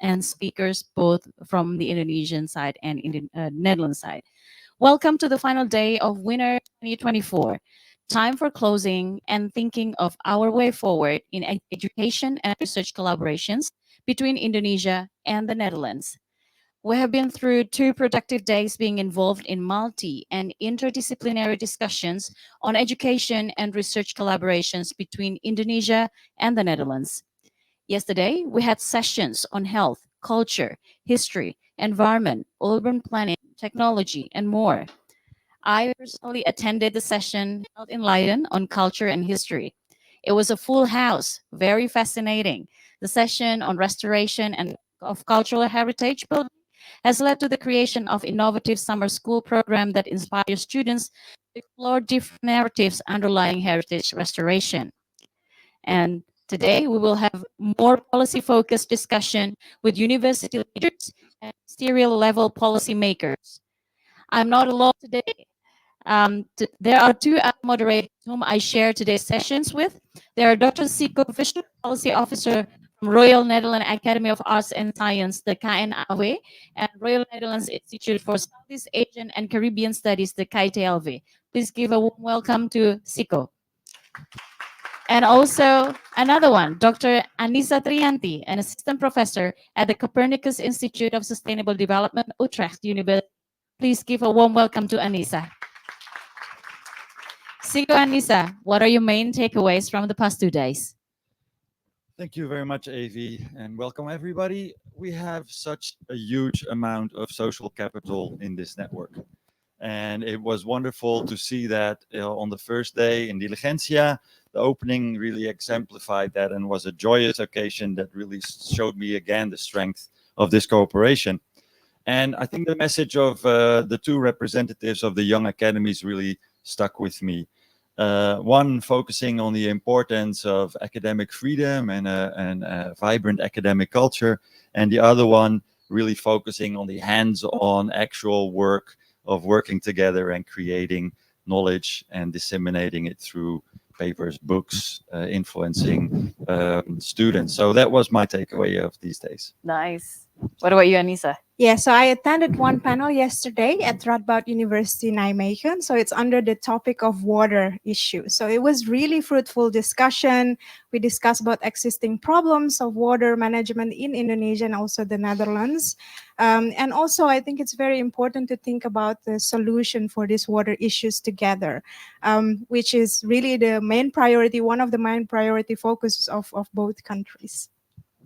and speakers both from the Indonesian side and Netherlands side. Welcome to the final day of Winter 2024. Time for closing and thinking of our way forward in education and research collaborations between Indonesia and the Netherlands. We have been through 2 productive days being involved in multi and interdisciplinary discussions on education and research collaborations between Indonesia and the Netherlands. Yesterday, we had sessions on health, culture, history, environment, urban planning, technology, and more. I personally attended the session held in Leiden on culture and history. It was a full house, very fascinating. The session on restoration and of cultural heritage building has led to the creation of innovative summer school program that inspires students to explore different narratives underlying heritage restoration. And today we will have more policy-focused discussion with university leaders and ministerial level policymakers. I'm not alone today. There are two other moderators whom I share today's sessions with. There are Dr. Siko Fischer, Policy Officer from Royal Netherlands Academy of Arts and Science, the KNAW, and Royal Netherlands Institute for Southeast Asian and Caribbean Studies, the KTLV. Please give a warm welcome to Siko. And also another one, Dr. Anissa Trianti, an assistant professor at the Copernicus Institute of Sustainable Development, Utrecht University. Please give a warm welcome to Anissa. Siko and Anissa, what are your main takeaways from the past 2 days? Thank you very much, Avi, and welcome everybody. We have such a huge amount of social capital in this network. And it was wonderful to see that on the first day in Diligencia. The opening really exemplified that and was a joyous occasion that really showed me again the strength of this cooperation. And I think the message of the two representatives of the young academies really stuck with me. One focusing on the importance of academic freedom and a vibrant academic culture, and the other one really focusing on the hands-on actual work of working together and creating knowledge and disseminating it through papers, books, influencing students. So that was my takeaway of these days. Nice. What about you, Anissa? Yeah, so I attended one panel yesterday at Radboud University Nijmegen. So it's under the topic of water issues. So it was really fruitful discussion. We discussed about existing problems of water management in Indonesia and also the Netherlands. And also, I think it's very important to think about the solution for these water issues together, which is really the main priority, one of the main priority focuses of both countries.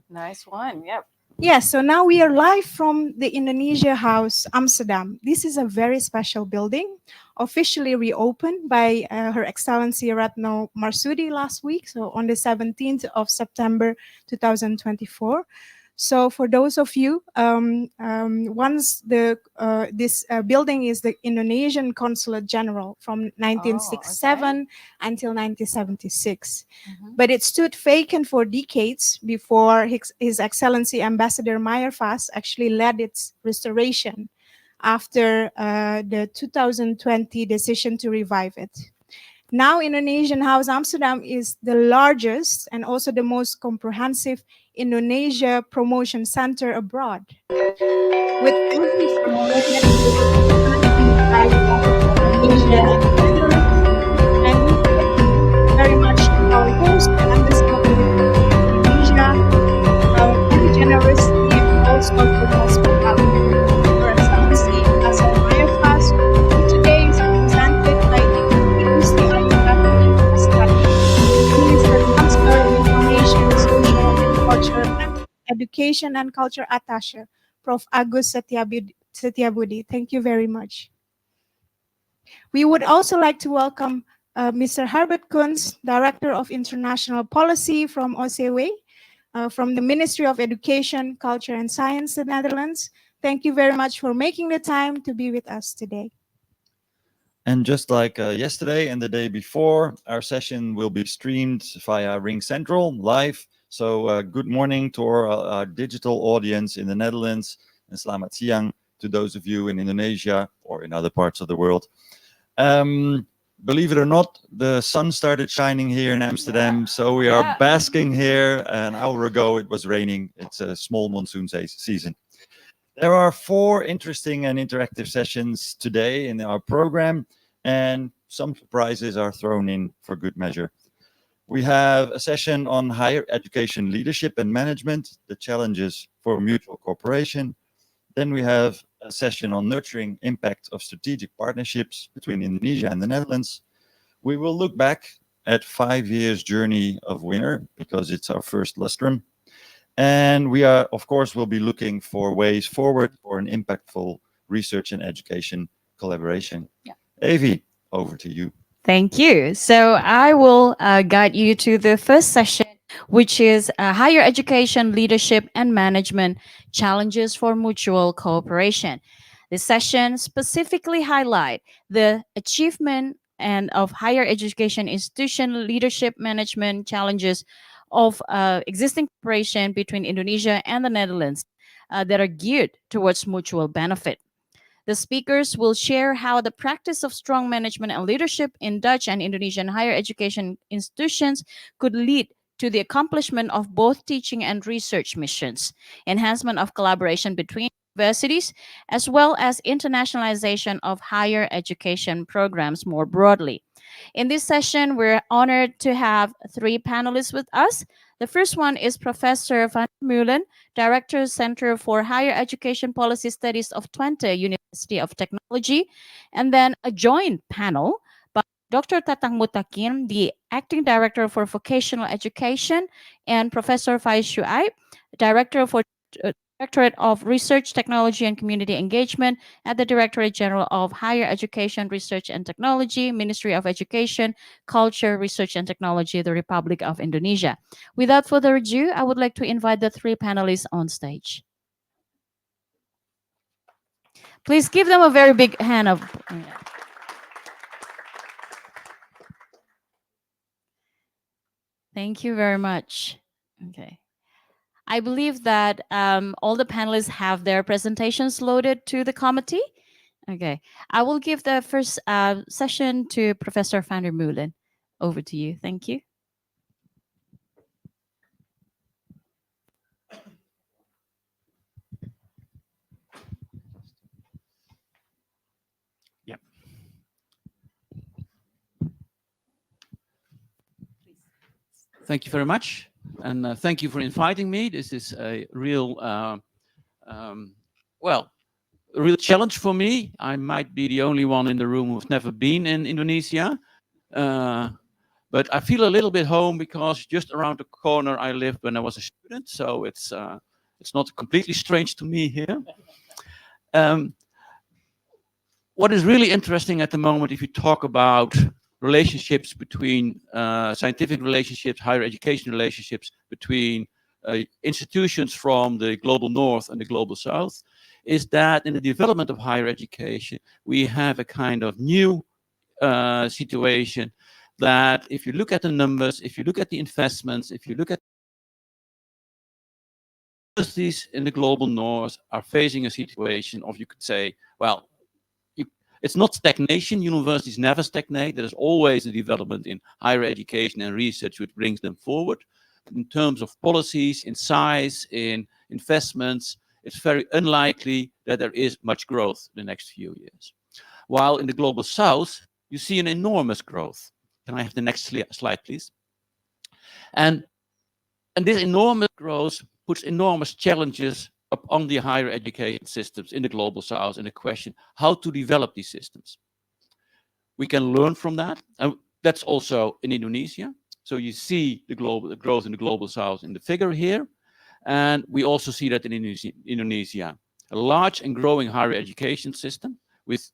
Nice one. Yep. Yes, so now we are live from the Indonesia House, Amsterdam. This is a very special building, officially reopened by Her Excellency Retno Marsudi last week, so on the 17th of September 2024. So for those of you, once this building is the Indonesian Consulate General from 1967 until 1976. But it stood vacant for decades before His Excellency Ambassador Meyerfast actually led its restoration after the 2020 decision to revive it. Now, Indonesian House Amsterdam is the largest and also the most comprehensive Indonesia promotion center abroad. With every Indonesia and very much our host and ambassador of Indonesia, very generously and also for hospitality. Her Excellency Ambassador Meyerfast, who today is represented by Minister of Information, Social and Culture, and Education and Culture Attaché, Prof. Agus Setiabudi. Thank you very much. We would also like to welcome Mr. Herbert Kunz, Director of International Policy from OCW, from the Ministry of Education, Culture and Science, the Netherlands. Thank you very much for making the time to be with us today. And just like yesterday and the day before, our session will be streamed via Ring Central live. So good morning to our digital audience in the Netherlands, and selamat siang to those of you in Indonesia or in other parts of the world. believe it or not, the sun started shining here in Amsterdam, so we are basking here. An hour ago, it was raining. It's a small monsoon season. There are 4 interesting and interactive sessions today in our program, and some surprises are thrown in for good measure. We have a session on higher education leadership and management, the challenges for mutual cooperation. Then we have a session on nurturing impact of strategic partnerships between Indonesia and the Netherlands. We will look back at 5 years journey of Winner because it's our first lustrum. And we are, of course, will be looking for ways forward for an impactful research and education collaboration. Yeah. Avi, over to you. Thank you. So I will guide you to the first session, which is higher education leadership and management challenges for mutual cooperation. This session specifically highlight the achievement and of higher education institution leadership management challenges of existing cooperation between Indonesia and the Netherlands that are geared towards mutual benefit. The speakers will share how the practice of strong management and leadership in Dutch and Indonesian higher education institutions could lead to the accomplishment of both teaching and research missions, enhancement of collaboration between universities, as well as internationalization of higher education programs more broadly. In this session, we're honored to have 3 panelists with us. The first one is Professor Van Meulen, Director Center for Higher Education Policy Studies of Twente University of Technology, and then a joint panel by Dr. Tatang Mutakin, the Acting Director for Vocational Education, and Professor Faiz Shuaib, Director for Directorate of Research, Technology, and Community Engagement at the Directorate General of Higher Education, Research, and Technology, Ministry of Education, Culture, Research, and Technology, the Republic of Indonesia. Without further ado, I would like to invite the 3 panelists on stage. Please give them a very big hand of. Thank you very much. Okay. I believe that all the panelists have their presentations loaded to the committee. Okay. I will give the first session to Professor Van der Meulen. Over to you. Thank you. Thank you very much. And thank you for inviting me. This is a real, well, a real challenge for me. I might be the only one in the room who's never been in Indonesia. But I feel a little bit home because just around the corner I lived when I was a student. So it's not completely strange to me here. What is really interesting at the moment, if you talk about relationships between scientific relationships, higher education relationships between institutions from the global north and the global south, is that in the development of higher education, we have a kind of new situation that if you look at the numbers, if you look at the investments, if you look at universities in the global north are facing a situation of, you could say, well, it's not stagnation. Universities never stagnate. There is always a development in higher education and research which brings them forward. In terms of policies, in size, in investments, it's very unlikely that there is much growth in the next few years. While in the global south, you see an enormous growth. Can I have the next slide, please? And this enormous growth puts enormous challenges upon the higher education systems in the global south, and the question how to develop these systems. We can learn from that, and that's also in Indonesia. So you see the growth in the global south in the figure here, and we also see that in Indonesia, a large and growing higher education system with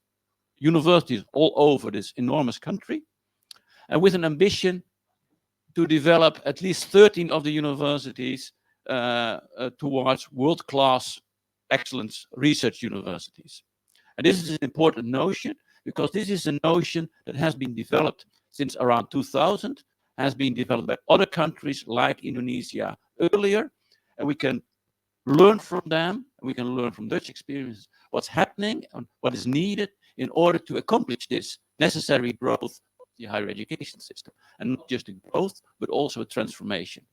universities all over this enormous country, and with an ambition to develop at least 13 of the universities towards world-class excellence research universities. And this is an important notion because this is a notion that has been developed since around 2000, has been developed by other countries like Indonesia earlier, and we can learn from them, and we can learn from Dutch experience what's happening and what is needed in order to accomplish this necessary growth the higher education system, and not just a growth, but also a transformation.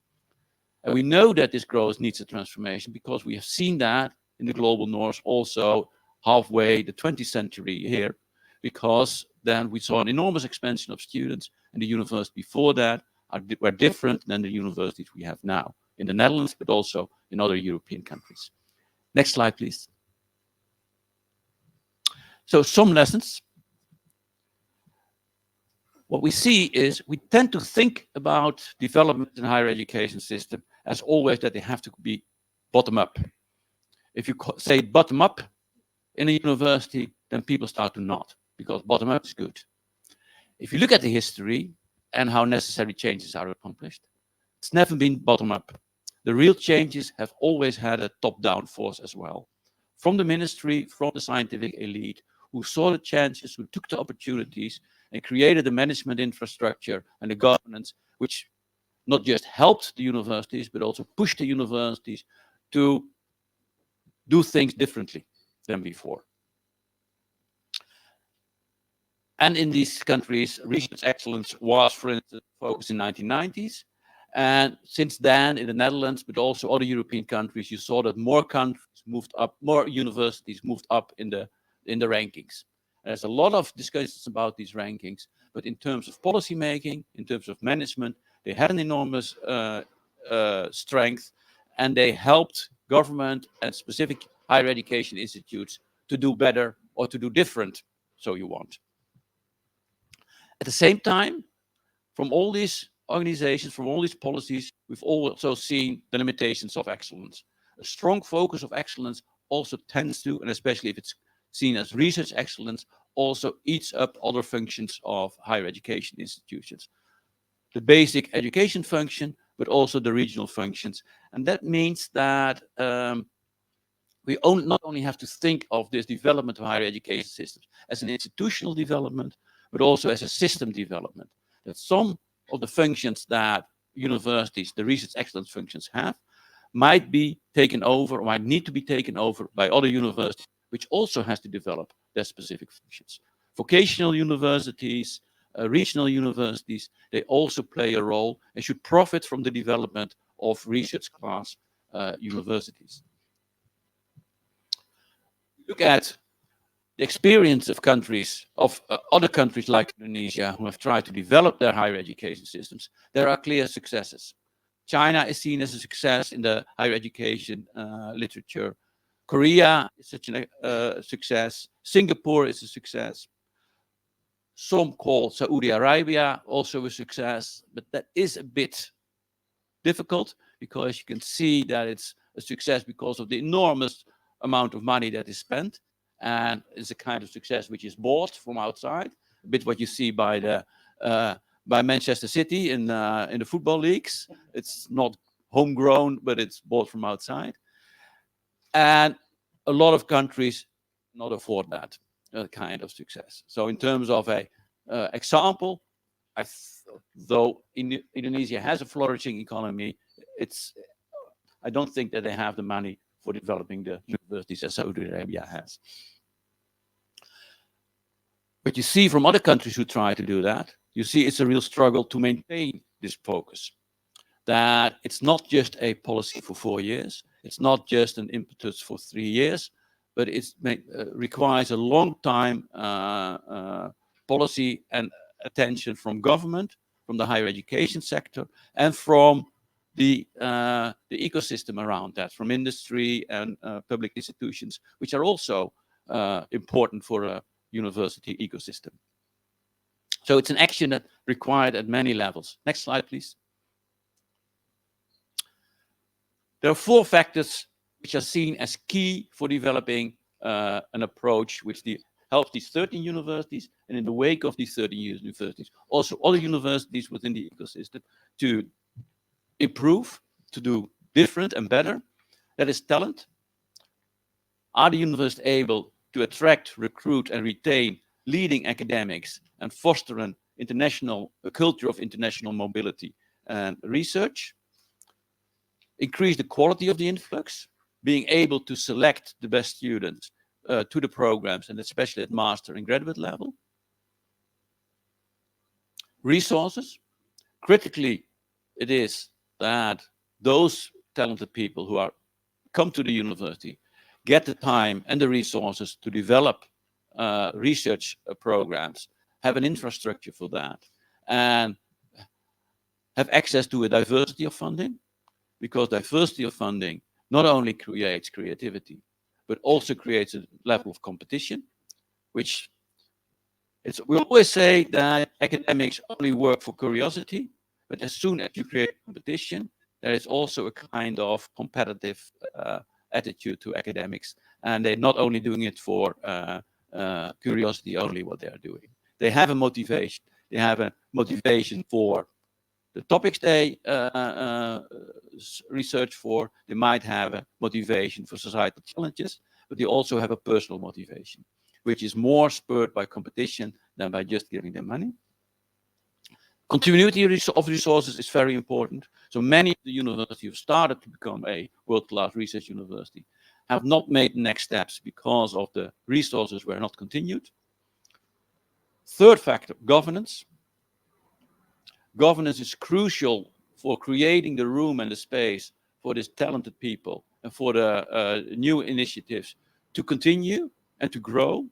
And we know that this growth needs a transformation because we have seen that in the global north also halfway the 20th century here, because then we saw an enormous expansion of students, and the universities before that were different than the universities we have now in the Netherlands, but also in other European countries. Next slide, please. So some lessons. What we see is we tend to think about development in higher education system as always that they have to be bottom up. If you say bottom up in a university, then people start to nod because bottom up is good. If you look at the history and how necessary changes are accomplished, it's never been bottom up. The real changes have always had a top-down force as well. From the ministry, from the scientific elite, who saw the chances, who took the opportunities, and created the management infrastructure and the governance, which not just helped the universities, but also pushed the universities to do things differently than before. And in these countries, research excellence was, for instance, focused in the 1990s. And since then, in the Netherlands, but also other European countries, you saw that more countries moved up, more universities moved up in the rankings. There's a lot of discussions about these rankings, but in terms of policy making, in terms of management, they had an enormous strength, and they helped government and specific higher education institutes to do better or to do different, so you want. At the same time, from all these organizations, from all these policies, we've also seen the limitations of excellence. A strong focus of excellence also tends to, and especially if it's seen as research excellence, also eats up other functions of higher education institutions. The basic education function, but also the regional functions. And that means that we not only have to think of this development of higher education systems as an institutional development, but also as a system development. That some of the functions that universities, the research excellence functions have, might be taken over or might need to be taken over by other universities, which also has to develop their specific functions. Vocational universities, regional universities, they also play a role and should profit from the development of research class universities. Look at the experience of countries, of other countries like Indonesia, who have tried to develop their higher education systems. There are clear successes. China is seen as a success in the higher education literature. Korea is such a success. Singapore is a success. Some call Saudi Arabia also a success, but that is a bit difficult because you can see that it's a success because of the enormous amount of money that is spent, and it's a kind of success which is bought from outside, a bit what you see by Manchester City in the football leagues. It's not homegrown, but it's bought from outside, and a lot of countries not afford that kind of success. So in terms of a example, though Indonesia has a flourishing economy, I don't think that they have the money for developing the universities as Saudi Arabia has. But you see from other countries who try to do that, you see it's a real struggle to maintain this focus. That it's not just a policy for 4 years, it's not just an impetus for 3 years, but it requires a long time policy and attention from government, from the higher education sector, and from the ecosystem around that, from industry and public institutions, which are also important for a university ecosystem. So it's an action that required at many levels. Next slide, please. There are 4 factors which are seen as key for developing an approach which helps these 13 universities, and in the wake of these 13 universities, also other universities within the ecosystem, to improve, to do different and better. That is talent. Are the universities able to attract, recruit, and retain leading academics and foster a culture of international mobility and research? Increase the quality of the influx, being able to select the best students to the programs, and especially at master and graduate level. resources. Critically, it is that those talented people who are come to the university get the time and the resources to develop research programs, have an infrastructure for that, and have access to a diversity of funding, because diversity of funding not only creates creativity, but also creates a level of competition, which we always say that academics only work for curiosity, but as soon as you create competition, there is also a kind of competitive attitude to academics, and they're not only doing it for curiosity only what they are doing. They have a motivation. They have a motivation for the topics they research for. They might have a motivation for societal challenges, but they also have a personal motivation, which is more spurred by competition than by just giving them money. Continuity of resources is very important. So many of the universities who started to become a world-class research university have not made next steps because of the resources were not continued. Third factor, governance. Governance is crucial for creating the room and the space for these talented people and for the new initiatives to continue and to grow.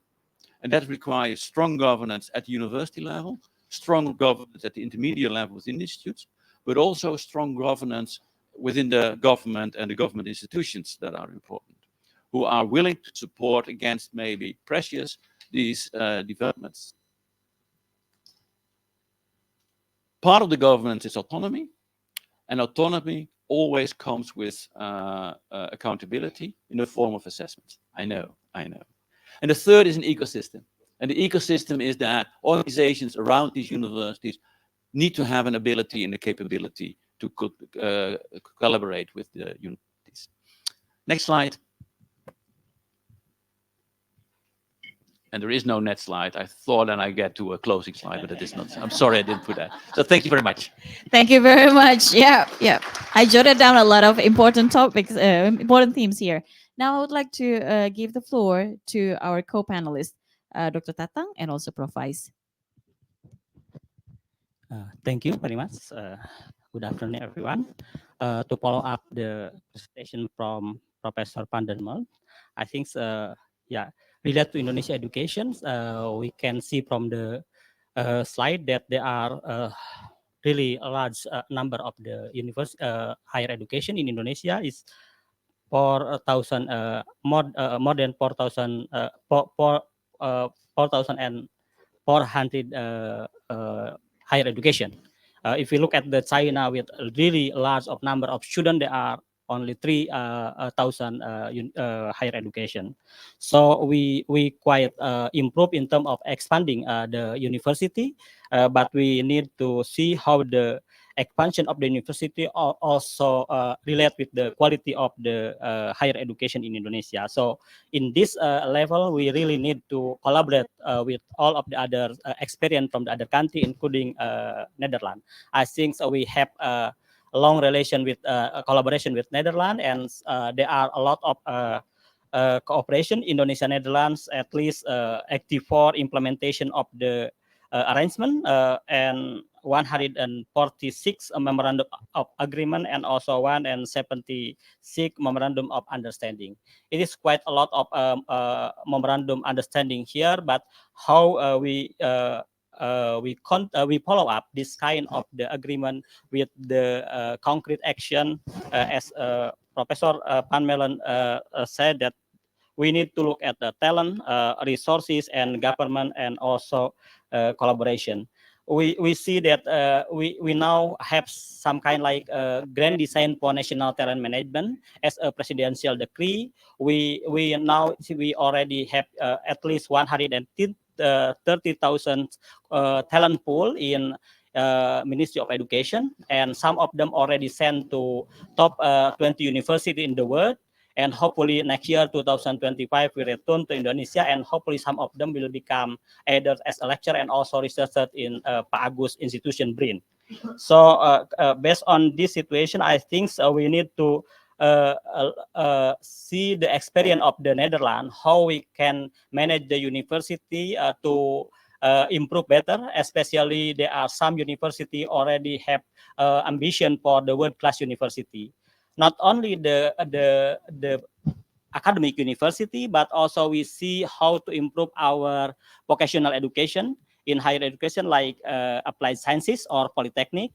And that requires strong governance at the university level, strong governance at the intermediate level within institutes, but also strong governance within the government and the government institutions that are important, who are willing to support against maybe pressures these developments. Part of the governance is autonomy, and autonomy always comes with accountability in the form of assessments. I know. And the third is an ecosystem. And the ecosystem is that organizations around these universities need to have an ability and a capability to collaborate with the universities. Next slide. And there is no next slide. I thought and I get to a closing slide, but it is not. I'm sorry I didn't put that. So thank you very much. Thank you very much. Yeah. I jotted down a lot of important topics, important themes here. Now I would like to give the floor to our co-panelists, Dr. Tatang and also Prof. Faiz. Thank you very much. Good afternoon, everyone. To follow up the presentation from Professor Van der Mel, I think, related to Indonesia education, we can see from the slide that there are really a large number of the higher education in Indonesia is 4,000 more than 4,000 4,400 higher education. If we look at the China with a really large of number of students, there are only 3,000 higher education. So we quite improve in terms of expanding the university, but we need to see how the expansion of the university also relate with the quality of the higher education in Indonesia. So in this level, we really need to collaborate with all of the other experience from the other country, including Netherlands. I think we have a long relation with collaboration with Netherlands, and there are a lot of cooperation Indonesia Netherlands, at least 84 implementation of the arrangement and 146 memorandum of agreement, and also 176 memorandum of understanding. It is quite a lot of memorandum understanding here, but how we follow up this kind of the agreement with the concrete action, as Professor Van Melen said, that we need to look at the talent, resources, and government, and also collaboration. We see that we now have some kind like grand design for national talent management as a presidential decree. We already have at least 130,000 talent pool in Ministry of Education, and some of them already sent to top 20 university in the world. And hopefully next year, 2025, we return to Indonesia, and hopefully some of them will become either as a lecturer and also researcher in Pak Agus Institution BRIN. So based on this situation, I think we need to see the experience of the Netherlands, how we can manage the university to improve better. Especially there are some university already have ambition for the world class university. Not only the academic university, but also we see how to improve our vocational education in higher education, like applied sciences or polytechnic.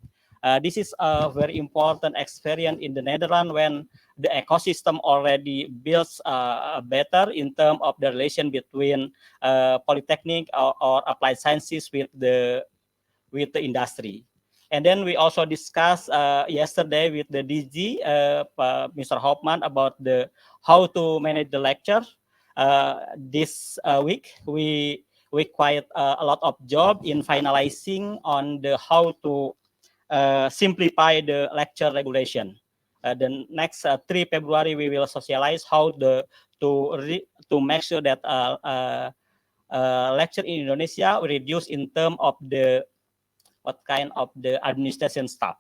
This is a very important experience in the Netherlands when the ecosystem already builds better in terms of the relation between polytechnic or applied sciences with the industry. And then we also discussed yesterday with the DG, Mr. Hoffman, about the how to manage the lecture. This week, we quite a lot of job in finalizing on the how to simplify the lecture regulation. The next 3 February, we will socialize how to make sure that lecture in Indonesia will reduce in terms of the what kind of the administration staff.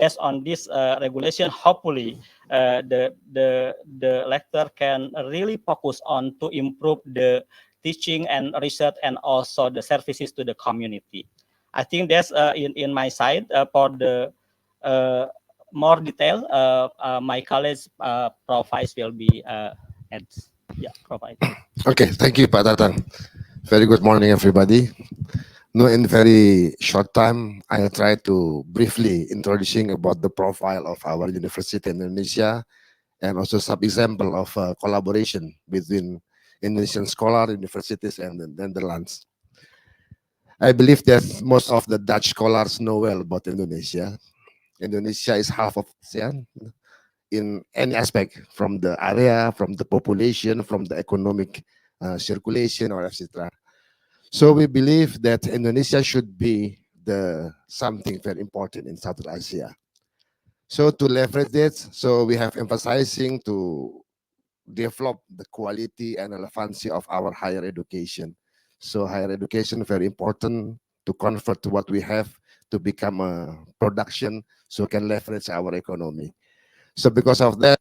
Based on this regulation, hopefully the lecturer can really focus on to improve the teaching and research and also the services to the community. I think that's in my side for the more detail. My colleagues profiles will be adds. Yeah, provide. Okay, thank you, Pak Tatang. Very good morning, everybody. No, in very short time, I try to briefly introducing about the profile of our university in Indonesia and also some example of collaboration between Indonesian scholar universities and the Netherlands. I believe that most of the Dutch scholars know well about Indonesia. Indonesia is half of ASEAN in any aspect, from the area, from the population, from the economic circulation, or etc. So we believe that Indonesia should be the something very important in Southeast Asia. So to leverage it, so we have emphasizing to develop the quality and relevancy of our higher education. So higher education very important to convert what we have to become a production, so can leverage our economy. So because of that,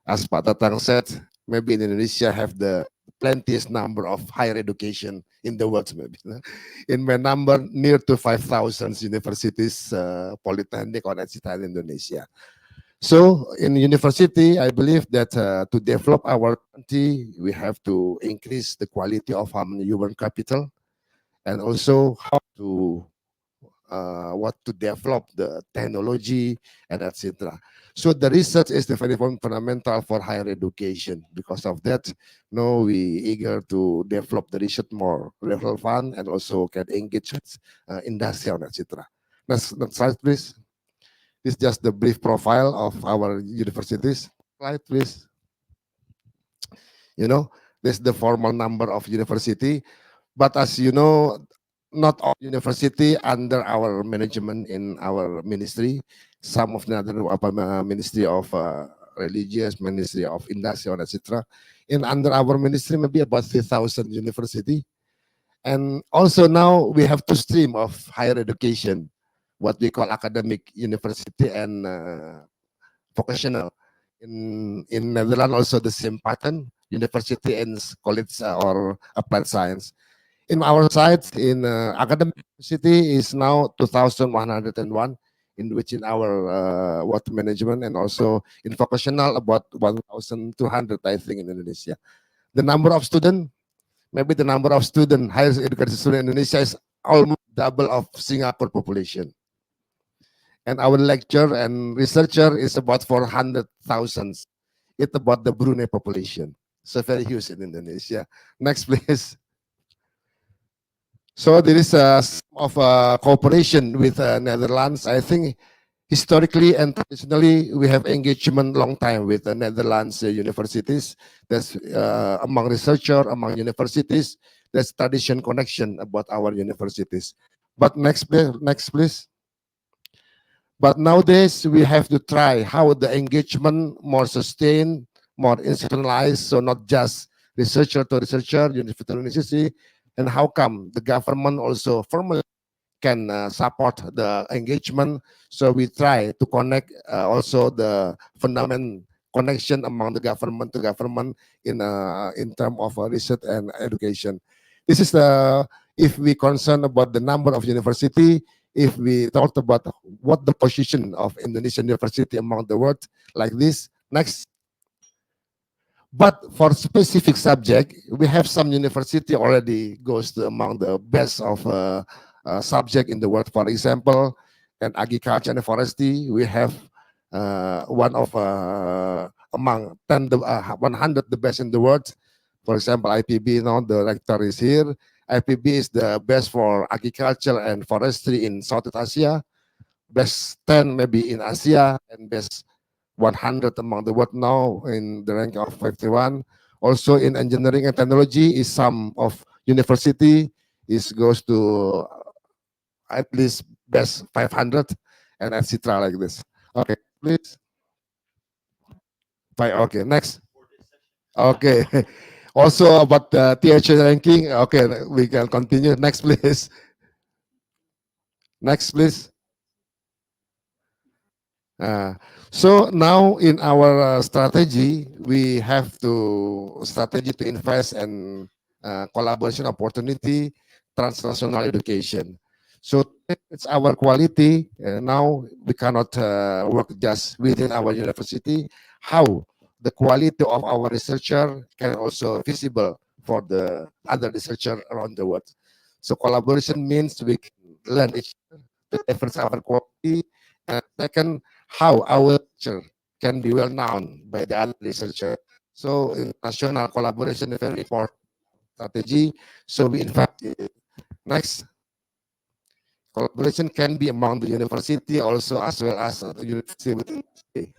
as Pak Tatang said, maybe Indonesia have the plentiest number of higher education in the world, maybe. In my number, near to 5,000 universities, polytechnic or etc. in Indonesia. So in university, I believe that to develop our country, we have to increase the quality of human capital and also how to what to develop the technology and etc. So the research is the very fundamental for higher education. Because of that, no, we eager to develop the research more relevant and also can engage with industry and etc. Next slide, please. This is just the brief profile of our universities. Slide, please. You know, this is the formal number of university, but as you know, not all university under our management in our ministry. Some of the other ministry of religious, ministry of industry, etc. In under our ministry, maybe about 3,000 university. And also now we have two stream of higher education, what we call academic university and vocational. In Netherlands also the same pattern, university and college or applied science. In our side, in academic university is now 2,101, in which in our water management and also in vocational about 1,200, I think, in Indonesia. The number of students, maybe the number of student, higher education student in Indonesia is almost double of Singapore population. And our lecturer and researcher is about 400,000. It's about the Brunei population. So very huge in Indonesia. Next, please. So there is a of cooperation with Netherlands. I think historically and traditionally we have engagement long time with the Netherlands universities. That's among researcher, among universities. There's tradition connection about our universities. But next, please. But nowadays we have to try how the engagement more sustained, more institutionalized, so not just researcher to researcher, university to university, and how come the government also formally can support the engagement. So we try to connect also the fundamental connection among the government to government in terms of research and education. This is the if we concern about the number of university, if we talked about what the position of Indonesian university among the world, like this. Next. But for specific subject, we have some university already goes to among the best of subject in the world. For example, in agriculture and forestry, we have one of among 100 the best in the world. For example, IPB, now the rector is here. IPB is the best for agriculture and forestry in Southeast Asia, best 10 maybe in Asia, and best 100 among the world now in the rank of 51. Also in engineering and technology is some of university is goes to at least best 500 and etc. like this. Okay, please. Fine. Okay, next. Okay. Also about the TH ranking. Okay, we can continue. Next, please. Next, please. Uh, so now in our strategy, we have to strategy to invest in collaboration opportunity, transnational education. So it's our quality. Now we cannot work just within our university. How the quality of our researcher can also visible for the other researcher around the world. So collaboration means we can learn each other to difference our quality. And second, how our researcher can be well known by the other researcher. So international collaboration is very important strategy. So we invite next. Collaboration can be among the university also as well as the university within the university.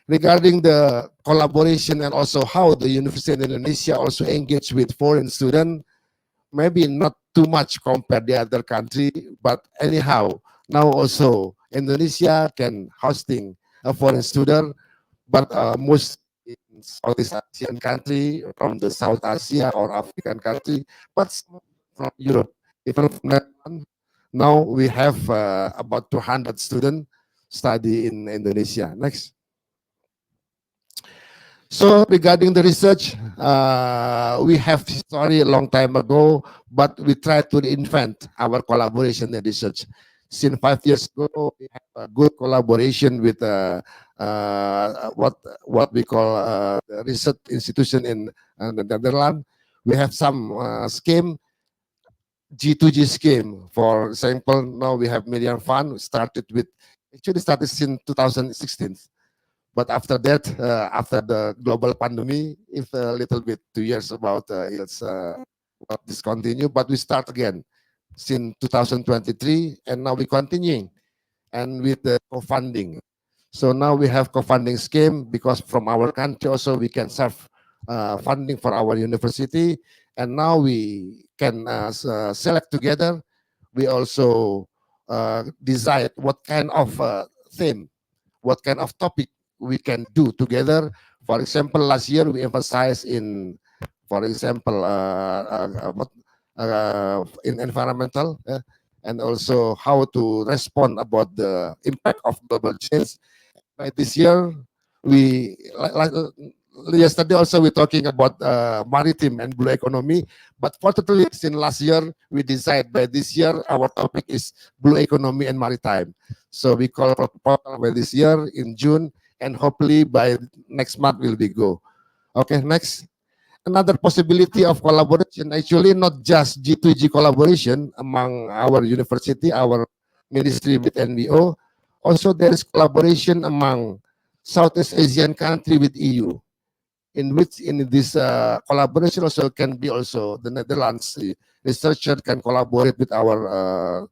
Regarding the collaboration and also how the University in Indonesia also engage with foreign students, maybe not too much compared to the other country, but anyhow, now also Indonesia can hosting a foreign student, but most in Southeast Asian country, from the South Asia or African country, but some from Europe, even from Netherlands. Now we have about 200 students study in Indonesia. Next. So regarding the research, we have history a long time ago, but we try to reinvent our collaboration and research. Since 5 years ago, we have a good collaboration with what we call the research institution in the Netherlands. We have some scheme, G2G scheme. For example, now we have Million Fund. We started with, actually started since 2016. But after that, after the global pandemic, if a little bit 2 years about it's discontinued, but we start again since 2023, and now we continuing and with the co-funding. So now we have co-funding scheme because from our country also we can serve funding for our university, and now we can select together. We also decide what kind of theme, what kind of topic we can do together. For example, last year we emphasized in, for example, in environmental and also how to respond about the impact of global change. By this year, we yesterday also we're talking about maritime and blue economy. But fortunately, since last year we decided by this year our topic is blue economy and maritime. So we call for proposal by this year in June, and hopefully by next month will be go. Okay, next. Another possibility of collaboration, actually not just G2G collaboration among our university, our ministry with NBO. Also, there is collaboration among Southeast Asian country with EU, in which in this collaboration also can be also the Netherlands researcher can collaborate with our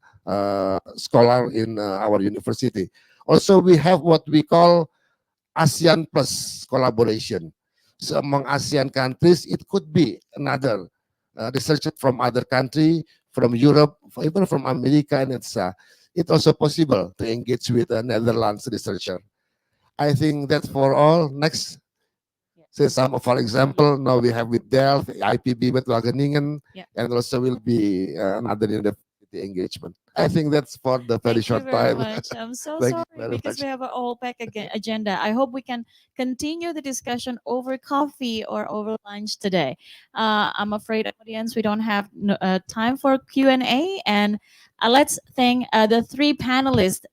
scholar in our university. Also, we have what we call ASEAN Plus collaboration. So among ASEAN countries, it could be another researcher from other country, from Europe, even from America, and it's also possible to engage with a Netherlands researcher. I think that's for all. Next. Yeah. Say some, for example, now we have with Delft, IPB with Wageningen, Yeah. and also will be another university. community engagement. I think that's for the very Thank you short very time. much. I'm so Thank you sorry very because much. we have an all pack agenda. I hope we can continue the discussion over coffee or over lunch today. I'm afraid, audience, we don't have time for Q&A. And let's thank the three panelists.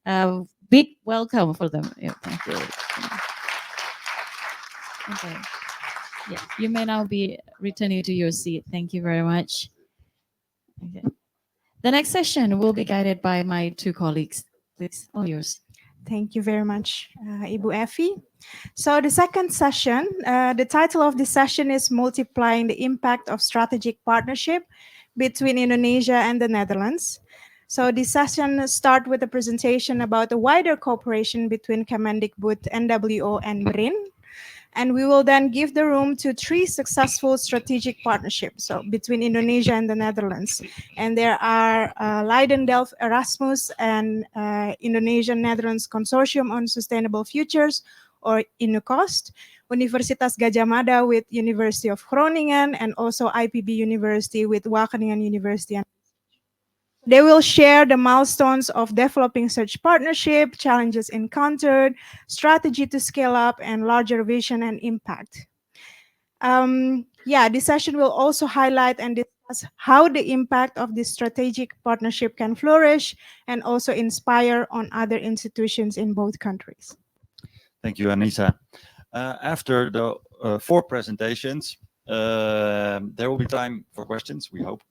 Big welcome for them. Yeah, thank you. Okay. Yeah, you may now be returning to your seat. Thank you very much. Okay. The next session will be guided by my two colleagues. Please, all yours. Thank you very much, Ibu Effie. So the second session, the title of this session is Multiplying the Impact of Strategic Partnership between Indonesia and the Netherlands. So this session start with a presentation about the wider cooperation between Kemendikbud, NWO, and BRIN. And we will then give the room to three successful strategic partnerships so between Indonesia and the Netherlands. And there are Leiden Delft Erasmus and Indonesian Netherlands Consortium on Sustainable Futures, or INUCOST, Universitas Gadjah Mada with University of Groningen, and also IPB University with Wageningen University. They will share the milestones of developing such partnership, challenges encountered, strategy to scale up, and larger vision and impact. This session will also highlight and discuss how the impact of this strategic partnership can flourish and also inspire on other institutions in both countries. Thank you, Anissa. After the four presentations, there will be time for questions, we hope.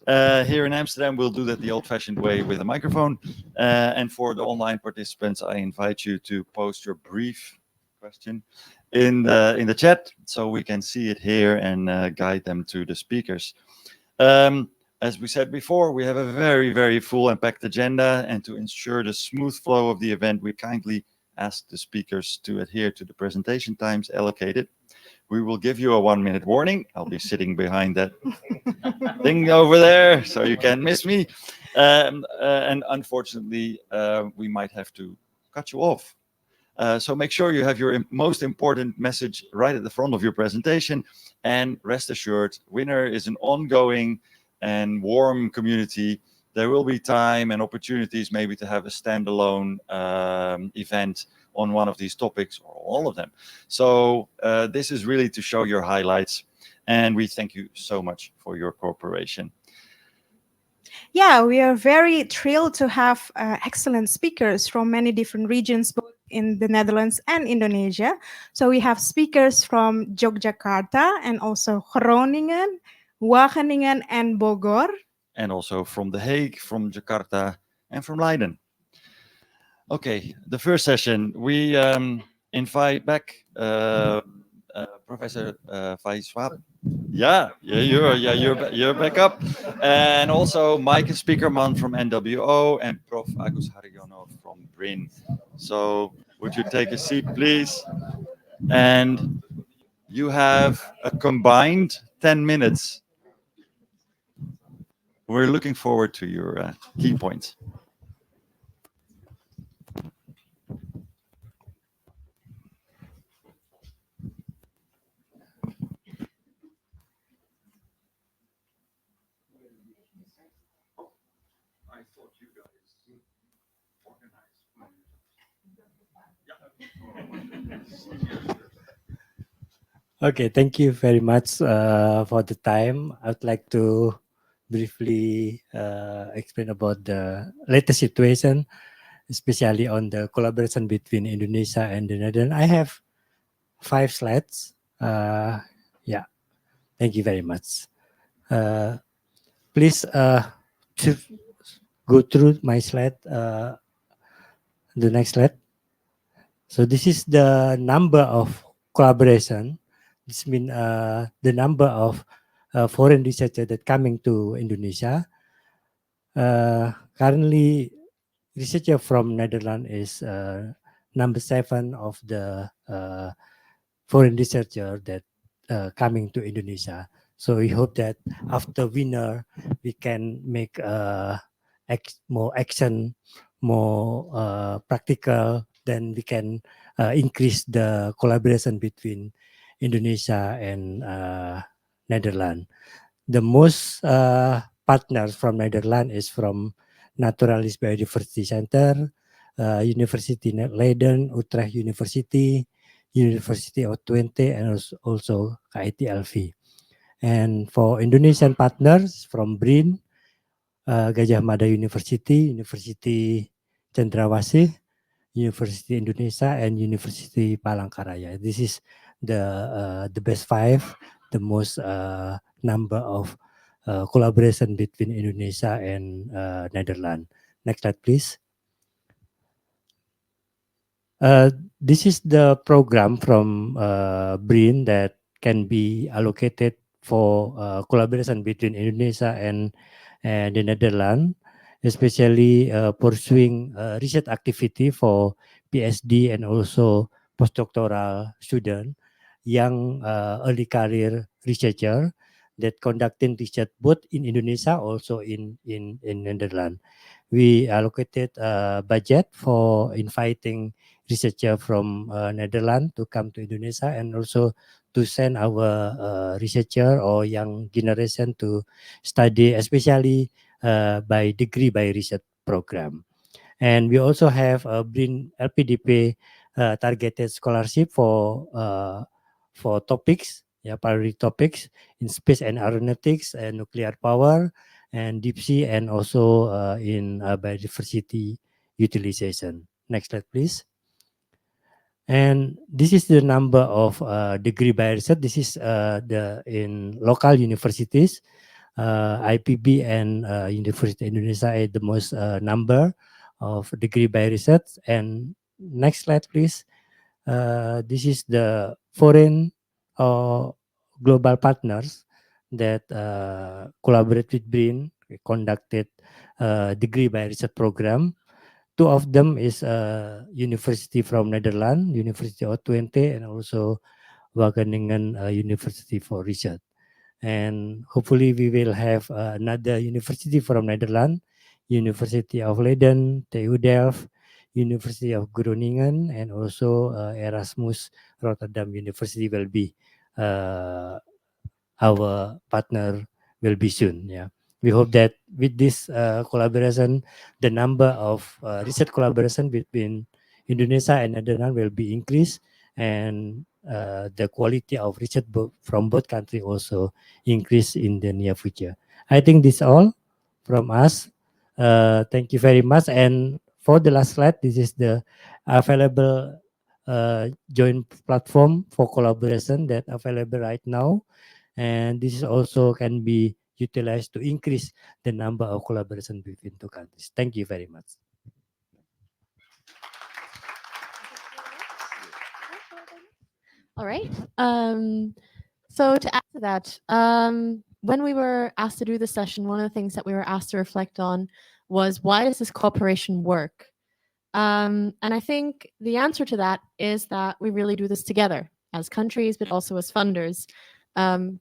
Here in Amsterdam, we'll do that the old-fashioned way with a microphone. And for the online participants, I invite you to post your brief question in the chat so we can see it here and guide them to the speakers. As we said before, we have a very, very full and packed agenda, and to ensure the smooth flow of the event, we kindly ask the speakers to adhere to the presentation times allocated. We will give you a 1-minute warning. I'll be sitting behind that thing over there, so you can't miss me. And unfortunately, we might have to cut you off. So make sure you have your most important message right at the front of your presentation. And rest assured, Winner is an ongoing and warm community. There will be time and opportunities maybe to have a standalone event on one of these topics or all of them. So this is really to show your highlights, and we thank you so much for your cooperation. Yeah, we are very thrilled to have excellent speakers from many different regions, both in the Netherlands and Indonesia. So we have speakers from Yogyakarta and also Groningen, Wageningen, and Bogor. And also from The Hague, from Jakarta, and from Leiden. Okay, the first session, we invite back Professor Faiz Swab. You're back up. And also Mike Speakerman from NWO and Prof. Agus Haryono from BRIN. So would you take a seat, please? And you have a combined 10 minutes. We're looking forward to your key points. Okay, thank you very much for the time. I would like to briefly explain about the latest situation, especially on the collaboration between Indonesia and the Netherlands. I have 5 slides. Yeah, thank you very much. Please to go through my slide, the next slide. So this is the number of collaboration. This means the number of foreign researchers that coming to Indonesia. Currently, researcher from Netherlands is number 7 of the foreign researcher that coming to Indonesia. So we hope that after winter, we can make more action, more practical. Then we can increase the collaboration between Indonesia and Netherlands. The most partners from Netherlands is from Naturalis Biodiversity Center, University Leiden, Utrecht University, University of Twente, and also KIT-LV. And for Indonesian partners from BRIN, Gajah Mada University, University Cendrawasih, University Indonesia, and University Palangkaraya. This is the best five, the most number of collaboration between Indonesia and Netherlands. Next slide, please. This is the program from BRIN that can be allocated for collaboration between Indonesia and the Netherlands, especially pursuing research activity for PhD and also postdoctoral student, young early career researcher that conducting research both in Indonesia also in Netherlands. We allocated a budget for inviting researcher from Netherlands to come to Indonesia and also to send our researcher or young generation to study, especially by degree by research program. And we also have a BRIN LPDP targeted scholarship for topics, priority topics in space and aeronautics and nuclear power and deep sea and also in biodiversity utilization. Next slide, please. And this is the number of degree by research. This is the in local universities. IPB and University Indonesia is the most number of degree by research. And next slide, please. This is the foreign global partners that collaborate with BRIN, conducted degree by research program. Two of them is university from Netherlands, University of Twente, and also Wageningen University for Research. And hopefully we will have another university from Netherlands, University of Leiden, TU Delft, University of Groningen, and also Erasmus Rotterdam University will be our partner will be soon. Yeah, we hope that with this collaboration, the number of research collaboration between Indonesia and Netherlands will be increased, and the quality of research from both countries also increase in the near future. I think this all from us. Thank you very much. And for the last slide, this is the available joint platform for collaboration that available right now. And this is also can be utilized to increase the number of collaboration between two countries. Thank you very much. All right. So to add to that, when we were asked to do this session, one of the things that we were asked to reflect on was, why does this cooperation work? And I think the answer to that is that we really do this together as countries, but also as funders.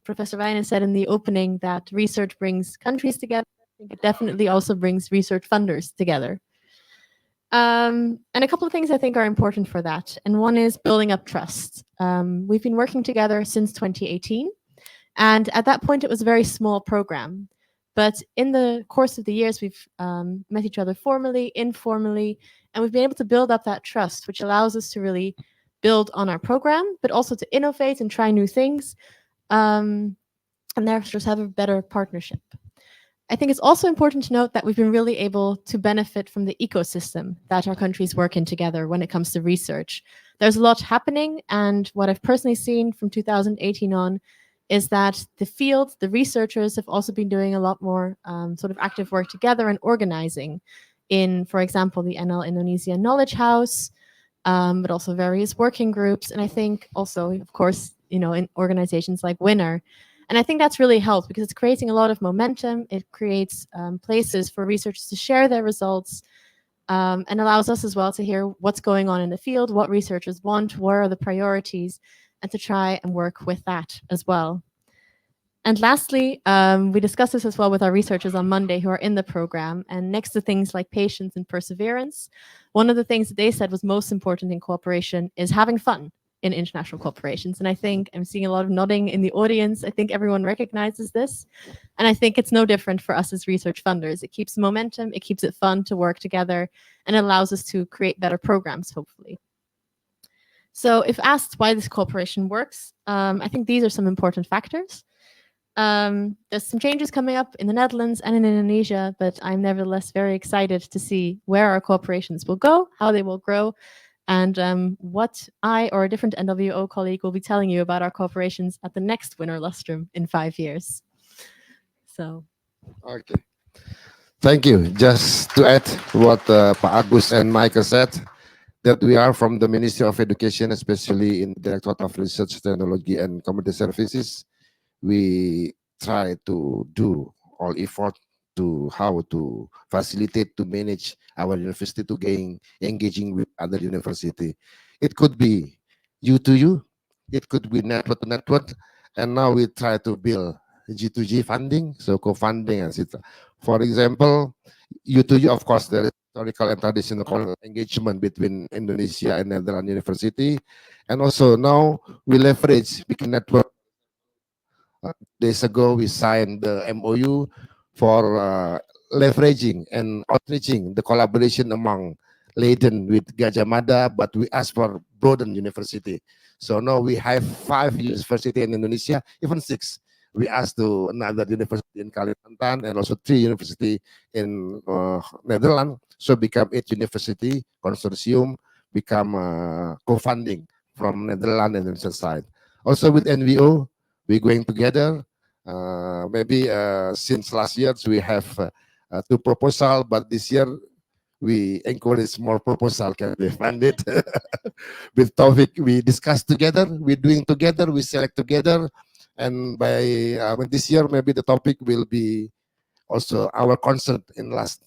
Professor Wijnen said in the opening that research brings countries together. I think it definitely also brings research funders together. And a couple of things I think are important for that. And one is building up trust. We've been working together since 2018. And at that point, it was a very small program. But in the course of the years, we've met each other formally, informally, and we've been able to build up that trust, which allows us to really build on our program, but also to innovate and try new things, and therefore just have a better partnership. I think it's also important to note that we've been really able to benefit from the ecosystem that our countries work in together when it comes to research. There's a lot happening, and what I've personally seen from 2018 on is that the field, the researchers have also been doing a lot more sort of active work together and organizing in, for example, the NL Indonesia Knowledge House, but also various working groups. And I think also, of course, in organizations like Winner. And I think that's really helped because it's creating a lot of momentum. It creates places for researchers to share their results, and allows us as well to hear what's going on in the field, what researchers want, where are the priorities, and to try and work with that as well. And lastly, we discussed this as well with our researchers on Monday who are in the program. And next to things like patience and perseverance, one of the things that they said was most important in cooperation is having fun. in international corporations. And I think I'm seeing a lot of nodding in the audience. I think everyone recognizes this. And I think it's no different for us as research funders. It keeps momentum, it keeps it fun to work together, and it allows us to create better programs, hopefully. So if asked why this cooperation works, I think these are some important factors. There's some changes coming up in the Netherlands and in Indonesia, but I'm nevertheless very excited to see where our corporations will go, how they will grow, and what I or a different NWO colleague will be telling you about our corporations at the next Winter Lustrum in 5 years. So, Okay. Thank you. Just to add what Pak Agus and Michael said, that we are from the Ministry of Education, especially in the Directorate of Research, Technology and Community Services. We try to do all effort to how to facilitate, to manage our university to gain engaging with other university. It could be you to you, it could be network to network, and now we try to build G2G funding, so co-funding, etc. For example, you to you, of course, there is historical and traditional engagement between Indonesia and Netherlands University, and also now we leverage big network. Days ago, we signed the MOU for leveraging and outreaching the collaboration among Leiden with Gajah Mada, but we asked for broaden university. So now we have 5 universities in Indonesia, even 6. We asked to another university in Kalimantan and also 3 universities in Netherlands. So become 8 university consortium, become co-funding from Netherlands and Indonesia side. Also with NVO, we're going together. Maybe since last year we have 2 proposals, but this year we encourage more proposal can be funded. With topic we discuss together, we're doing together, we select together, and by this year maybe the topic will be also our concert in last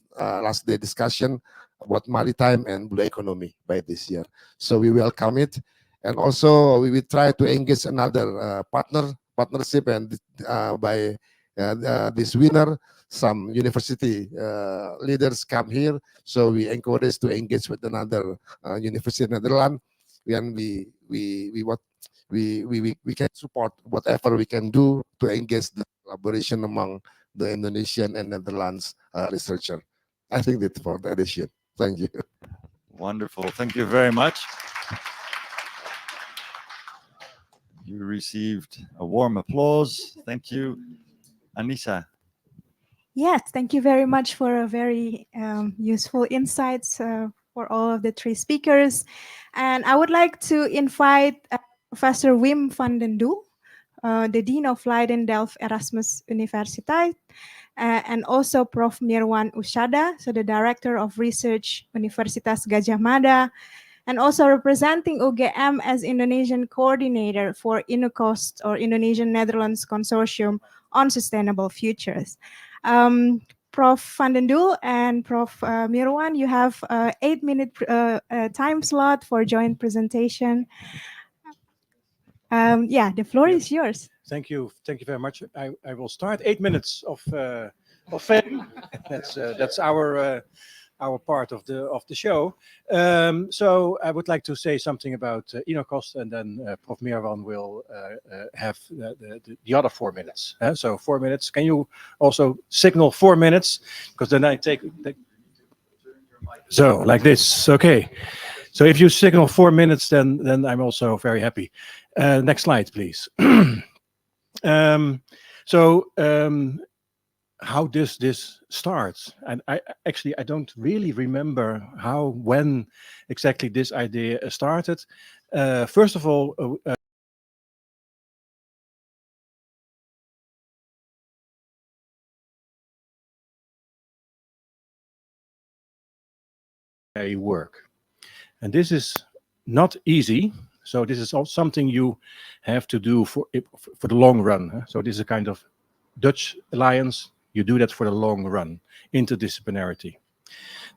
day discussion about maritime and blue economy by this year. So we welcome it, and also we will try to engage another partnership, and by this winter, some university leaders come here, so we encourage to engage with another university in Netherlands, and we can support whatever we can do to engage the collaboration among the Indonesian and Netherlands researcher. I think that's for the addition. Thank you. Wonderful. Thank you very much. You received a warm applause. Thank you. Anissa. Yes, thank you very much for a very useful insights for all of the 3 speakers. And I would like to invite Professor Wim van den Doel, the Dean of Leiden Delft Erasmus Universiteit, and also Prof. Mirwan Ushada, so the Director of Research, Universitas Gajah Mada, and also representing UGM as Indonesian coordinator for INUCOST, or Indonesian Netherlands Consortium on Sustainable Futures. Prof. van den Doel and Prof. Mirwan, you have 8-minute time slot for joint presentation. Yeah, the floor is yours. Thank you very much. I will start 8 minutes of fame. That's our part of the show. So I would like to say something about INOCOST, and then Prof. Mirwan will have the other 4 minutes. So 4 minutes. Can you also signal 4 minutes? Because then I take so like this. Okay. So if you signal 4 minutes, then I'm also very happy. Next slide, please. How does this start? And I don't really remember when exactly this idea started. First of all, work, and this is not easy. So this is also something you have to do for the long run. So this is a kind of Dutch alliance. You do that for the long run, interdisciplinarity.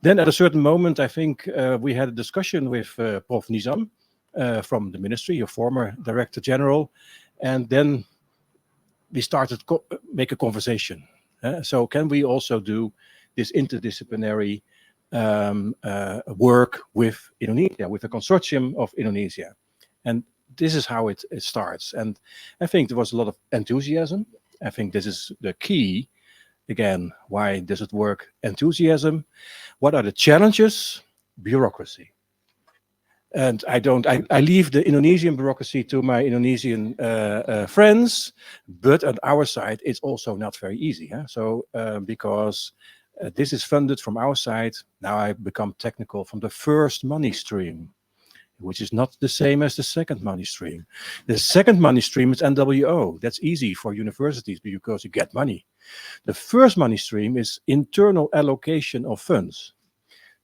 Then at a certain moment, I think we had a discussion with Prof. Nizam from the ministry, your former Director General, and then we started make a conversation. So can we also do this interdisciplinary work with Indonesia, with a consortium of Indonesia? And this is how it starts. And I think there was a lot of enthusiasm. I think this is the key. Again, why does it work? Enthusiasm. What are the challenges? Bureaucracy. And I leave the Indonesian bureaucracy to my Indonesian friends, but on our side, it's also not very easy. Huh? So, because this is funded from our side, now I become technical, from the first money stream, which is not the same as the second money stream. The second money stream is NWO. That's easy for universities because you get money. The first money stream is internal allocation of funds.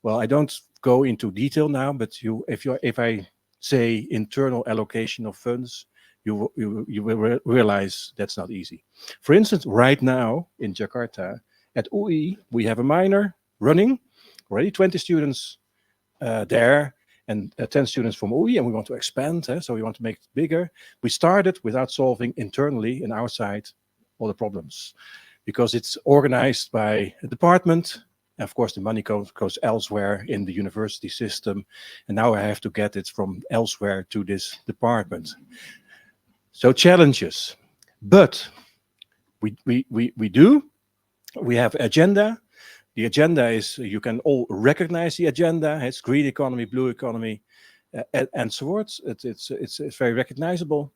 Well, I don't go into detail now, but if I say internal allocation of funds, you will realize that's not easy. For instance, right now in Jakarta at UI, we have a minor running, already 20 students there, and 10 students from UI, and we want to expand, so we want to make it bigger. We started without solving internally in our side all the problems, because it's organized by a department. Of course, the money goes elsewhere in the university system, and now I have to get it from elsewhere to this department. So challenges, but we have agenda. The agenda is, you can all recognize the agenda. It's green economy, blue economy, and so forth. It's very recognizable.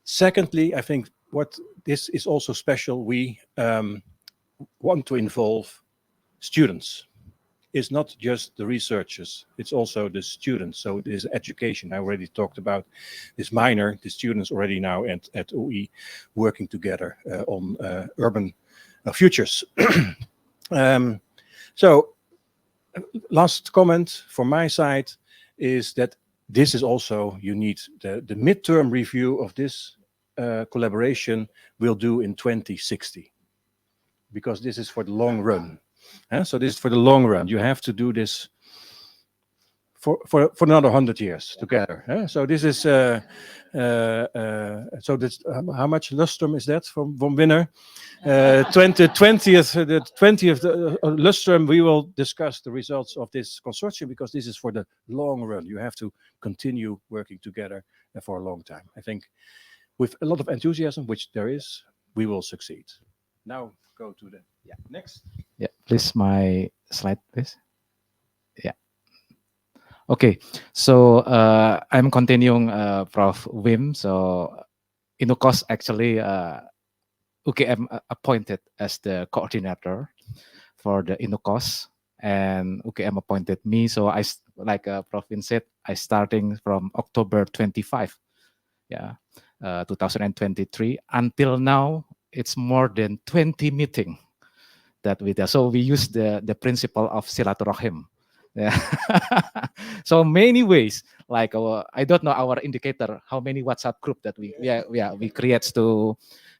Secondly, I think what this is also special, we want to involve students. It's not just the researchers, it's also the students. So it is education. I already talked about this minor, the students already now at UI working together on urban futures. So last comment from my side is that this is also, you need the midterm review of this collaboration we'll do in 2060, because this is for the long run. So this is for the long run. You have to do this for another 100 years together. So this is so this how much lustrum is that from winner? 20th lustrum. We will discuss the results of this consortium, because this is for the long run. You have to continue working together for a long time. I think with a lot of enthusiasm, which there is, we will succeed. Now go to the next. Yeah, please, my slide, please. Yeah. Okay, so I'm continuing Prof. Wim. So INUCOS actually UGM appointed as the coordinator for the INUCOS, and UGM appointed me. So I, like Prof. Wim said, I starting from October 25, 2023 until now. It's more than 20 meetings that we do. So we use the principle of silaturahim. Yeah. So many ways, like I don't know our indicator, how many WhatsApp group that we create to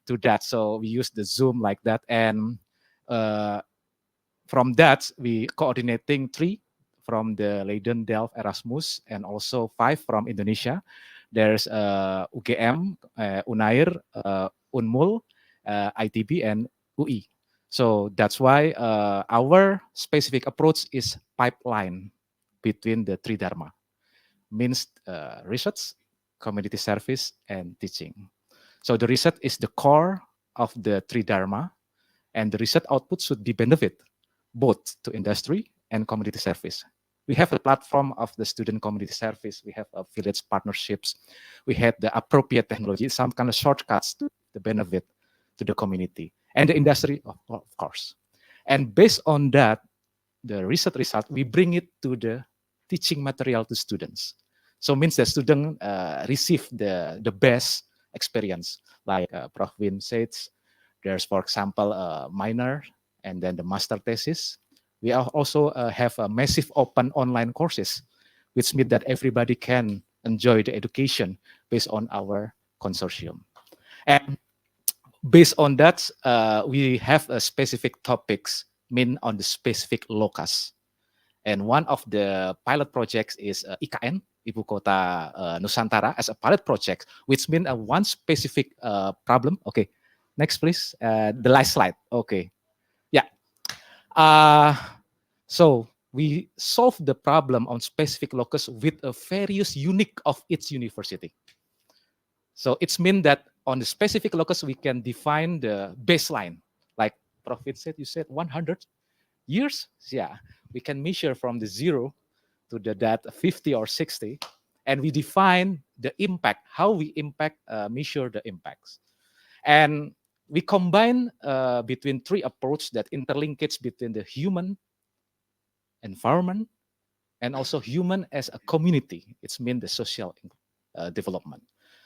that. So we use the Zoom like that, and from that we coordinating 3 from the Leiden, Delft, Erasmus, and also 5 from Indonesia. There's UGM, Unair, Unmul, ITB, and UI. So that's why our specific approach is pipeline between the 3 dharma, means research, community service, and teaching. So the research is the core of the 3 dharma, and the research output should be benefit both to industry and community service. We have a platform of the student community service. We have village partnerships. We have the appropriate technology, some kind of shortcuts to the benefit to the community and the industry, of course. And based on that, the research result, we bring it to the teaching material to students. So means the student receive the best experience, like Prof. Wim said. There's, for example, a minor and then the master thesis. We also have a massive open online courses, which means that everybody can enjoy the education based on our consortium. And based on that, we have a specific topics mean on the specific locus. And one of the pilot projects is IKN, Ibu Kota Nusantara, as a pilot project, which means one specific problem. Okay, next please. The last slide. Okay, yeah. So we solve the problem on specific locus with a various unique of each university. So it's mean that on the specific locus, we can define the baseline. Like Profit said, you said 100 years? Yeah, we can measure from the zero to the that 50 or 60, and we define the impact, how we measure the impacts. And we combine between three approaches that interlinkage between the human, environment, and also human as a community. It's mean the social development.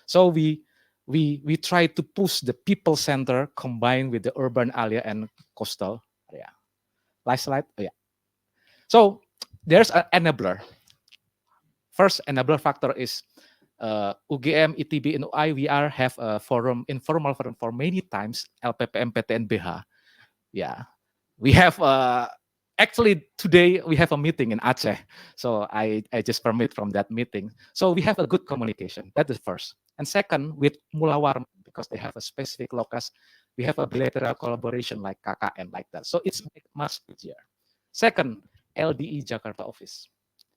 So we try to push the people center combined with the urban area and coastal area. Last slide. Oh, yeah. So there's an enabler. First enabler factor is UGM, ITB, and UI. We are have a forum, informal forum for many times. LPP, MPT, and BH. Yeah, we have actually today we have a meeting in Aceh, so I just permit from that meeting. So we have a good communication. That is first. And second, with Mulawar, because they have a specific locus, we have a bilateral collaboration like KKN like that. So it's much easier. Second, LDE Jakarta office.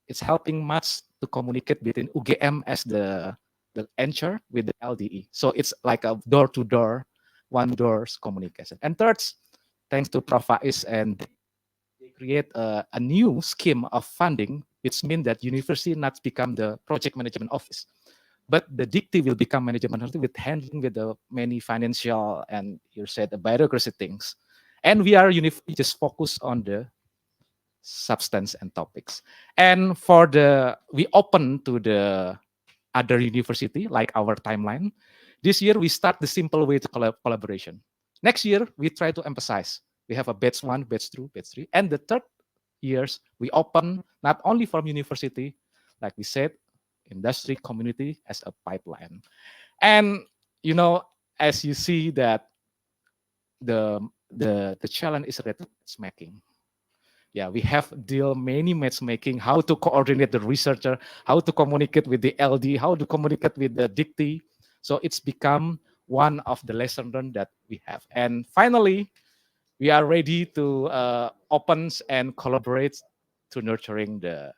It's helping much to communicate between UGM as the anchor with the LDE. So it's like a door-to-door, one doors communication. And third, thanks to Prof. Faiz, and they create a new scheme of funding, which means that university not become the project management office, but the dicty will become management office with handling with the many financial and you said the bureaucracy things. And we are just focus on the substance and topics. And for we open to the other university, like our timeline. This year, we start the simple way to collaboration. Next year, we try to emphasize. We have a batch 1, batch 2, batch 3. And the third years, we open not only from university, like we said, industry, community as a pipeline. And, you know, as you see that the challenge is matchmaking. Yeah, we have deal many matchmaking, how to coordinate the researcher, how to communicate with the LD, how to communicate with the dictee. So it's become one of the lesson learned that we have. And finally, we are ready to open and collaborate to nurturing the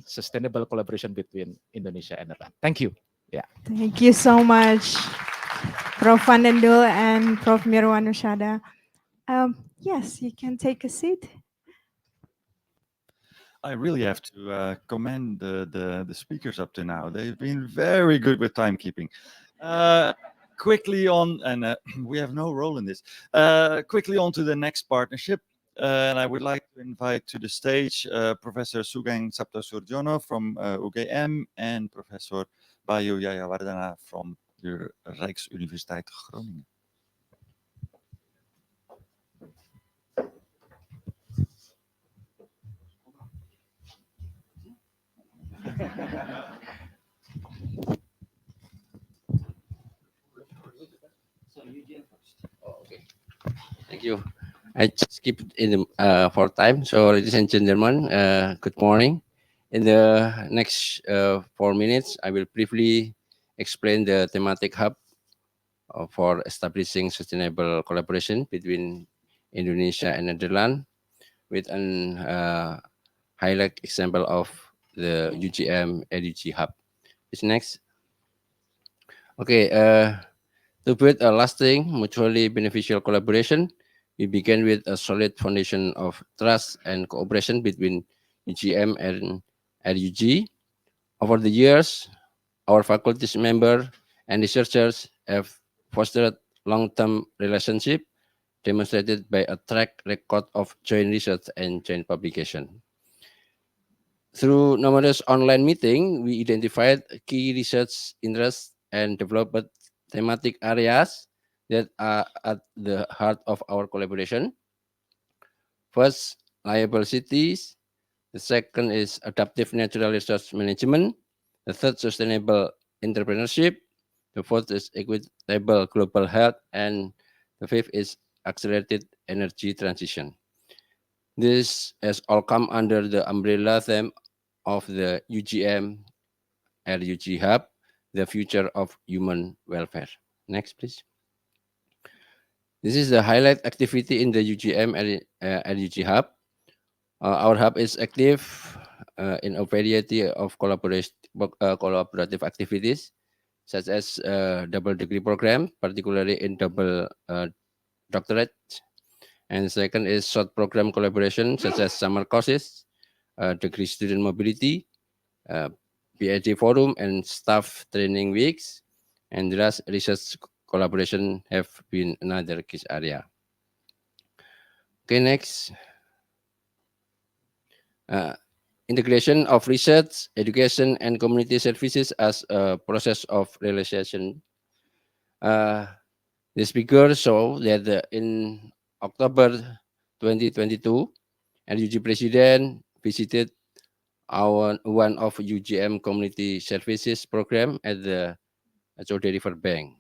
sustainable collaboration between Indonesia and Iran. Thank you. Yeah. Thank you so much, Prof. Vandendul and Prof. Mirwan Nushada. Yes, you can take a seat. I really have to commend the speakers up to now. They've been very good with timekeeping. Quickly on, and we have no role in this. Quickly on to the next partnership. And I would like to invite to the stage Professor Sugeng Saptasurjono from UGM and Professor Bayu Jayawardana from the Rijksuniversiteit Groningen. Okay. Thank you. I just keep it in for time. So, ladies and gentlemen, good morning. In the next 4 minutes, I will briefly explain the thematic hub for establishing sustainable collaboration between Indonesia and Netherlands, with an highlight example of the UGM LUG hub. Is next. Okay. To build a lasting, mutually beneficial collaboration, we began with a solid foundation of trust and cooperation between UGM and LUG. Over the years, our faculty's members and researchers have fostered long-term relationship demonstrated by a track record of joint research and joint publication. Through numerous online meetings, we identified key research interests and developed thematic areas that are at the heart of our collaboration. First, liable cities. The second is adaptive natural resource management. The third, sustainable entrepreneurship. The fourth is equitable global health. And the fifth is accelerated energy transition. This has all come under the umbrella theme of the UGM LUG Hub, the future of human welfare. Next, please. This is the highlight activity in the UGM LUG Hub. Our hub is active in a variety of collaborative activities such as double degree program, particularly in double doctorate. And second is short program collaboration, such as summer courses, degree student mobility, PhD forum, and staff training weeks. And the last, research collaboration have been another key area. Okay, next. Integration of research, education, and community services as a process of realization. This figure show that in October 2022, LUG President visited one of UGM community services program at the Chode River Bank.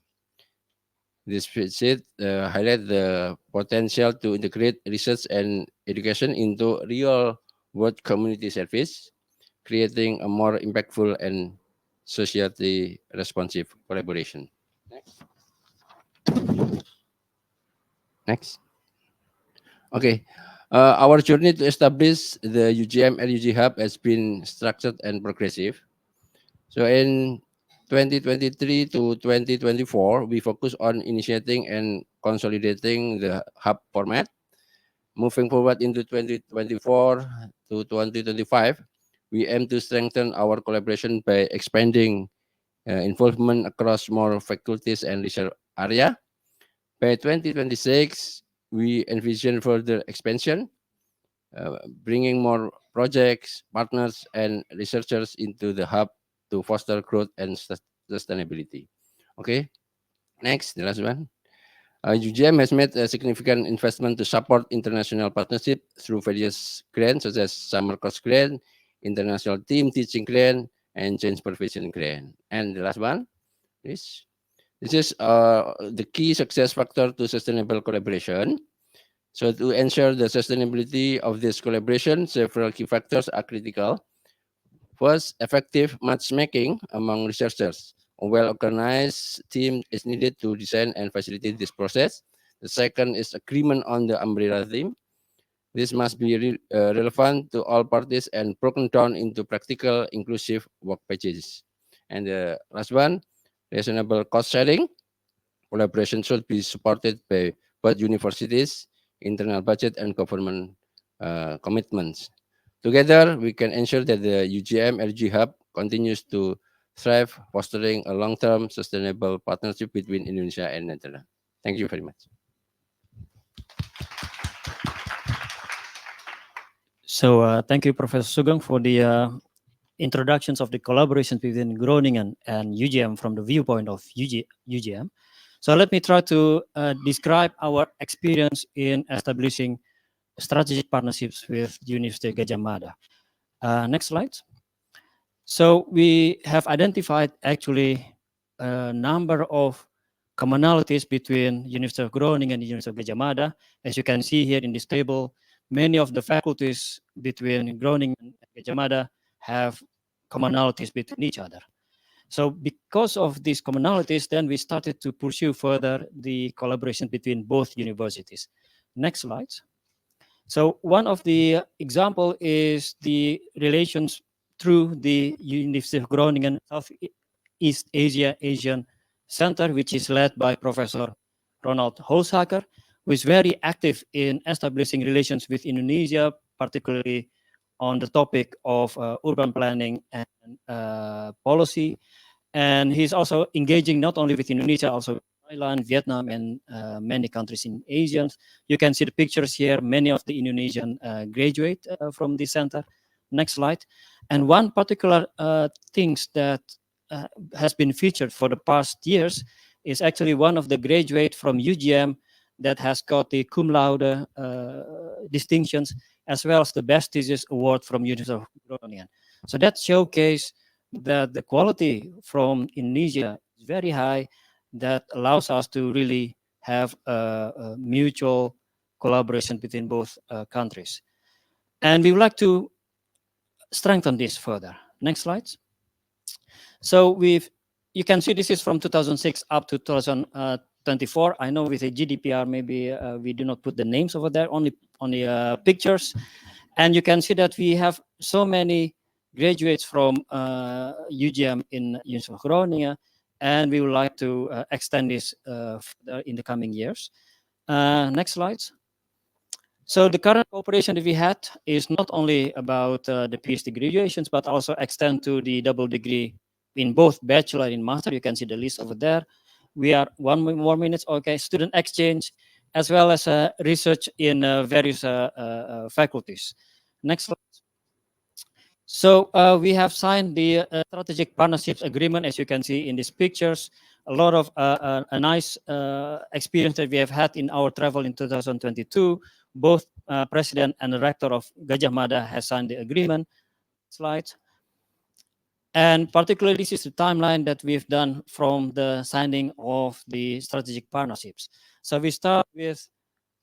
This visit highlight the potential to integrate research and education into real world community service, creating a more impactful and society responsive collaboration. Next. Okay. Our journey to establish the UGM LUG Hub has been structured and progressive. So in 2023 to 2024, we focus on initiating and consolidating the hub format. Moving forward into 2024 to 2025, we aim to strengthen our collaboration by expanding involvement across more faculties and research area. By 2026, we envision further expansion, bringing more projects, partners, and researchers into the hub to foster growth and sustainability. Okay, next, the last one. UGM has made a significant investment to support international partnership through various grants, such as Summer Course Grant, International Team Teaching Grant, and Change Provision Grant. And the last one is, this is the key success factor to sustainable collaboration. So to ensure the sustainability of this collaboration, several key factors are critical. First, effective matchmaking among researchers. A well-organized team is needed to design and facilitate this process. The second is agreement on the umbrella theme. This must be relevant to all parties and broken down into practical, inclusive work packages. And the last one, reasonable cost sharing. Collaboration should be supported by both universities, internal budget, and government commitments. Together, we can ensure that the UGM LG Hub continues to thrive, fostering a long-term sustainable partnership between Indonesia and Netherlands. Thank you very much. So thank you, Professor Sugeng, for the introductions of the collaboration between Groningen and UGM from the viewpoint of UGM. So let me try to describe our experience in establishing strategic partnerships with University Gadjah Mada. Next slide. So we have identified actually a number of commonalities between University of Groningen and University of Gadjah Mada. As you can see here in this table, many of the faculties between Groningen and Gadjah Mada have commonalities between each other. So because of these commonalities, then we started to pursue further the collaboration between both universities. Next slide. So one of the example is the relations through the University of Groningen Southeast Asian Center, which is led by Professor Ronald Holzaker, who is very active in establishing relations with Indonesia, particularly on the topic of urban planning and policy. And he's also engaging not only with Indonesia, also Thailand, Vietnam, and many countries in Asia. You can see the pictures here, many of the Indonesian graduate from this center. Next slide. And one particular things that has been featured for the past years is actually one of the graduate from UGM that has got the cum laude distinctions, as well as the best thesis award from University of Groningen. So that showcase that the quality from Indonesia is very high, that allows us to really have a mutual collaboration between both countries. And we would like to strengthen this further. Next slide. So you can see this is from 2006 up to 2024. I know with the GDPR, maybe we do not put the names over there, only pictures. And you can see that we have so many graduates from UGM in University of Groningen and we would like to extend this further in the coming years. Next slide. So the current cooperation that we had is not only about the PhD graduations, but also extend to the double degree in both bachelor and master. You can see the list over there. We are more minutes. Okay, student exchange, as well as research in various faculties. Next slide. So we have signed the strategic partnerships agreement, as you can see in these pictures. A lot of a nice experience that we have had in our travel in 2022. Both president and the rector of Gajah Mada has signed the agreement. Slide. And particularly, this is the timeline that we've done from the signing of the strategic partnerships. So we start with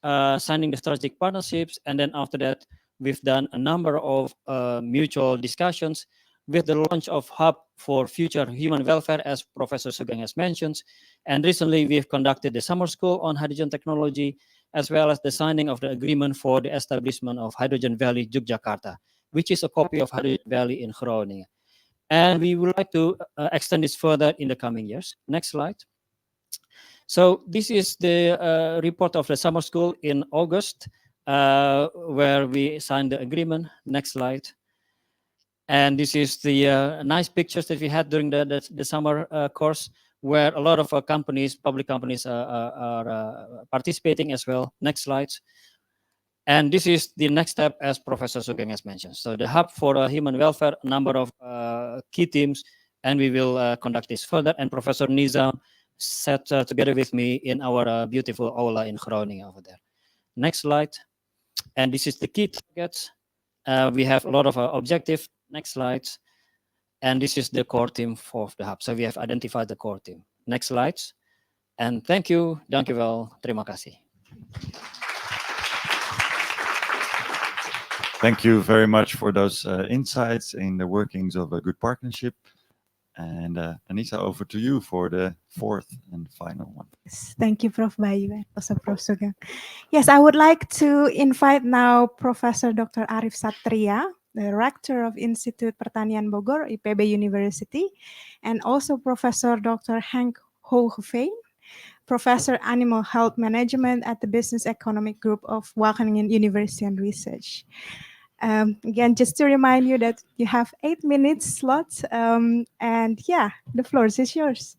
signing the strategic partnerships, and then after that, we've done a number of mutual discussions with the launch of Hub for Future Human Welfare, as Professor Sugeng has mentioned. And recently, we've conducted the summer school on hydrogen technology, as well as the signing of the agreement for the establishment of Hydrogen Valley, Yogyakarta, which is a copy of Hydrogen Valley in Groningen. And we would like to extend this further in the coming years. Next slide. So this is the report of the summer school in August, where we signed the agreement. Next slide. And this is the nice pictures that we had during the summer course, where a lot of companies, public companies, are participating as well. Next slide. And this is the next step, as Professor Sugeng has mentioned. So the Hub for Human Welfare, a number of key teams, and we will conduct this further. And Professor Nizam sat together with me in our beautiful aula in Groningen over there. Next slide. And this is the key targets. We have a lot of objectives. Next slide. And this is the core team for the Hub. So we have identified the core team. Next slide. And thank you. Dank u wel. Terima kasih. Thank you very much for those insights in the workings of a good partnership. And Anissa, over to you for the fourth and final one. Yes, thank you, Prof. Bayu and also Prof. Sugeng. Yes, I would like to invite now Professor Dr. Arif Satria, the Rector of Institute Pertanian Bogor, IPB University, and also Professor Dr. Henk Hoogeveen, Professor Animal Health Management at the Business Economic Group of Wageningen University and Research. Again, just to remind you that you have 8 minutes slots, and yeah, the floor is yours.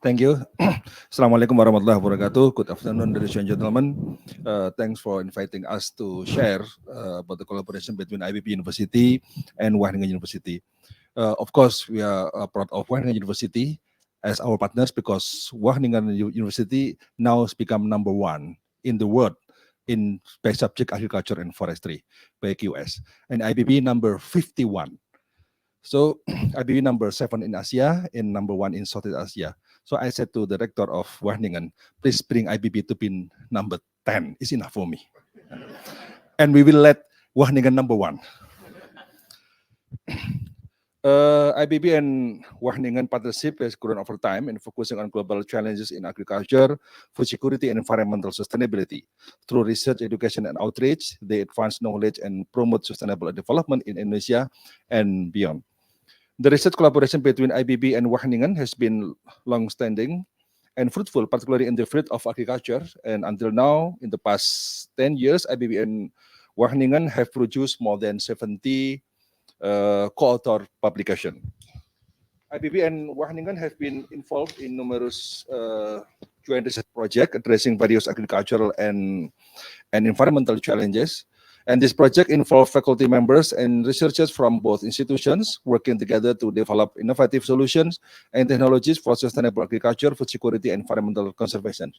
Thank you. Assalamualaikum warahmatullahi wabarakatuh. Good afternoon, ladies and gentlemen. Thanks for inviting us to share about the collaboration between IBP University and Wageningen University. Of course, we are proud of Wageningen University as our partners because Wageningen University now has become #1 in the world in by subject agriculture and forestry by QS, and IBP number 51. So IBP number 7 in Asia and #1 in Southeast Asia. So I said to the rector of Wageningen, please bring IBP to pin number 10. It's enough for me. And we will let Wageningen #1. IBB and Wageningen partnership has grown over time and focusing on global challenges in agriculture, food security, and environmental sustainability. Through research, education, and outreach, they advance knowledge and promote sustainable development in Indonesia and beyond. The research collaboration between IBB and Wageningen has been long-standing and fruitful, particularly in the field of agriculture. And until now, in the past 10 years, IBB and Wageningen have produced more than 70 co-author publication. IBB and Wageningen have been involved in numerous joint research projects addressing various agricultural and environmental challenges. And this project involves faculty members and researchers from both institutions working together to develop innovative solutions and technologies for sustainable agriculture, food security, and environmental conservation.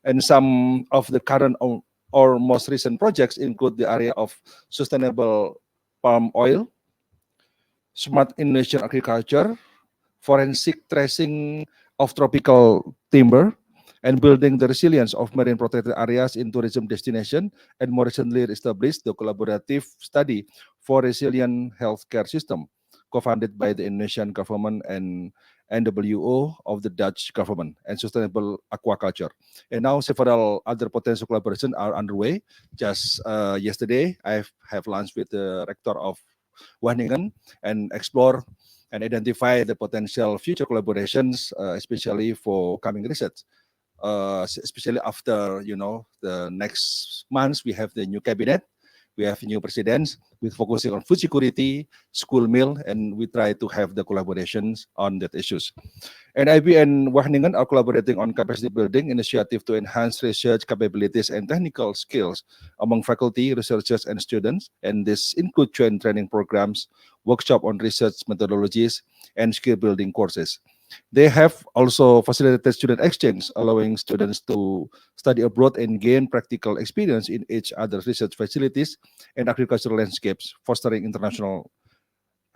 And some of the current or most recent projects include the area of sustainable palm oil, smart Indonesian agriculture, forensic tracing of tropical timber, and building the resilience of marine protected areas in tourism destination, and more recently established the collaborative study for resilient healthcare system, co-funded by the Indonesian government and NWO of the Dutch government, and sustainable aquaculture. And now several other potential collaborations are underway. Just yesterday, I have lunch with the rector of Wageningen and explore and identify the potential future collaborations, especially for coming research. Especially after the next months we have the new cabinet, we have new presidents with focusing on food security, school meal, and we try to have the collaborations on that issues. And IB and Wageningen are collaborating on capacity building initiative to enhance research capabilities and technical skills among faculty, researchers, and students. And this include joint training programs, workshop on research methodologies, and skill building courses. They have also facilitated student exchange, allowing students to study abroad and gain practical experience in each other's research facilities and agricultural landscapes, fostering international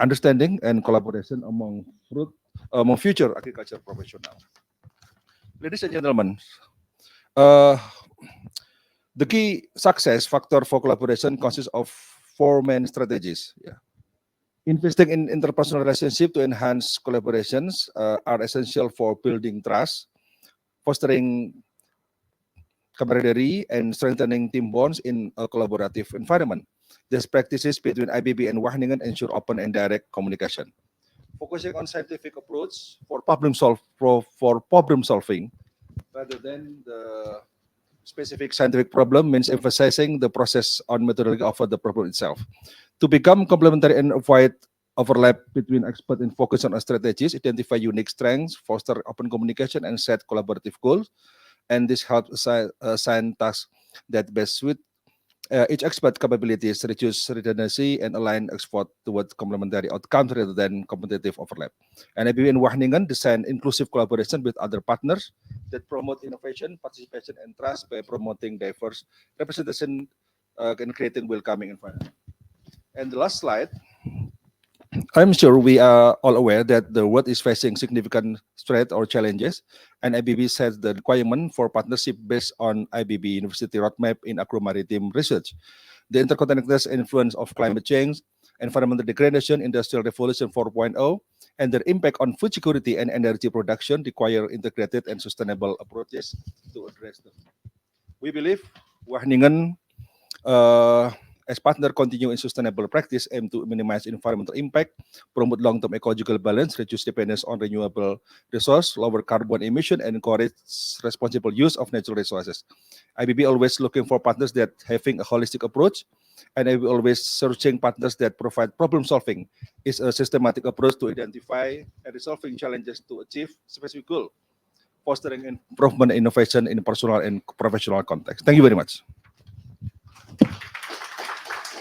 understanding and collaboration among future agriculture professionals. Ladies and gentlemen, the key success factor for collaboration consists of four main strategies. Yeah. Investing in interpersonal relationship to enhance collaborations are essential for building trust, fostering camaraderie, and strengthening team bonds in a collaborative environment. These practices between IBB and Wageningen ensure open and direct communication. Focusing on scientific approach for problem solving rather than the specific scientific problem means emphasizing the process on methodology of the problem itself. To become complementary and avoid overlap between expert and focus on strategies, identify unique strengths, foster open communication, and set collaborative goals. And this helps assign tasks that best suit each expert capabilities, reduce redundancy, and align export towards complementary outcomes rather than competitive overlap. And IBB and Wageningen design inclusive collaboration with other partners that promote innovation, participation, and trust by promoting diverse representation and creating welcoming environment. And the last slide, I'm sure we are all aware that the world is facing significant threats or challenges, and IBB sets the requirement for partnership based on IBB University Roadmap in agro-maritime research. The interconnected influence of climate change, environmental degradation, industrial revolution 4.0, and their impact on food security and energy production require integrated and sustainable approaches to address them. We believe Wageningen as partner continue in sustainable practice aim to minimize environmental impact, promote long-term ecological balance, reduce dependence on renewable resource, lower carbon emission, and encourage responsible use of natural resources. IBB always looking for partners that having a holistic approach, and IBB always searching partners that provide problem solving is a systematic approach to identify and resolving challenges to achieve specific goal, fostering improvement and innovation in personal and professional context. Thank you very much.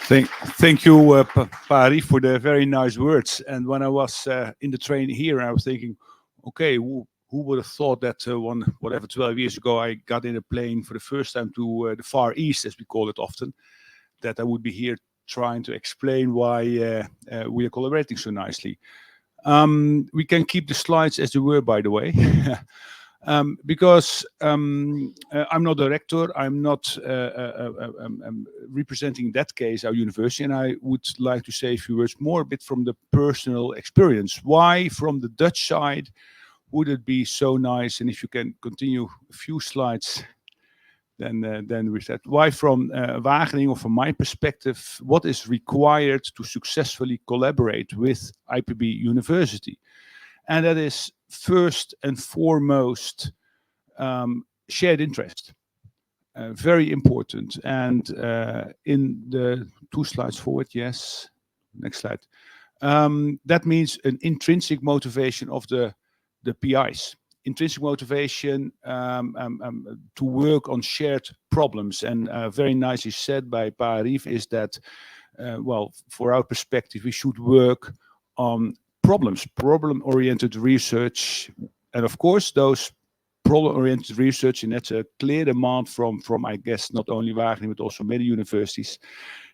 Thank you, Pari, for the very nice words. And when I was in the train here, I was thinking, okay, who would have thought that 12 years ago, I got in a plane for the first time to the Far East, as we call it often, that I would be here trying to explain why we are collaborating so nicely. We can keep the slides as they were, by the way. Because I'm not a rector, I'm not representing in that case our university, and I would like to say a few words more a bit from the personal experience. Why from the Dutch side would it be so nice, and if you can continue a few slides, then with that. Why from Wageningen, or from my perspective, what is required to successfully collaborate with IPB University? And that is first and foremost shared interest. Very important. And in the 2 slides forward, yes, next slide. That means an intrinsic motivation of the PIs. Intrinsic motivation to work on shared problems. And very nicely said by Parif is that, well, for our perspective, we should work on problems, problem-oriented research. And of course, those problem-oriented research, and that's a clear demand from I guess, not only Wageningen, but also many universities,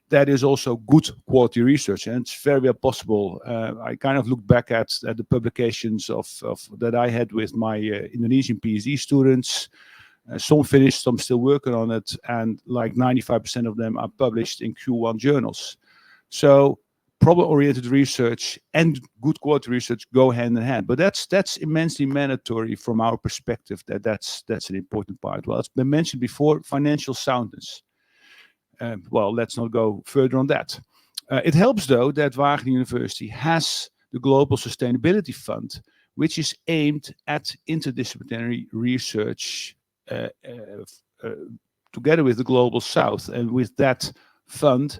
that is also good quality research. And it's very well possible. I kind of look back at the publications of that I had with my Indonesian PhD students. Some finished, some still working on it. And like 95% of them are published in Q1 journals. So problem-oriented research and good quality research go hand in hand. But that's immensely mandatory from our perspective. That's an important part. Well, it's been mentioned before, financial soundness. Well, let's not go further on that. It helps, though, that Wageningen University has the Global Sustainability Fund, which is aimed at interdisciplinary research together with the Global South. And with that fund,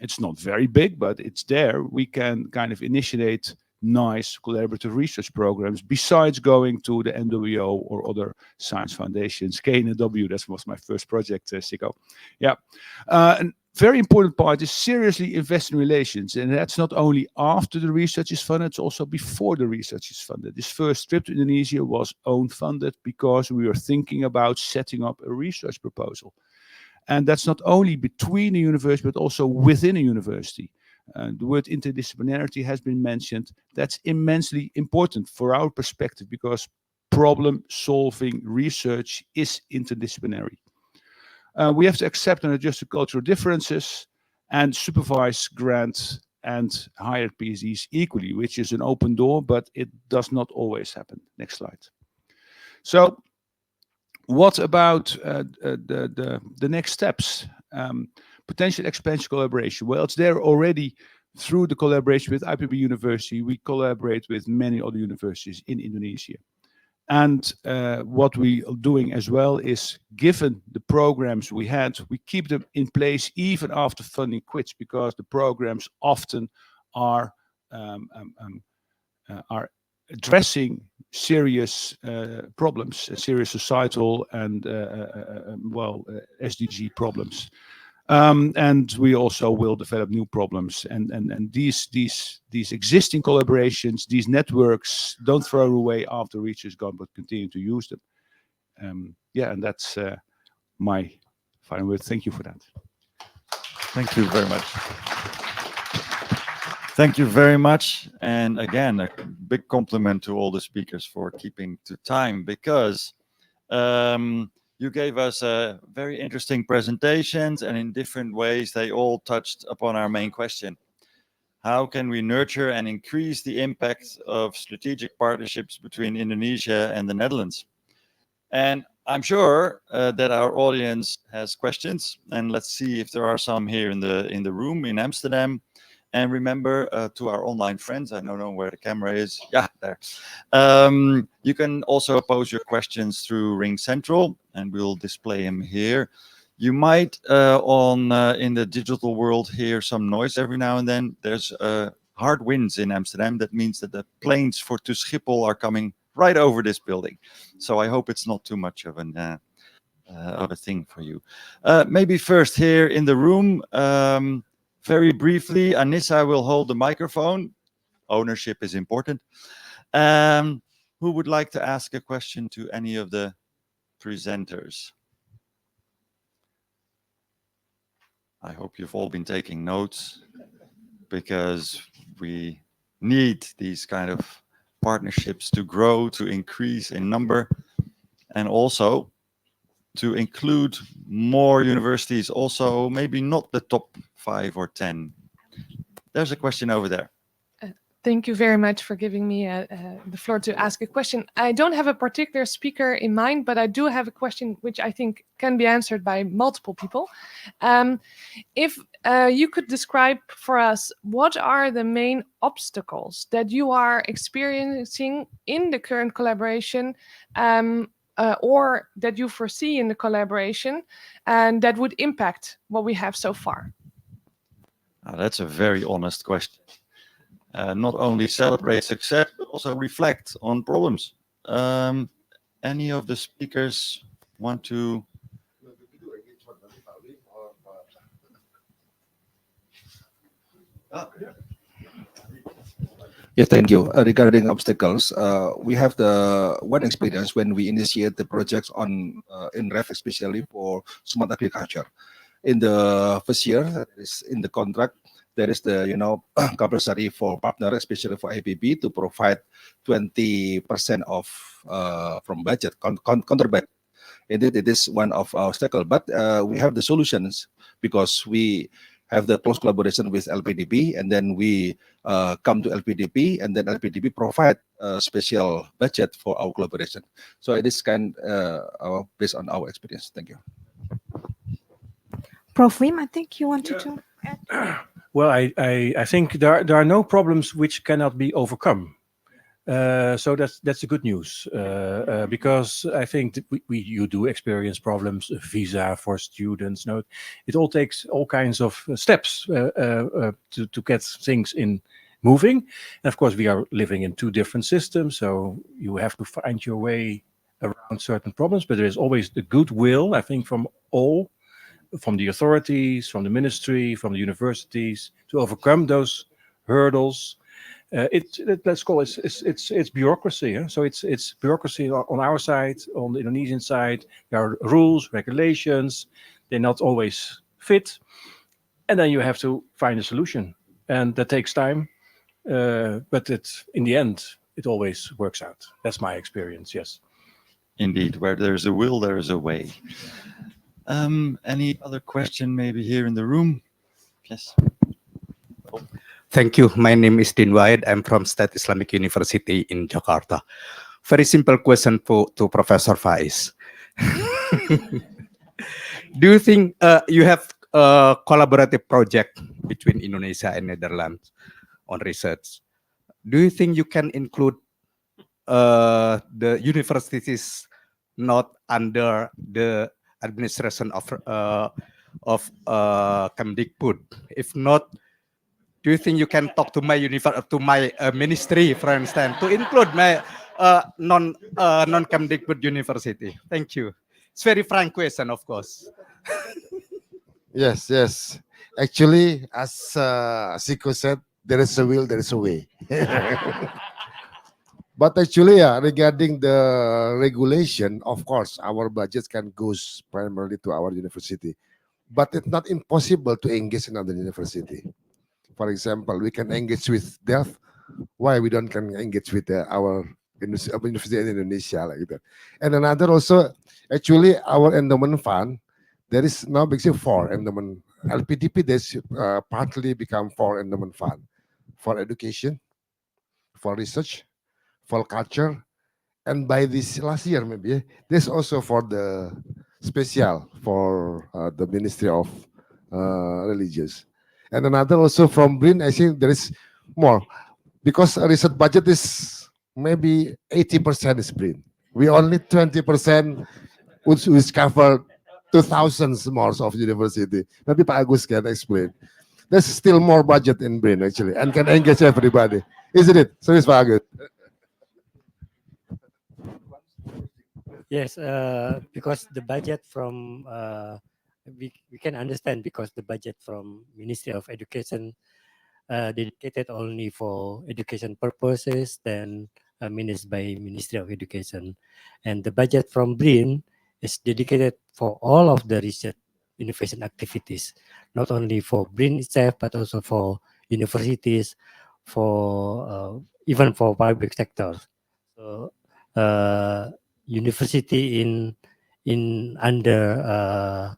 it's not very big, but it's there. We can kind of initiate nice collaborative research programs besides going to the NWO or other science foundations. KNW, that was my first project, Siko. Yeah. And very important part is seriously invest in relations. And that's not only after the research is funded, it's also before the research is funded. This first trip to Indonesia was own funded because we were thinking about setting up a research proposal. And that's not only between the university, but also within a university. The word interdisciplinarity has been mentioned. That's immensely important for our perspective because problem-solving research is interdisciplinary. We have to accept and adjust to cultural differences and supervise grants and hire PhDs equally, which is an open door, but it does not always happen. Next slide. So, what about the next steps? Potential expansion collaboration. Well, it's there already through the collaboration with IPB University. We collaborate with many other universities in Indonesia. And what we are doing as well is, given the programs we had, we keep them in place even after funding quits, because the programs often are addressing serious problems, serious societal and SDG problems. And we also will develop new problems. And these existing collaborations, these networks, don't throw away after research is gone, but continue to use them. Yeah, and that's my final word. Thank you for that. Thank you very much. Thank you very much. And again, a big compliment to all the speakers for keeping to time, because you gave us very interesting presentations, and in different ways, they all touched upon our main question. How can we nurture and increase the impact of strategic partnerships between Indonesia and the Netherlands? And I'm sure that our audience has questions, and let's see if there are some here in the room in Amsterdam. And remember, to our online friends, I don't know where the camera is. Yeah, there. You can also pose your questions through Ring Central, and we'll display them here. You might, in the digital world, hear some noise every now and then. There's hard winds in Amsterdam. That means that the planes to Schiphol are coming right over this building. So I hope it's not too much of a thing for you. Maybe first here in the room. Very briefly, Anissa will hold the microphone. Ownership is important. Who would like to ask a question to any of the presenters? I hope you've all been taking notes, because we need these kind of partnerships to grow, to increase in number, and also to include more universities, also maybe not the top 5 or 10. There's a question over there. Thank you very much for giving me the floor to ask a question. I don't have a particular speaker in mind, but I do have a question which I think can be answered by multiple people. If you could describe for us, what are the main obstacles that you are experiencing in the current collaboration, or that you foresee in the collaboration, and that would impact what we have so far? That's a very honest question. Not only celebrate success, but also reflect on problems. Any of the speakers want to? Yeah, thank you. Regarding obstacles, we have the one experience when we initiate the projects on in REF, especially for smart agriculture. In the first year, in the contract, there is the compulsory for partner, especially for APB, to provide 20% of from budget counter budget. Indeed, it is one of our obstacles, but we have the solutions, because we have the close collaboration with LPDP, and then we come to LPDP, and then LPDP provide a special budget for our collaboration. So it is based on our experience. Thank you. Prof. Wim, I think you wanted to add. Well, I think there are no problems which cannot be overcome. So that's the good news, because I think that you do experience problems, visa for students. No, it all takes all kinds of steps to get things in moving. And of course, we are living in two different systems, so you have to find your way around certain problems. But there is always the goodwill, I think, from all, from the authorities, from the ministry, from the universities, to overcome those hurdles. Let's call it's bureaucracy. So it's bureaucracy on our side, on the Indonesian side. There are rules, regulations. They're not always fit, and then you have to find a solution, and that takes time. But in the end, it always works out. That's my experience. Yes. Indeed, where there's a will, there is a way. Any other question maybe here in the room? Yes. Thank you. My name is Din Wahid. I'm from State Islamic University in Jakarta. Very simple question to Professor Faiz. Do you think you have a collaborative project between Indonesia and Netherlands on research? Do you think you can include the universities not under the administration of Kemdikbud? If not, do you think you can talk to my ministry, for instance, to include my non Kemdikbud university? Thank you. It's very frank question, of course. Yes, yes. Actually, as Siko said, there is a will, there is a way. But actually, regarding the regulation, of course, our budget can goes primarily to our university. But it's not impossible to engage in other university. For example, we can engage with Delft. Why we don't can engage with our university in Indonesia like that? And another also, actually, our endowment fund, there is now basically 4 endowment. LPDP, there's partly become 4 endowment fund for education, for research, for culture, and by this last year maybe there's also for the special for the Ministry of Religious. And another also from BRIN, I think there is more because research budget is maybe 80% is BRIN. We only 20% which cover 2,000 more of university. Maybe Pak Agus can explain. There's still more budget in BRIN actually and can engage everybody, isn't it? So it's Pak Agus. Yes, because the budget from we can understand because the budget from Ministry of Education dedicated only for education purposes, then managed by Ministry of Education, and the budget from BRIN is dedicated for all of the research innovation activities, not only for BRIN itself but also for universities, for even for public sectors. So university in under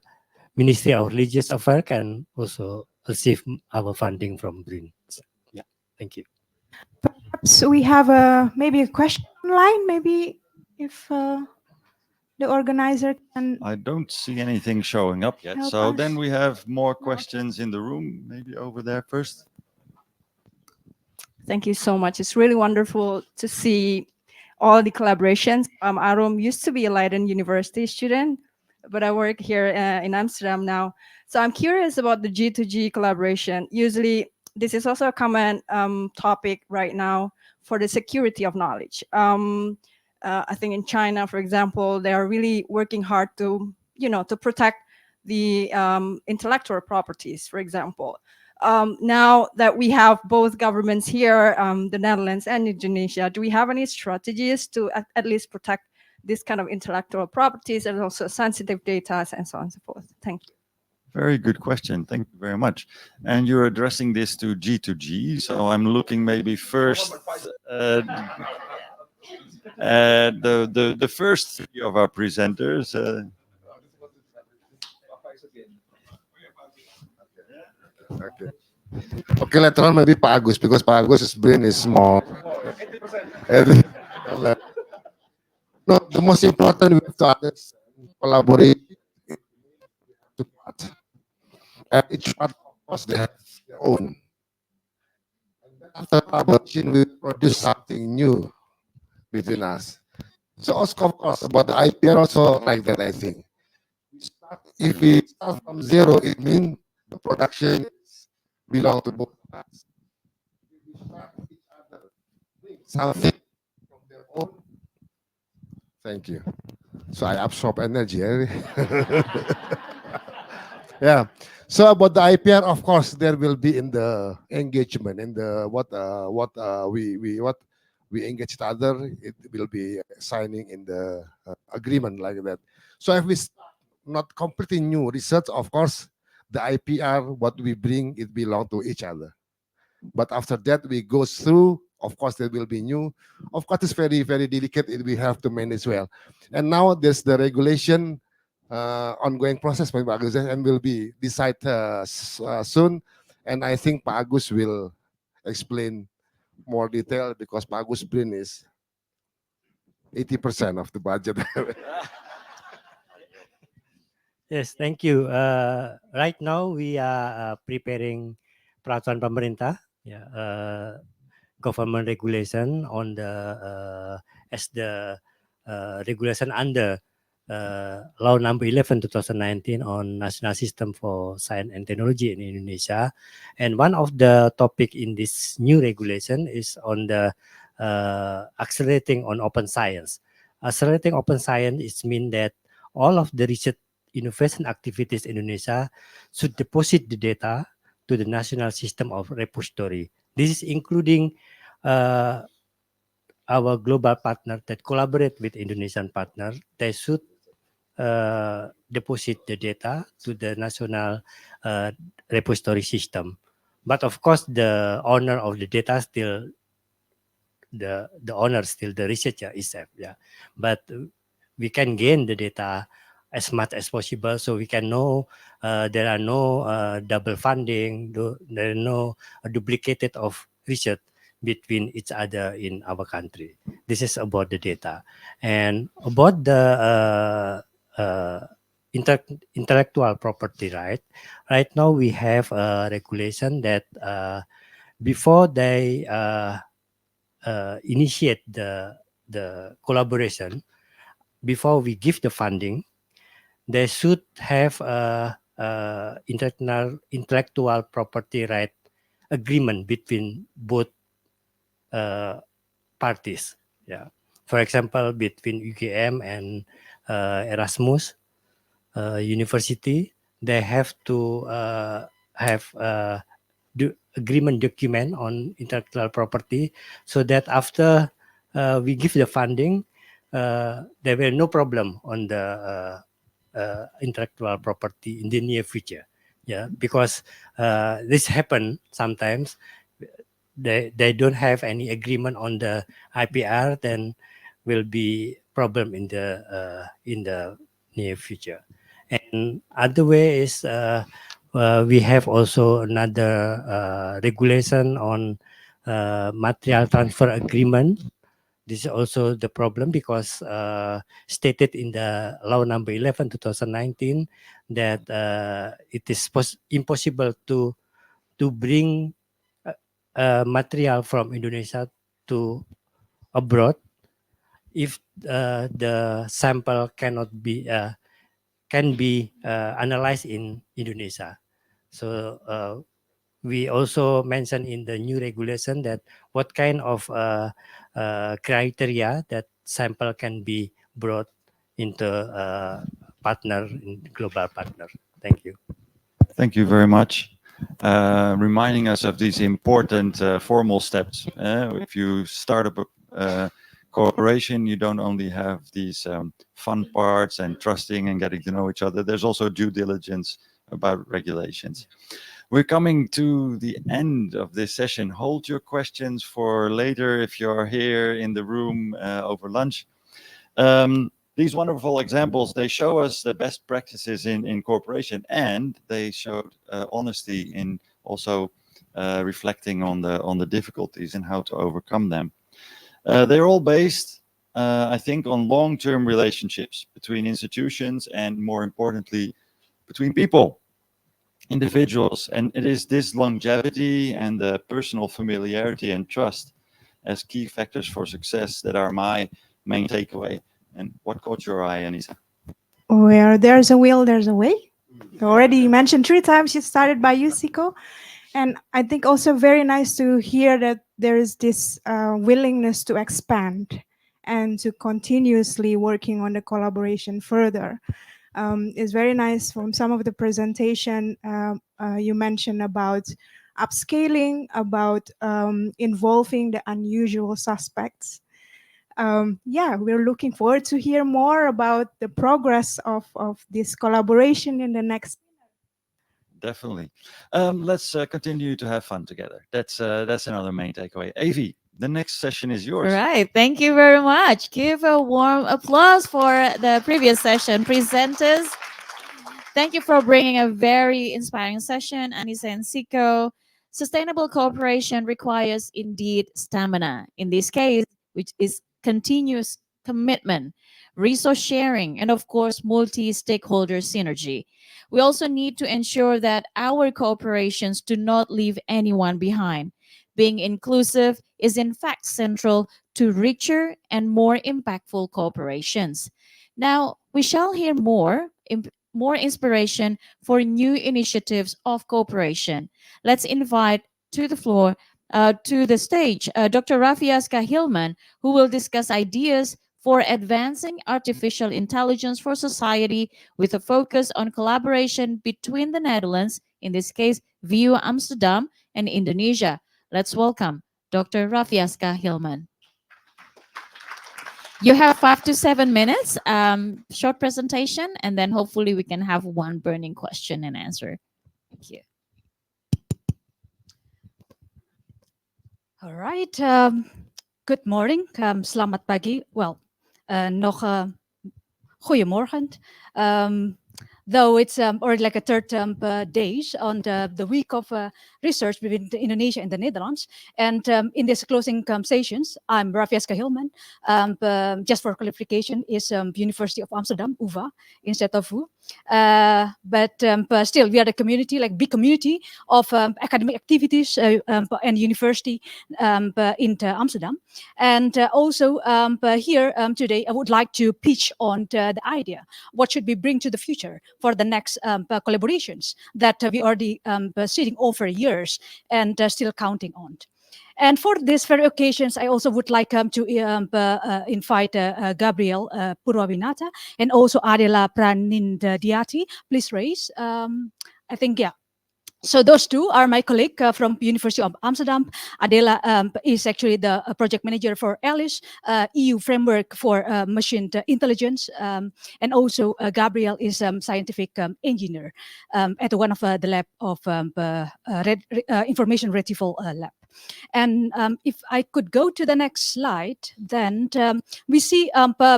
Ministry of Religious Affairs can also receive our funding from BRIN. So, yeah, thank you. So we have maybe a question line. Maybe if the organizer can. I don't see anything showing up yet. Help So us. then we have more questions in the room. Maybe over there first. Thank you so much. It's really wonderful to see all the collaborations. Arum used to be a Leiden University student, but I work here in Amsterdam now. So I'm curious about the G2G collaboration. Usually, this is also a common topic right now for the security of knowledge. I think in China, for example, they are really working hard to, to protect the intellectual properties, for example. Now that we have both governments here, the Netherlands and Indonesia, do we have any strategies to at least protect this kind of intellectual properties and also sensitive data and so on and so forth? Thank you. Very good question. Thank you very much. And you're addressing this to G2G. So I'm looking maybe first at the first 3 of our presenters. Okay. Okay, later on maybe Pak Agus because Pak Agus's brain is small. No, the most important we have to understand collaborate to part. And each part of course they have their own. After publishing, we produce something new between us. So also, of course, about the IPR also like that, I think. If we start from zero, it means the production belong to both of us. We start with each other, bring something from their own. Thank you. So I absorb energy. Yeah. So about the IPR, of course, there will be in the engagement, in the what we engage each other. It will be signing in the agreement like that. So if we start not completely new research, of course, the IPR what we bring it belong to each other. But after that we go through. Of course, there will be new. Of course, it's very very delicate. It we have to manage well. And now there's the regulation ongoing process by Pak Agus and will be decided soon. And I think Pak Agus will explain more detail because Pak Agus brain is 80% of the budget. Yes, thank you. Right now we are preparing peraturan pemerintah, yeah, government regulation on the as the regulation under Law Number 11 2019 on National System for Science and Technology in Indonesia, and one of the topic in this new regulation is on the accelerating on open science. Accelerating open science is mean that all of the research innovation activities in Indonesia should deposit the data to the national system of repository. This is including our global partner that collaborate with Indonesian partner. They should deposit the data to the national repository system. But of course, the owner of the data still the owner still the researcher itself. Yeah, but we can gain the data as much as possible so we can know there are no double funding, there are no duplicated of research between each other in our country. This is about the data. And about the intellectual property right. Right now we have a regulation that before they initiate the collaboration, before we give the funding, they should have a intellectual property right agreement between both parties. Yeah. For example, between UGM and Erasmus University, they have to have agreement document on intellectual property so that after we give the funding, there will no problem on the intellectual property in the near future. Yeah, because this happen sometimes. They don't have any agreement on the IPR, then will be problem in the near future. And other way is we have also another regulation on material transfer agreement. This is also the problem because stated in the law number 11 2019 that it is impossible to bring material from Indonesia to abroad if the sample cannot be can be analyzed in Indonesia. So we also mentioned in the new regulation that what kind of criteria that sample can be brought into partner, global partner. Thank you. Thank you very much. Reminding us of these important formal steps. If you start up a cooperation, you don't only have these fun parts and trusting and getting to know each other. There's also due diligence about regulations. We're coming to the end of this session. Hold your questions for later if you're here in the room over lunch. These wonderful examples, they show us the best practices in cooperation, and they showed honesty in also reflecting on the difficulties and how to overcome them. They're all based, I think, on long-term relationships between institutions and, more importantly, between people. individuals. And it is this longevity and the personal familiarity and trust as key factors for success that are my main takeaway. And what caught your eye, Anissa? Where there's a will, there's a way. Already mentioned 3 times. You started by you, Siko. And I think also very nice to hear that there is this willingness to expand and to continuously working on the collaboration further. It's very nice from some of the presentation you mentioned about upscaling, about involving the unusual suspects. Yeah, we're looking forward to hear more about the progress of this collaboration in the next. Definitely. Let's continue to have fun together. That's another main takeaway. Avi, the next session is yours. Right. Thank you very much. Give a warm applause for the previous session presenters. Thank you for bringing a very inspiring session, Anissa and Siko. Sustainable cooperation requires indeed stamina. In this case, which is continuous commitment, resource sharing, and of course, multi-stakeholder synergy. We also need to ensure that our cooperations do not leave anyone behind. Being inclusive is in fact central to richer and more impactful cooperations. Now, we shall hear more inspiration for new initiatives of cooperation. Let's invite to the floor, to the stage, Dr. Rafiaska Hillman, who will discuss ideas for advancing artificial intelligence for society with a focus on collaboration between the Netherlands, in this case, VU Amsterdam, and Indonesia. Let's welcome Dr. Rafiaska Hillman. You have 5 to 7 minutes, short presentation, and then hopefully we can have one burning question and answer. Thank you. All right. Good morning. Selamat pagi. Well, nog goedemorgen. Though it's already like a third days on the week of research between Indonesia and the Netherlands. And in this closing sessions, I'm Rafiaska Hillman. Just for clarification, is University of Amsterdam, UvA, instead of VU. But still, we are the community, like big community of academic activities and university in Amsterdam. And also here today, I would like to pitch on the idea, what should we bring to the future for the next collaborations that we already sitting over years and still counting on. And for this very occasions, I also would like to invite Gabriel Purwabinata and also Adela Pranindiati. Please raise. I think, yeah. So those two are my colleague from University of Amsterdam. Adela is actually the project manager for ALICE, EU framework for machine intelligence. And also Gabriel is scientific engineer at one of the lab of information retrieval lab. And if I could go to the next slide, then we see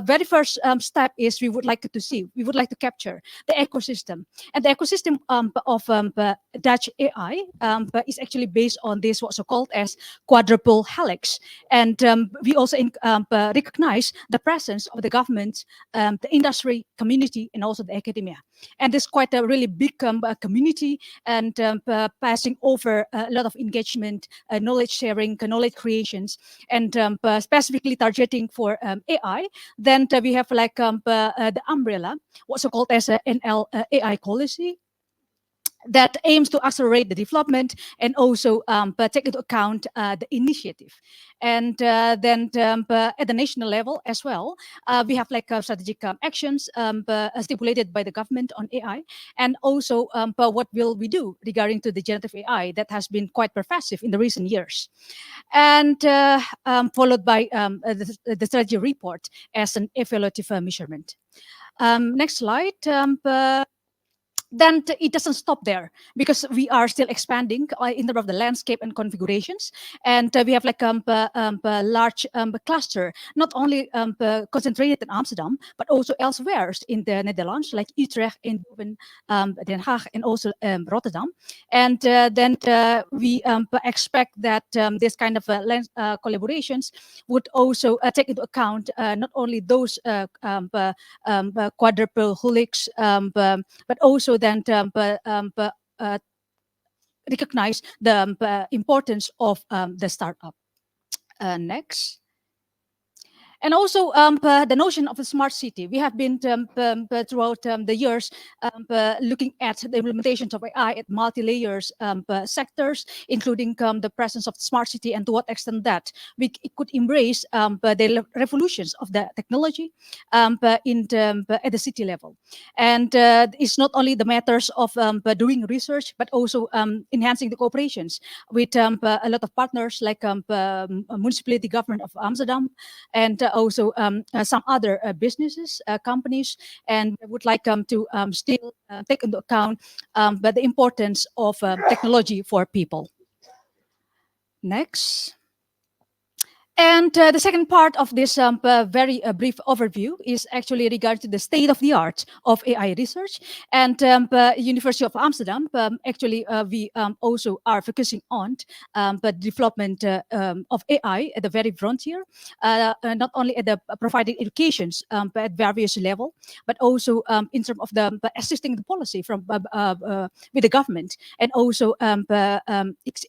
very first step is we would like to capture the ecosystem. And the ecosystem of Dutch AI is actually based on this what's called as quadruple helix. And we also recognize the presence of the government, the industry, community, and also the academia. And it's quite a really big community and passing over a lot of engagement, knowledge sharing, knowledge creations, and specifically targeting for AI. Then we have like the umbrella, what's called as an NL AI policy, that aims to accelerate the development and also take into account the initiative. And then at the national level as well, we have like strategic actions stipulated by the government on AI, and also what will we do regarding to the generative AI that has been quite pervasive in the recent years. And followed by the strategy report as an evaluative measurement. Next slide. Then it doesn't stop there, because we are still expanding in terms of the landscape and configurations. And we have like a large cluster, not only concentrated in Amsterdam, but also elsewhere in the Netherlands, like Utrecht, Eindhoven, Den Haag, and also Rotterdam. And then we expect that this kind of collaborations would also take into account not only those quadruple helix, but also then recognize the importance of the startup. Next. And also the notion of a smart city. We have been throughout the years looking at the implementations of AI at multi-layers sectors, including the presence of the smart city and to what extent that it could embrace the revolutions of the technology at the city level. And it's not only the matters of doing research, but also enhancing the cooperations with a lot of partners like municipality government of Amsterdam, and also some other businesses, companies, and I would like to still take into account but the importance of technology for people. Next. And the second part of this very brief overview is actually regarding to the state of the art of AI research. And University of Amsterdam, actually, we also are focusing on the development of AI at the very frontier, not only at the providing educations at various level, but also in terms of the assisting the policy from with the government, and also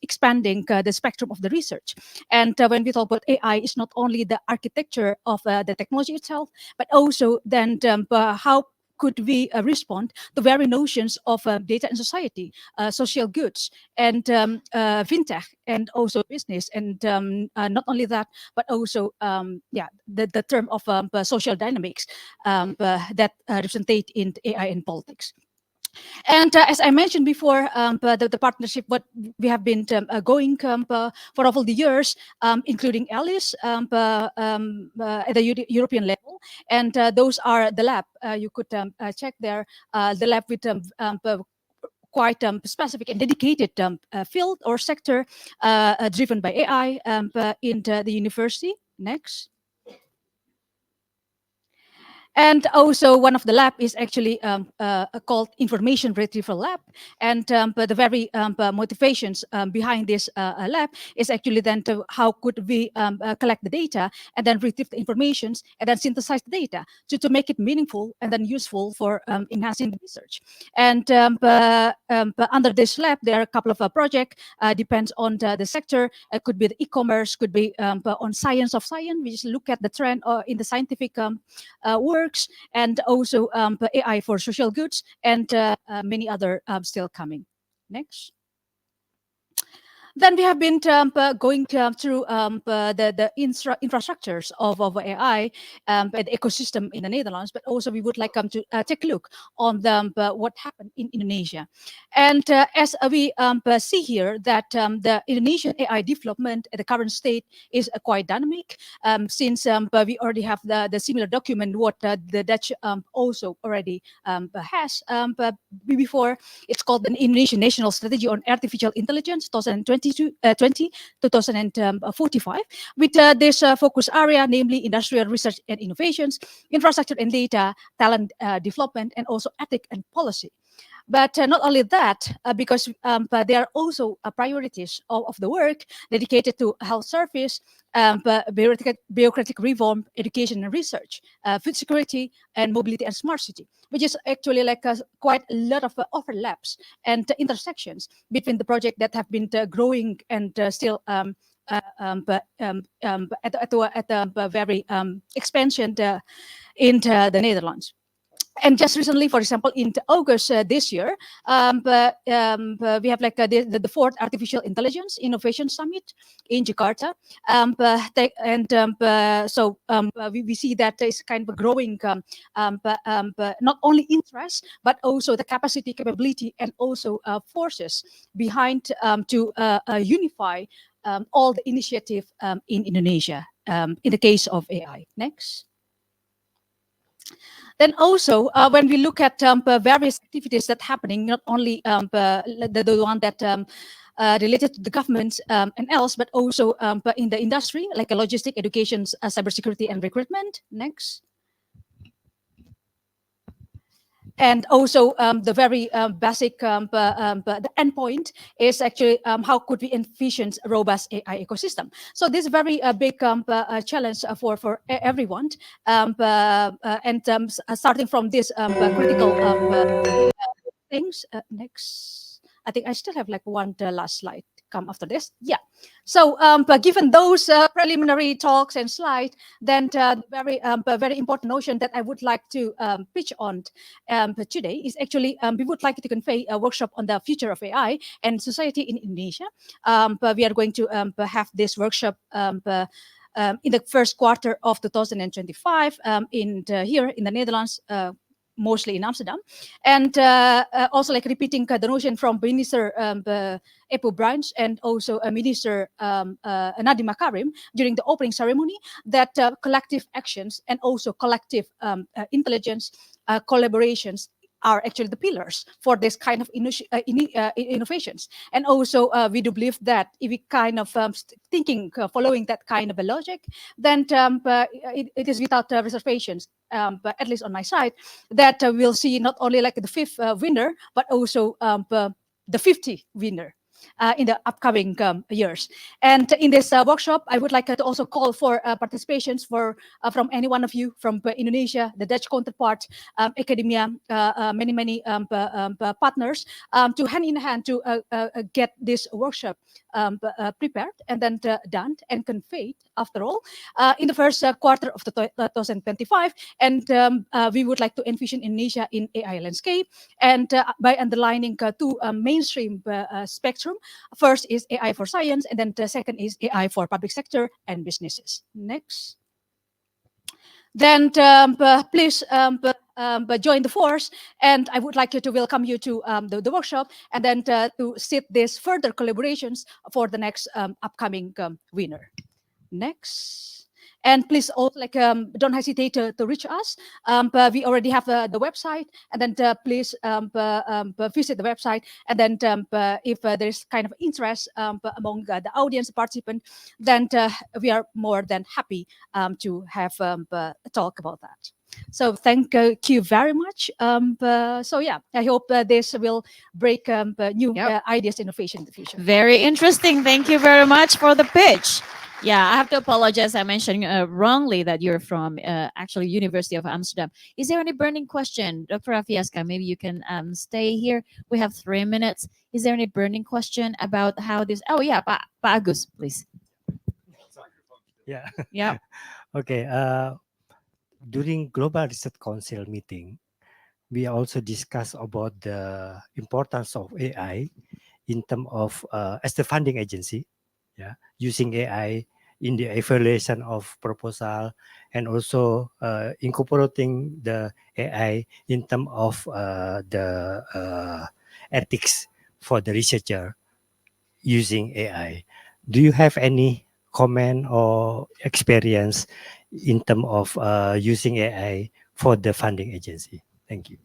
expanding the spectrum of the research. And when we talk about AI, it's not only the architecture of the technology itself, but also then how could we respond to very notions of data and society, social goods, and fintech, and also business, and not only that, but also the term of social dynamics that representate in AI and politics. And as I mentioned before, the partnership, what we have been going for all the years, including ALICE at the European level. And those are the lab. You could check there, the lab with quite specific and dedicated field or sector driven by AI in the university. Next. And also one of the lab is actually called Information Retrieval Lab. And but the very motivations behind this lab is actually then to how could we collect the data and then retrieve the informations and then synthesize the data to make it meaningful and then useful for enhancing the research. And under this lab, there are a couple of projects, depends on the sector. It could be the e-commerce, could be on science of science. We just look at the trend in the scientific works, and also AI for social goods, and many other still coming. Next. Then we have been going through the infrastructures of AI and the ecosystem in the Netherlands, but also we would like to take a look on what happened in Indonesia. And as we see here that the Indonesian AI development at the current state is quite dynamic, since we already have the similar document what the Dutch also already has before. It's called the Indonesian National Strategy on Artificial Intelligence 2020-2045, with this focus area, namely industrial research and innovations, infrastructure and data, talent development, and also ethic and policy. But not only that, because but there are also priorities of the work dedicated to health service, bureaucratic reform, education and research, food security, and mobility and smart city, which is actually like quite a lot of overlaps and intersections between the project that have been growing and still at the very expansion in the Netherlands. And just recently, for example, in August this year, we have like the fourth Artificial Intelligence Innovation Summit in Jakarta. So we see that there is kind of a growing not only interest, but also the capacity, capability, and also forces behind to unify all the initiative in Indonesia in the case of AI. Next. Then also, when we look at various activities that happening, not only the one that related to the government and else, but also in the industry, like logistic, education, cybersecurity, and recruitment. Next. And also the very basic the endpoint is actually how could we envision a robust AI ecosystem. So this is a very big challenge for everyone. Starting from this critical things. Next. I think I still have like one last slide come after this. Yeah. So but given those preliminary talks and slides, then very important notion that I would like to pitch on today is actually we would like to convey a workshop on the future of AI and society in Indonesia. But we are going to have this workshop in the first quarter of 2025 here in the Netherlands. Mostly in Amsterdam, and also like repeating the notion from Minister Epo Bruins and also Minister Nadiem Makarim during the opening ceremony, that collective actions and also collective intelligence collaborations are actually the pillars for this kind of innovations. And also we do believe that if we kind of thinking, following that kind of a logic, then it is without reservations, but at least on my side, that we'll see not only like the fifth winner, but also the 50 winner in the upcoming years. And in this workshop, I would like to also call for participations from any one of you from Indonesia, the Dutch counterpart, academia, many partners, to hand in hand to get this workshop prepared and then done and conveyed, after all, in the first quarter of 2025. And we would like to envision Indonesia in AI landscape, and by underlining two mainstream spectrum. First is AI for science, and then the second is AI for public sector and businesses. Next. Then please join the force, and I would like to welcome you to the workshop, and then to sit these further collaborations for the next upcoming winner. Next. And please also don't hesitate to reach us. But we already have the website, and then please visit the website. And then if there's kind of interest among the audience participant, then we are more than happy to have a talk about that. So thank you very much. So yeah, I hope this will break new ideas, innovation in the future. Very interesting. Thank you very much for the pitch. Yeah, I have to apologize. I mentioned wrongly that you're from actually University of Amsterdam. Is there any burning question, Dr. Raffiaska? Maybe you can stay here. We have 3 minutes. Is there any burning question about how this? Oh yeah, Pak Agus, please. Yeah. Yeah. Okay. During Global Research Council meeting, we also discussed about the importance of AI in terms of as the funding agency, using AI in the evaluation of proposal, and also incorporating the AI in terms of the ethics for the researcher using AI. Do you have any comment or experience in terms of using AI for the funding agency? Thank you.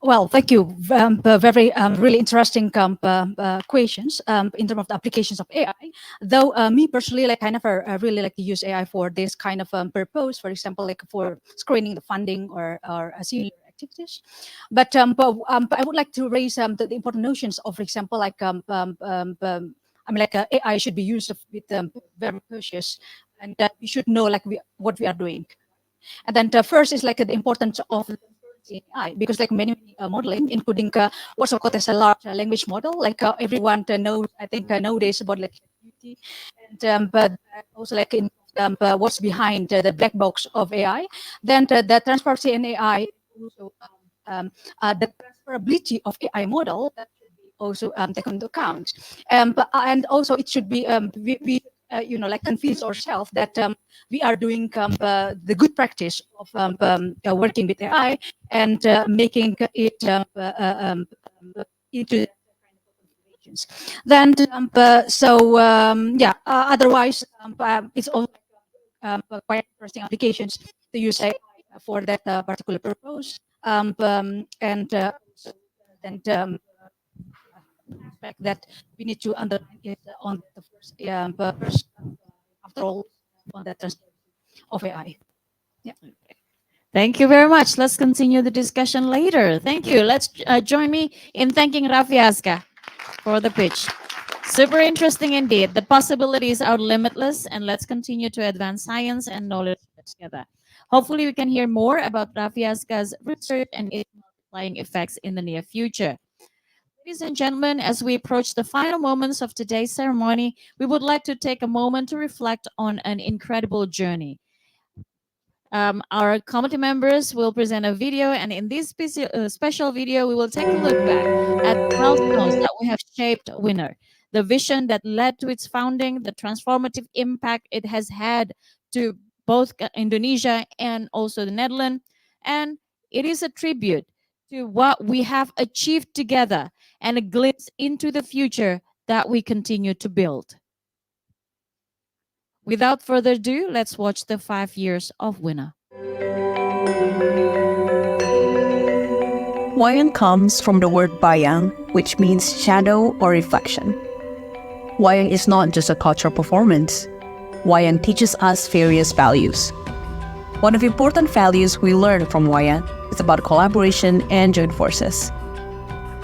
Well, thank you. Very really interesting questions in terms of the applications of AI. Though me personally, I never really like to use AI for this kind of purpose. For example, like for screening the funding or similar activities. But I would like to raise the important notions of, for example, like AI should be used with very cautious, and that we should know what we are doing. And then the first is like the importance of AI, because like many modeling, including what's called as a large language model, like everyone knows, I think nowadays about like beauty, and but also like in what's behind the black box of AI. Then the transparency in AI, also the transferability of AI model that should be also taken into account, and also it should be convince ourselves that we are doing the good practice of working with AI and making it into configurations. Then otherwise it's also quite interesting applications to use AI for that particular purpose, and aspect that we need to underline is on the first after all, on the transparency of AI. Yeah. Thank you very much. Let's continue the discussion later. Thank you. Let's join me in thanking Raffiaska for the pitch. Super interesting indeed. The possibilities are limitless, and let's continue to advance science and knowledge together. Hopefully, we can hear more about Raffiaska's research and its multiplying effects in the near future. Ladies and gentlemen, as we approach the final moments of today's ceremony, we would like to take a moment to reflect on an incredible journey. Our committee members will present a video, and in this special video, we will take a look back at milestones that we have shaped Winner, the vision that led to its founding, the transformative impact it has had to both Indonesia and also the Netherlands, and it is a tribute to what we have achieved together and a glimpse into the future that we continue to build. Without further ado, let's watch the 5 years of Winner. Wayan comes from the word bayang, which means shadow or reflection. Wayang is not just a cultural performance. Wayang teaches us various values. One of the important values we learn from Wayang is about collaboration and joint forces.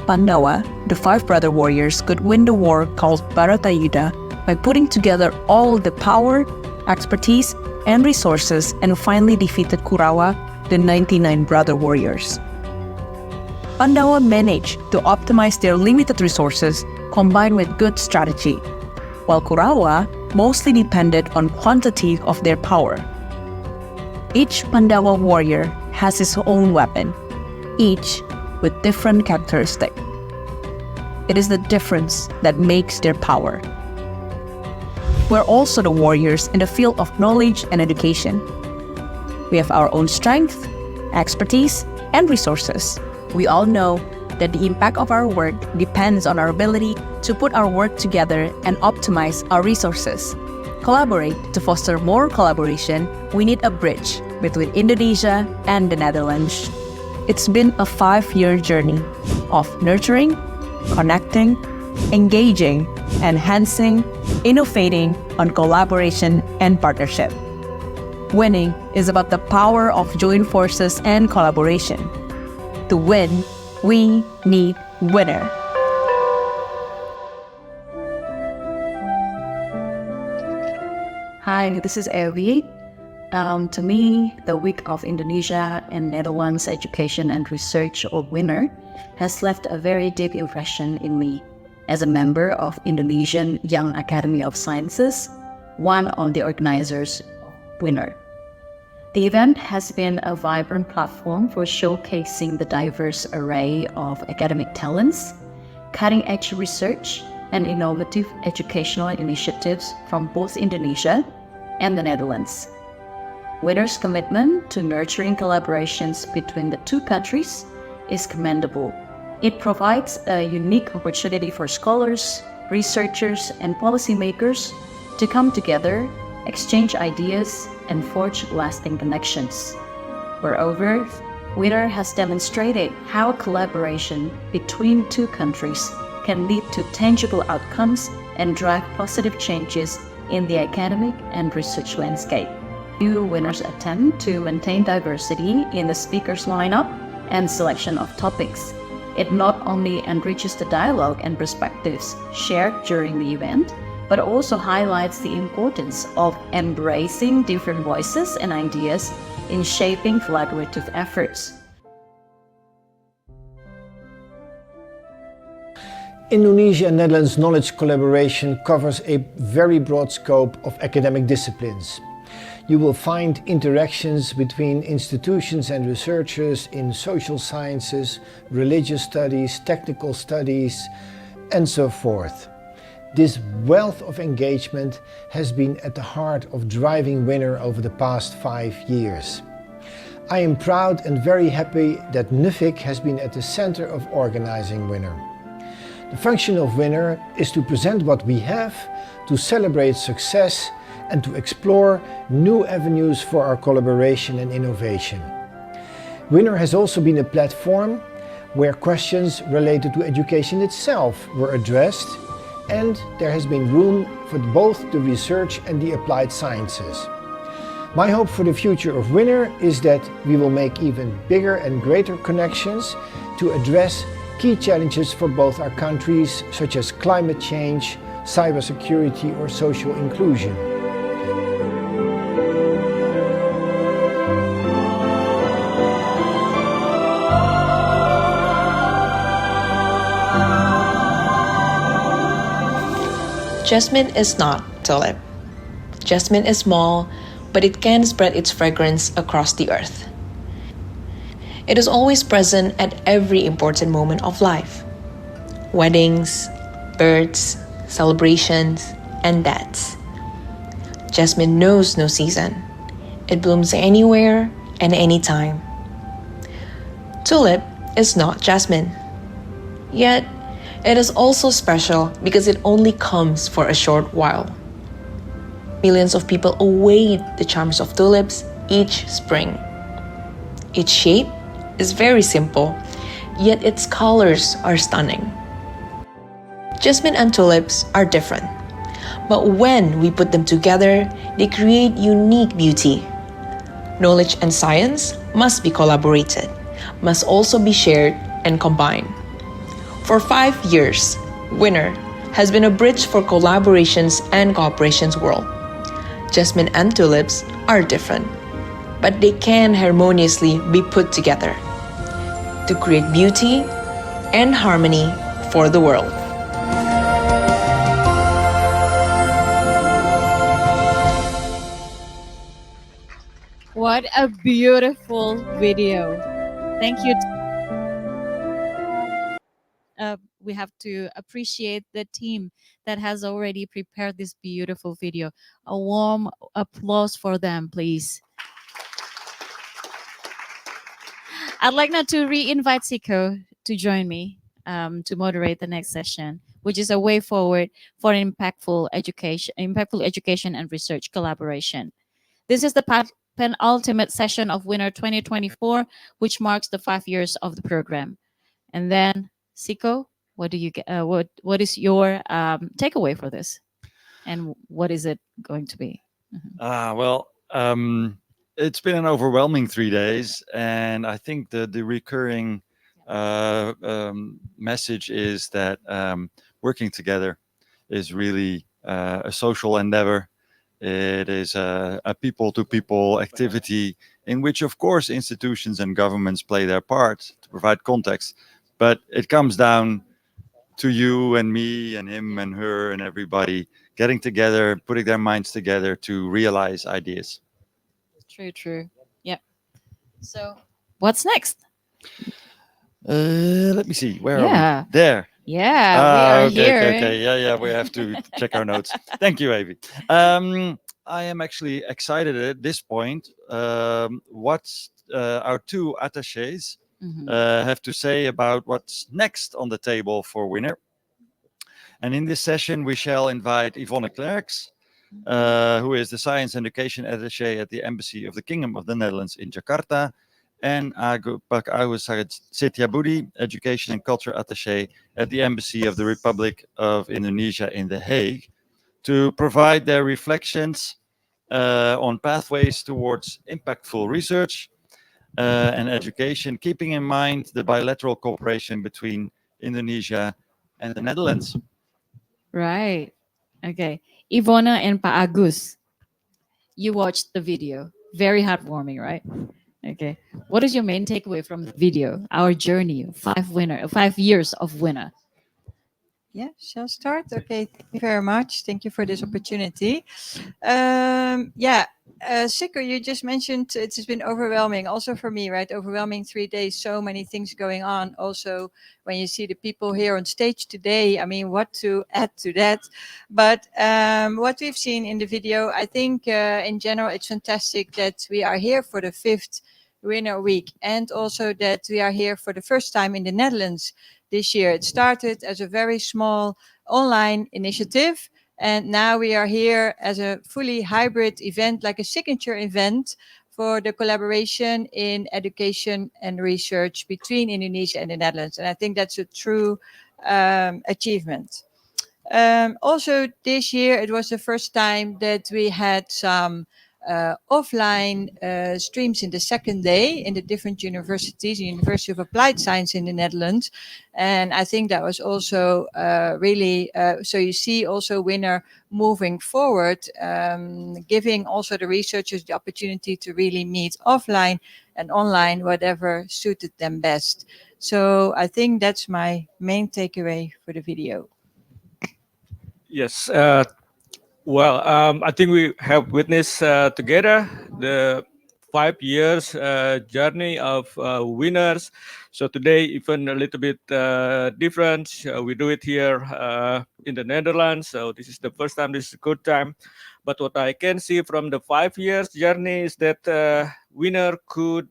Pandawa, the 5 brother warriors, could win the war called Baratayuda by putting together all the power, expertise, and resources and finally defeated Kurawa, the 99 brother warriors. Pandawa managed to optimize their limited resources combined with good strategy, while Kurawa mostly depended on quantity of their power. Each Pandawa warrior has his own weapon, each with different characteristics. It is the difference that makes their power. We're also the warriors in the field of knowledge and education. We have our own strength, expertise, and resources. We all know that the impact of our work depends on our ability to put our work together and optimize our resources. Collaborate to foster more collaboration. We need a bridge between Indonesia and the Netherlands. It's been a 5-year journey of nurturing, connecting, engaging, enhancing, innovating on collaboration and partnership. Winning is about the power of joint forces and collaboration. To win, we need winner. Hi, this is Evi. To me, the week of Indonesia and Netherlands Education and Research or Winner has left a very deep impression in me. As a member of Indonesian Young Academy of Sciences, one of the organizers of Winner. The event has been a vibrant platform for showcasing the diverse array of academic talents, cutting-edge research, and innovative educational initiatives from both Indonesia and the Netherlands. Winner's commitment to nurturing collaborations between the two countries is commendable. It provides a unique opportunity for scholars, researchers, and policymakers to come together, exchange ideas, and forge lasting connections. Moreover, Winner has demonstrated how collaboration between two countries can lead to tangible outcomes and drive positive changes in the academic and research landscape. New Winner's attempt to maintain diversity in the speakers lineup and selection of topics. It not only enriches the dialogue and perspectives shared during the event, but also highlights the importance of embracing different voices and ideas in shaping collaborative efforts. Indonesia and Netherlands knowledge collaboration covers a very broad scope of academic disciplines. You will find interactions between institutions and researchers in social sciences, religious studies, technical studies, and so forth. This wealth of engagement has been at the heart of driving Winner over the past 5 years. I am proud and very happy that NUFIC has been at the center of organizing Winner. The function of Winner is to present what we have, to celebrate success, and to explore new avenues for our collaboration and innovation. Winner has also been a platform where questions related to education itself were addressed, and there has been room for both the research and the applied sciences. My hope for the future of Winner is that we will make even bigger and greater connections to address key challenges for both our countries, such as climate change, cybersecurity, or social inclusion. Jasmine is not tulip. Jasmine is small, but it can spread its fragrance across the earth. It is always present at every important moment of life. Weddings, births, celebrations, and deaths. Jasmine knows no season. It blooms anywhere and anytime. Tulip is not jasmine. Yet, it is also special because it only comes for a short while. Millions of people await the charms of tulips each spring. Its shape is very simple, yet its colors are stunning. Jasmine and tulips are different, but when we put them together, they create unique beauty. Knowledge and science must be collaborated, must also be shared and combined. For 5 years, Winner has been a bridge for collaborations and cooperations world. Jasmine and tulips are different, but they can harmoniously be put together to create beauty and harmony for the world. What a beautiful video. Thank you. We have to appreciate the team that has already prepared this beautiful video. A warm applause for them, please. I'd like now to re-invite Siko to join me to moderate the next session, which is a way forward for impactful education and research collaboration. This is the penultimate session of Winner 2024, which marks the 5 years of the program. And then, Siko, what do you get? What is your takeaway for this, and what is it going to be? Well, it's been an overwhelming 3 days, and I think the recurring message is that working together is really a social endeavor. It is a people-to-people activity in which, of course, institutions and governments play their part to provide context, but it comes down to you and me and him and her and everybody getting together, putting their minds together to realize ideas. True. Yep. So, what's next? Let me see. Where are Yeah. we? There. Yeah, we are Okay. here. Yeah. We have to check our notes. Thank you, Avi. I am actually excited at this point. What our two attachés have to say about what's next on the table for Winner. And in this session, we shall invite Yvonne Klerks, who is the Science and Education Attaché at the Embassy of the Kingdom of the Netherlands in Jakarta, and Pak Agus Setiabudi, Education and Culture Attaché at the Embassy of the Republic of Indonesia in The Hague, to provide their reflections on pathways towards impactful research and education, keeping in mind the bilateral cooperation between Indonesia and the Netherlands. Right. Okay. Ivona and Pa Agus, you watched the video. Very heartwarming, right? Okay. What is your main takeaway from the video? Our journey, 5 years of Winner. Yeah, shall I start? Okay, thank you very much. Thank you for this opportunity. Siko, you just mentioned it's been overwhelming, also for me, right? Overwhelming 3 days, so many things going on. Also, when you see the people here on stage today, I mean, what to add to that? But what we've seen in the video, I think in general, it's fantastic that we are here for the 5th Winner Week, and also that we are here for the first time in the Netherlands this year. It started as a very small online initiative, and now we are here as a fully hybrid event, like a signature event for the collaboration in education and research between Indonesia and the Netherlands. And I think that's a true achievement. Also, this year, it was the first time that we had some offline streams in the second day in the different universities, the University of Applied Science in the Netherlands. And I think that was also really, so you see also Winner moving forward, giving also the researchers the opportunity to really meet offline and online, whatever suited them best. So I think that's my main takeaway for the video. Yes. Well, I think we have witnessed together the 5 years journey of winners. So today, even a little bit different. We do it here in the Netherlands. So this is the first time. This is a good time. But what I can see from the 5 years journey is that winner could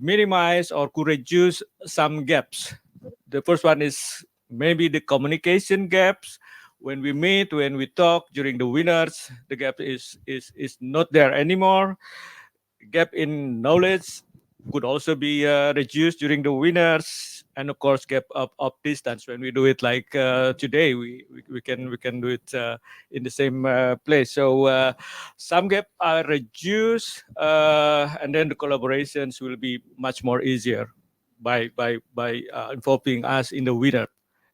minimize or could reduce some gaps. The first one is maybe the communication gaps. When we meet, when we talk during the winners, the gap is not there anymore. Gap in knowledge could also be reduced during the winners, and of course gap of distance. When we do it like today, we can do it in the same place. So some gap are reduced, and then the collaborations will be much more easier by involving us in the winner.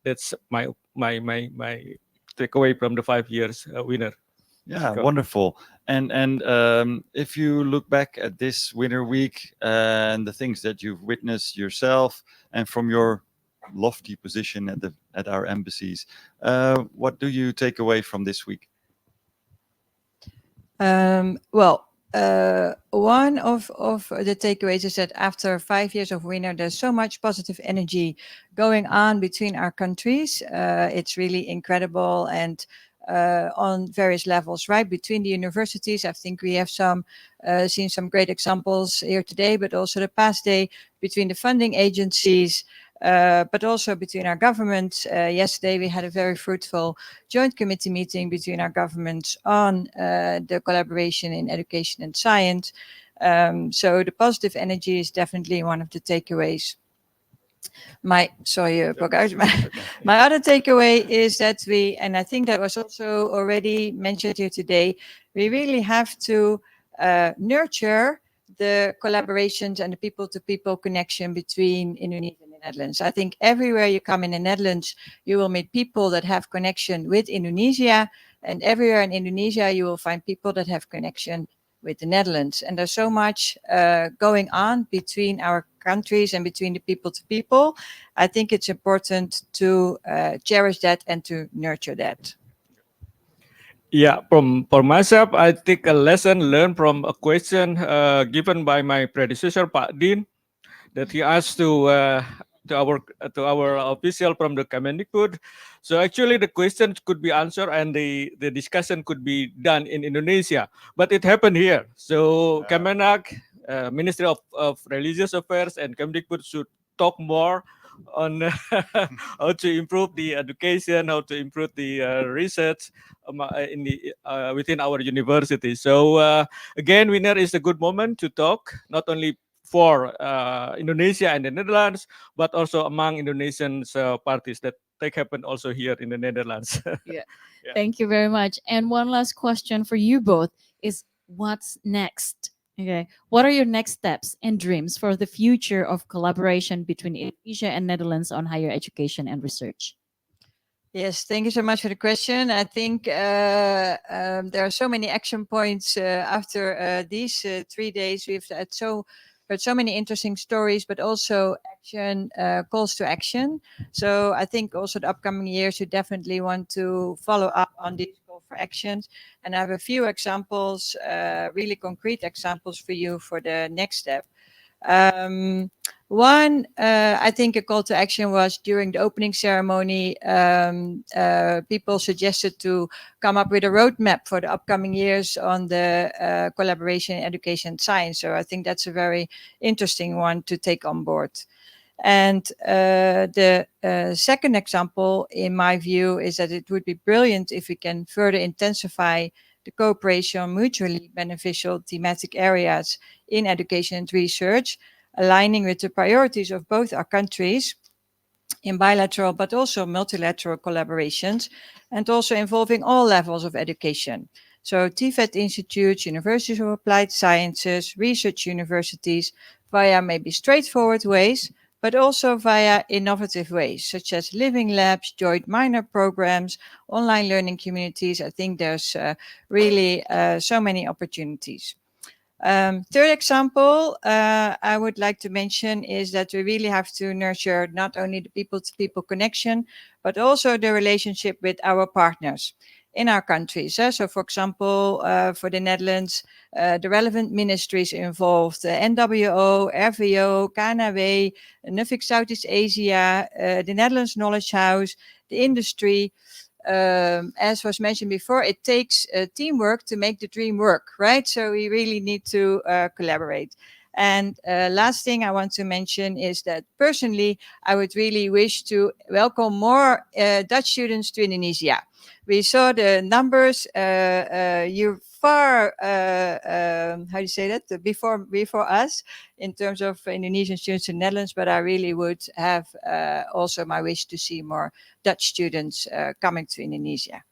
That's my takeaway from the 5 years winner. Yeah, Go. wonderful. And if you look back at this Winter Week and the things that you've witnessed yourself, and from your lofty position at our embassies, what do you take away from this week? Well, one of the takeaways is that after 5 years of winter, there's so much positive energy going on between our countries. It's really incredible, and on various levels, right? Between the universities, I think we have seen some great examples here today, but also the past day between the funding agencies, but also between our governments. Yesterday, we had a very fruitful joint committee meeting between our governments on the collaboration in education and science. So the positive energy is definitely one of the takeaways. My other takeaway is that and I think that was also already mentioned here today, we really have to nurture the collaborations and the people-to-people connection between Indonesia and the Netherlands. I think everywhere you come in the Netherlands, you will meet people that have connection with Indonesia, and everywhere in Indonesia, you will find people that have connection with the Netherlands. And there's so much going on between our countries and between the people to people. I think it's important to cherish that and to nurture that. Yeah, for myself, I take a lesson learned from a question given by my predecessor, Pak Din, that he asked to our official from the Kemendikbud. So actually, the question could be answered and the discussion could be done in Indonesia, but it happened here. So Kemenak, Ministry of Religious Affairs, and Kemendikbud should talk more on how to improve the education, how to improve the research within our university. So again, winner is a good moment to talk, not only for Indonesia and the Netherlands, but also among Indonesian parties that take happen also here in the Netherlands. Yeah. Thank you very much. And one last question for you both is what's next? Okay. What are your next steps and dreams for the future of collaboration between Indonesia and Netherlands on higher education and research? Yes, thank you so much for the question. I think there are so many action points after these 3 days. We've heard so many interesting stories, but also calls to action. So I think also the upcoming years, you definitely want to follow up on these call for actions. And I have a few examples, really concrete examples for you for the next step. One, I think a call to action was during the opening ceremony, people suggested to come up with a roadmap for the upcoming years on the collaboration in education and science. So I think that's a very interesting one to take on board. And the second example, in my view, is that it would be brilliant if we can further intensify the cooperation on mutually beneficial thematic areas in education and research, aligning with the priorities of both our countries in bilateral but also multilateral collaborations, and also involving all levels of education. So TVET institutes, universities of applied sciences, research universities, via maybe straightforward ways, but also via innovative ways, such as living labs, joint minor programs, online learning communities. I think there's really so many opportunities. Third example I would like to mention is that we really have to nurture not only the people-to-people connection, but also the relationship with our partners in our countries. So, for example, for the Netherlands, the relevant ministries involved, NWO, RVO, KNW, NUFIC Southeast Asia, the Netherlands Knowledge House, the industry. As was mentioned before, it takes teamwork to make the dream work, right? So we really need to collaborate. And last thing I want to mention is that personally, I would really wish to welcome more Dutch students to Indonesia. We saw the numbers. You're far, how do you say that? Before us in terms of Indonesian students in the Netherlands, but I really would have also my wish to see more Dutch students coming to Indonesia.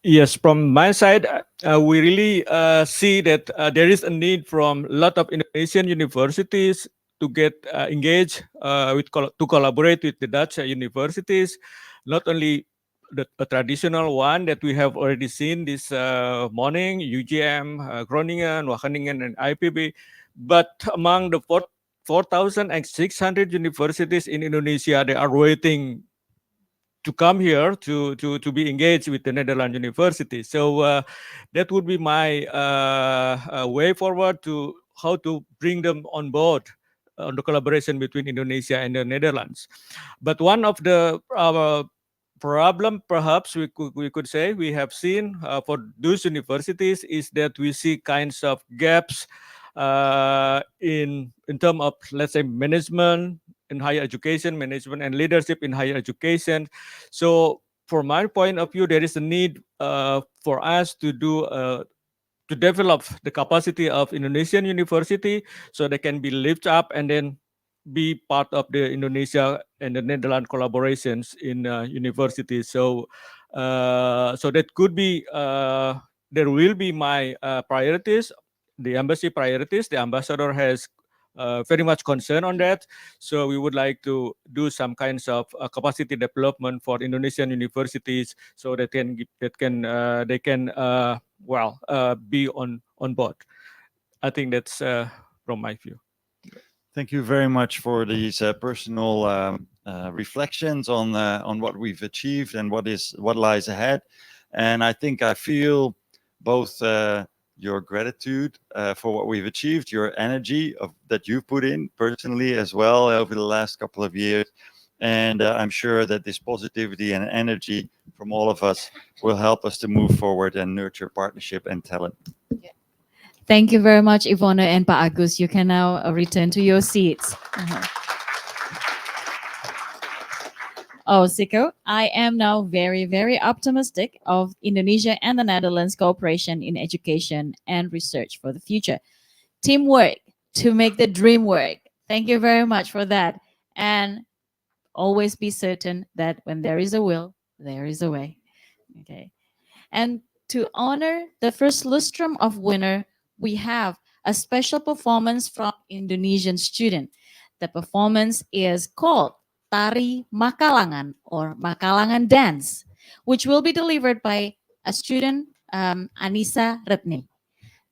Yes, from my side, we really see that there is a need from a lot of Indonesian universities to get engaged to collaborate with the Dutch universities, not only the traditional one that we have already seen this morning, UGM, Groningen, Wageningen, and IPB, but among the 4,600 universities in Indonesia, they are waiting to come here to be engaged with the Netherlands University. So that would be my way forward to how to bring them on board on the collaboration between Indonesia and the Netherlands. But one of the problem perhaps we could say we have seen for those universities is that we see kinds of gaps in terms of, let's say, management in higher education, management and leadership in higher education. So from my point of view, there is a need for us to do to develop the capacity of Indonesian university so they can be lifted up and then be part of the Indonesia and the Netherlands collaborations in universities. So so that could be there will be my priorities, the embassy priorities. The ambassador has very much concern on that. So we would like to do some kinds of capacity development for Indonesian universities so that they can be on board. I think that's from my view. Thank you very much for these personal reflections on what we've achieved and what lies ahead. And I think I feel both your gratitude for what we've achieved, your energy that you've put in personally as well over the last couple of years. And I'm sure that this positivity and energy from all of us will help us to move forward and nurture partnership and talent. Thank you very much, Ivona and Pak Agus. You can now return to your seats. Oh, Siko, I am now very, very optimistic of Indonesia and the Netherlands cooperation in education and research for the future. Teamwork to make the dream work. Thank you very much for that. And always be certain that when there is a will, there is a way. Okay. And to honor the first lustrum of winner, we have a special performance from Indonesian student. The performance is called Tari Makalangan or Makalangan Dance, which will be delivered by a student, Anissa Retni.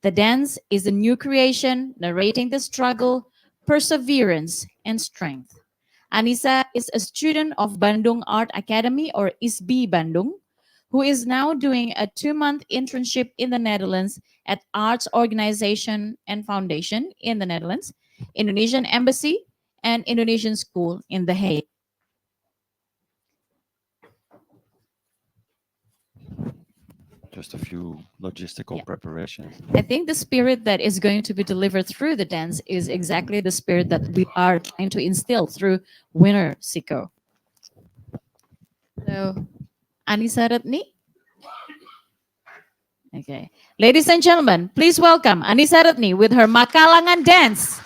The dance is a new creation narrating the struggle, perseverance, and strength. Anissa is a student of Bandung Art Academy or ISB Bandung, who is now doing a 2-month internship in the Netherlands at Arts Organization and Foundation in the Netherlands, Indonesian Embassy, and Indonesian School in The Hague. Just a few logistical preparations. I think the spirit that is going to be delivered through the dance is exactly the spirit that we are trying to instill through Winner Siko. So, Anissa Retni. Okay. Ladies and gentlemen, please welcome Anissa Retni with her Makalangan dance.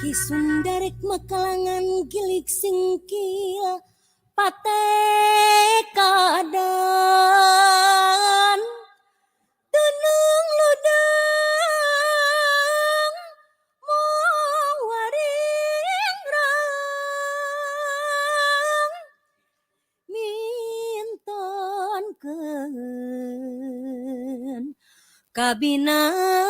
Ki sundarek makalangan gilik singkil pate kadan tenung ludang mong waring rang minton ken kabinang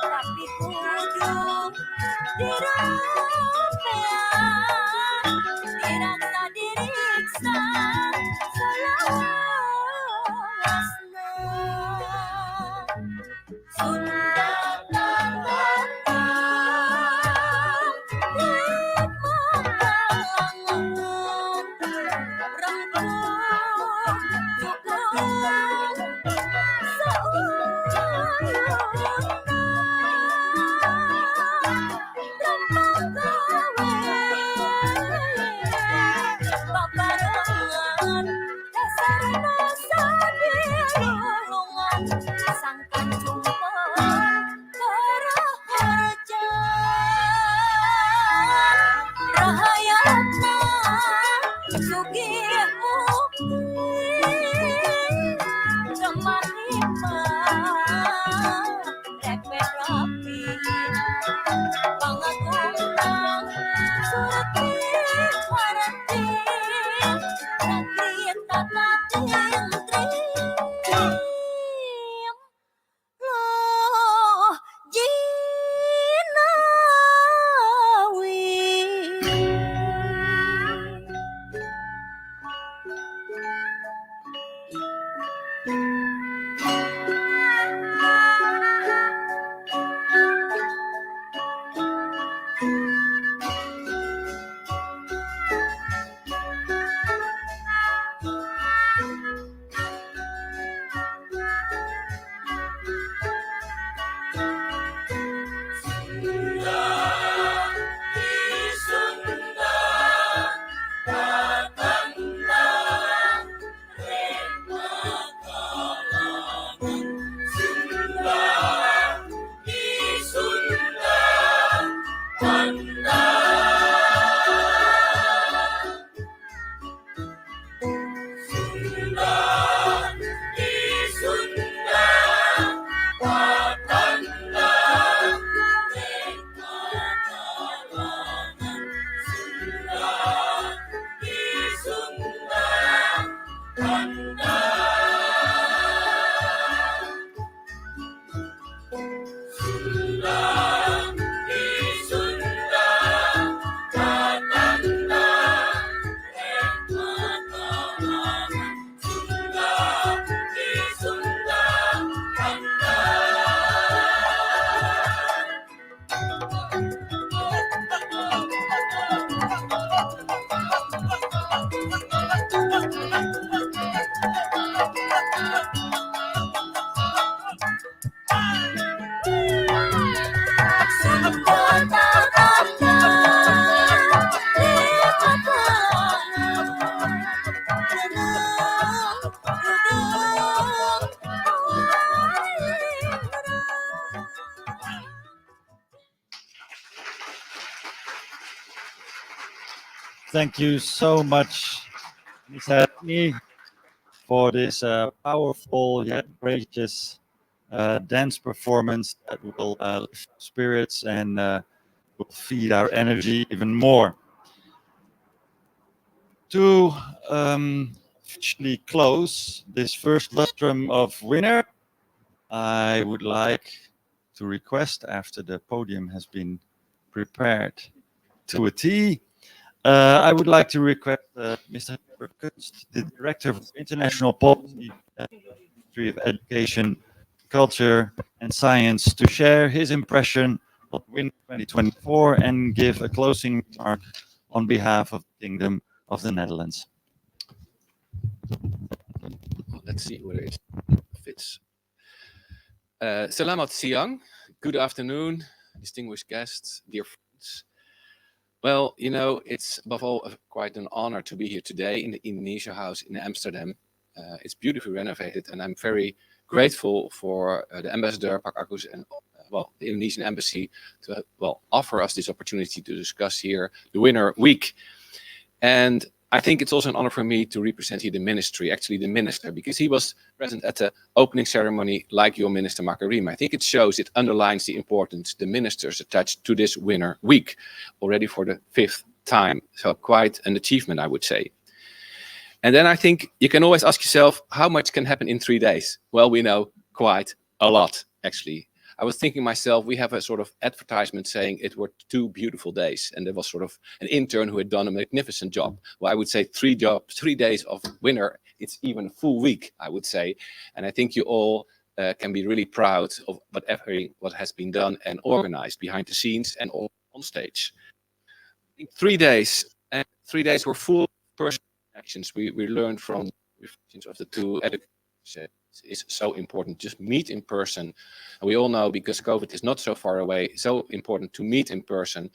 tapi kudu dirasa diriksa selawasna Sunda tandang makalangan rengkuh dukung Thank you so much, Mr. for this powerful yet gracious dance performance that will lift our spirits and will feed our energy even more. To officially close this first lustrum of winner, I would like to request, after the podium has been prepared to a T, I would like to request Mr. Kunst, the Director of International Policy at the Ministry of Education, Culture and Science, to share his impression of Win 2024 and give a closing remark on behalf of the Kingdom of the Netherlands. Let's see whether it fits. Selamat siang. Good afternoon, distinguished guests, dear friends. Well, you know, it's above all quite an honor to be here today in the Indonesia House in Amsterdam. It's beautifully renovated, and I'm very grateful for the Ambassador Pak Agus and well, the Indonesian Embassy to offer us this opportunity to discuss here the Winter Week. And I think it's also an honor for me to represent here the ministry, actually the minister, because he was present at the opening ceremony like your minister, Makarim. I think it shows, it underlines the importance the ministers attached to this Winter Week, already for the 5th time. So quite an achievement, I would say. And then I think you can always ask yourself, how much can happen in 3 days? Well, we know quite a lot, actually. I was thinking myself, we have a sort of advertisement saying it were 2 beautiful days. And there was sort of an intern who had done a magnificent job. Well, I would say 3 days of winter. It's even a full week, I would say. And I think you all can be really proud of what has been done and organized behind the scenes and on stage. I think 3 days, and 3 days were full of personal actions. We learned from the reflections of the 2 educators. Is so important. Just meet in person. And we all know, because COVID is not so far away, so important to meet in person.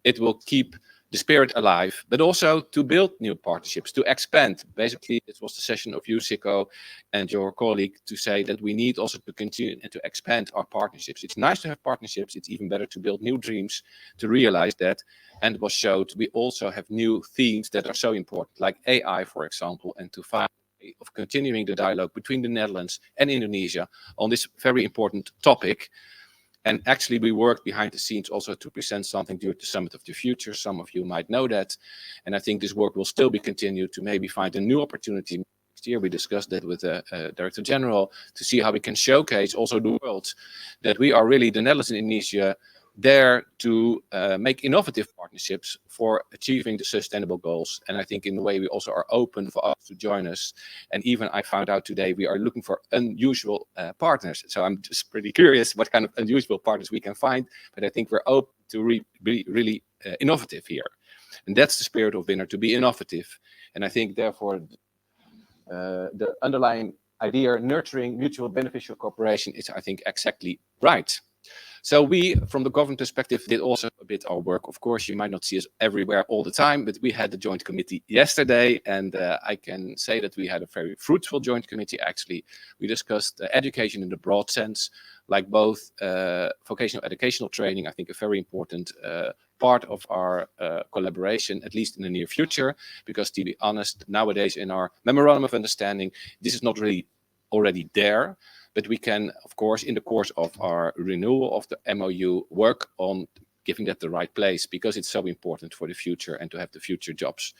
It will keep the spirit alive, but also to build new partnerships, to expand. Basically, this was the session of you, Siko, and your colleague, to say that we need also to continue and to expand our partnerships. It's nice to have partnerships. It's even better to build new dreams, to realize that. And it was showed we also have new themes that are so important, like AI, for example, and to find of continuing the dialogue between the Netherlands and Indonesia on this very important topic. And actually, we worked behind the scenes also to present something during the Summit of the Future. Some of you might know that. And I think this work will still be continued to maybe find a new opportunity next year. We discussed that with the Director General to see how we can showcase also the world that we are really, the Netherlands and Indonesia, there to make innovative partnerships for achieving the sustainable goals. And I think in a way we also are open for us to join us. And even I found out today we are looking for unusual partners. So I'm just pretty curious what kind of unusual partners we can find. But I think we're open to be really innovative here. And that's the spirit of Winner, to be innovative. And I think therefore the underlying idea, nurturing mutual beneficial cooperation, is I think exactly right. So we, from the government perspective, did also a bit our work. Of course, you might not see us everywhere all the time, but we had the joint committee yesterday, and I can say that we had a very fruitful joint committee, actually. We discussed education in the broad sense, like both vocational educational training, I think a very important part of our collaboration, at least in the near future, because to be honest, nowadays in our memorandum of understanding, this is not really already there. But we can, of course, in the course of our renewal of the MOU, work on giving that the right place, because it's so important for the future and to have the future jobs.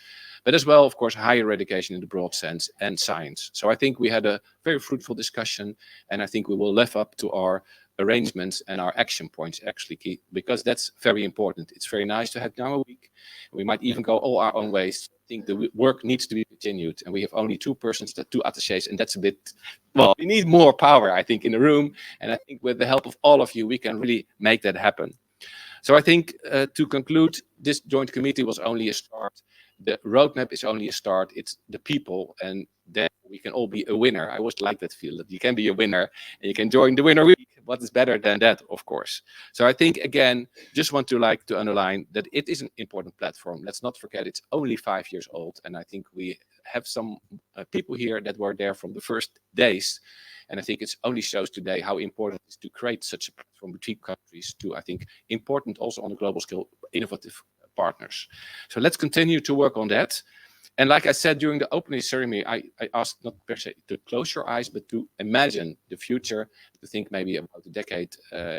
But as well, of course, higher education in the broad sense and science. So I think we had a very fruitful discussion, and I think we will live up to our arrangements and our action points, actually, because that's very important. It's very nice to have now a week. We might even go all our own ways. I think the work needs to be continued, and we have only 2 persons, 2 attachés, and that's a bit, well, we need more power, I think, in the room. And I think with the help of all of you, we can really make that happen. So I think to conclude, this joint committee was only a start. The roadmap is only a start. It's the people, and then we can all be a winner. I always like that feel that you can be a winner and you can join the Winner Week. What is better than that, of course? So I think, again, just want to underline that it is an important platform. Let's not forget it's only 5 years old. And I think we have some people here that were there from the first days. And I think it only shows today how important it is to create such a platform between countries to, I think, important also on a global scale, innovative partners. So let's continue to work on that. And like I said during the opening ceremony, I asked not per se to close your eyes, but to imagine the future, to think maybe about a decade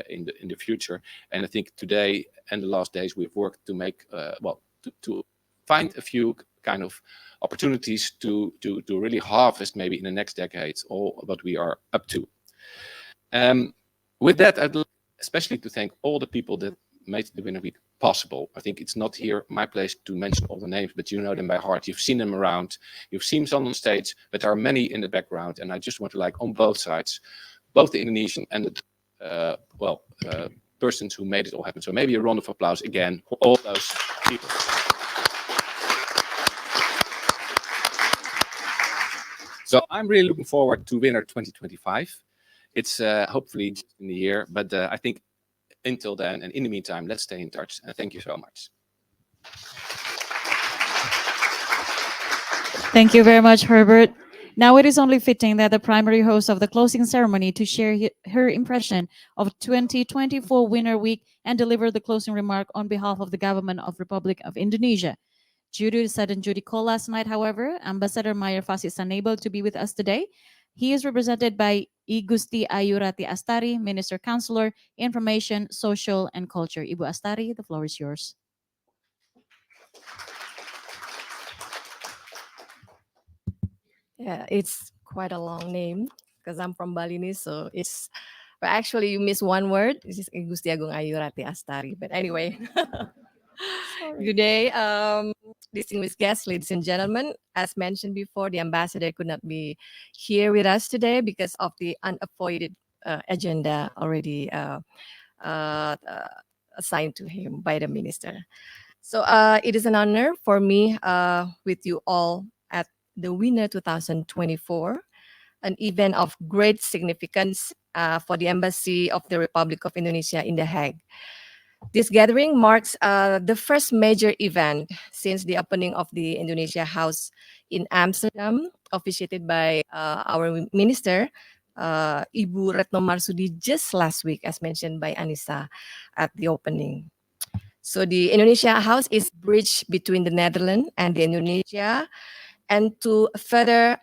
in the future. And I think today and the last days we've worked to make to find a few kind of opportunities to really harvest maybe in the next decades all what we are up to. With that, I'd like especially to thank all the people that made the Winner Week possible. I think it's not here my place to mention all the names, but you know them by heart. You've seen them around. You've seen some on stage, but there are many in the background. And I just want to on both sides, both the Indonesian and the persons who made it all happen. So maybe a round of applause again for all those people. So I'm really looking forward to Winner 2025. It's hopefully just in the year, but I think until then and in the meantime, let's stay in touch. And thank you so much. Thank you very much, Herbert. Now it is only fitting that the primary host of the closing ceremony to share her impression of 2024 Winner Week and deliver the closing remark on behalf of the government of Republic of Indonesia. Due to the sudden duty call last night, however, Ambassador Mayer Fasi is unable to be with us today. He is represented by I Gusti Ayu Rati Astari, Minister Counselor, Information, Social and Culture. Ibu Astari, the floor is yours. Yeah, it's quite a long name because I'm from Balinese, so it's. But actually, you miss one word. This is I Gusti Agung Ayu Rati Astari. But anyway, good day, distinguished guests, ladies and gentlemen. As mentioned before, the ambassador could not be here with us today because of the unavoided agenda already assigned to him by the minister. So it is an honor for me with you all at the Winner 2024, an event of great significance for the Embassy of the Republic of Indonesia in The Hague. This gathering marks the first major event since the opening of the Indonesia House in Amsterdam, officiated by our minister, Ibu Retno Marsudi, just last week, as mentioned by Anissa at the opening. So the Indonesia House is bridge between the Netherlands and the Indonesia, and to further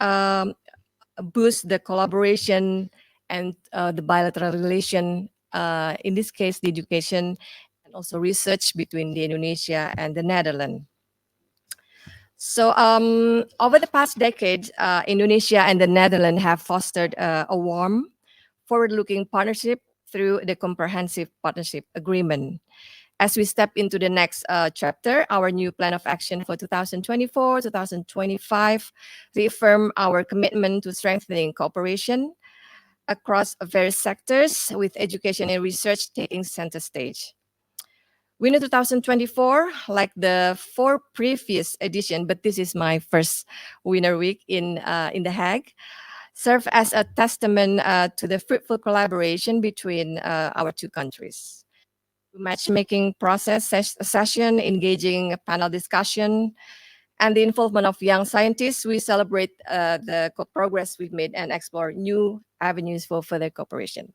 boost the collaboration and the bilateral relation, in this case, the education and also research between the Indonesia and the Netherlands. So over the past decade, Indonesia and the Netherlands have fostered a warm, forward-looking partnership through the Comprehensive Partnership Agreement. As we step into the next chapter, our new plan of action for 2024-2025 reaffirm our commitment to strengthening cooperation across various sectors, with education and research taking center stage. Winner 2024, like the 4 previous edition, but this is my first Winner Week in The Hague, serve as a testament to the fruitful collaboration between our two countries. Matchmaking process session, engaging panel discussion, and the involvement of young scientists, we celebrate the progress we've made and explore new avenues for further cooperation.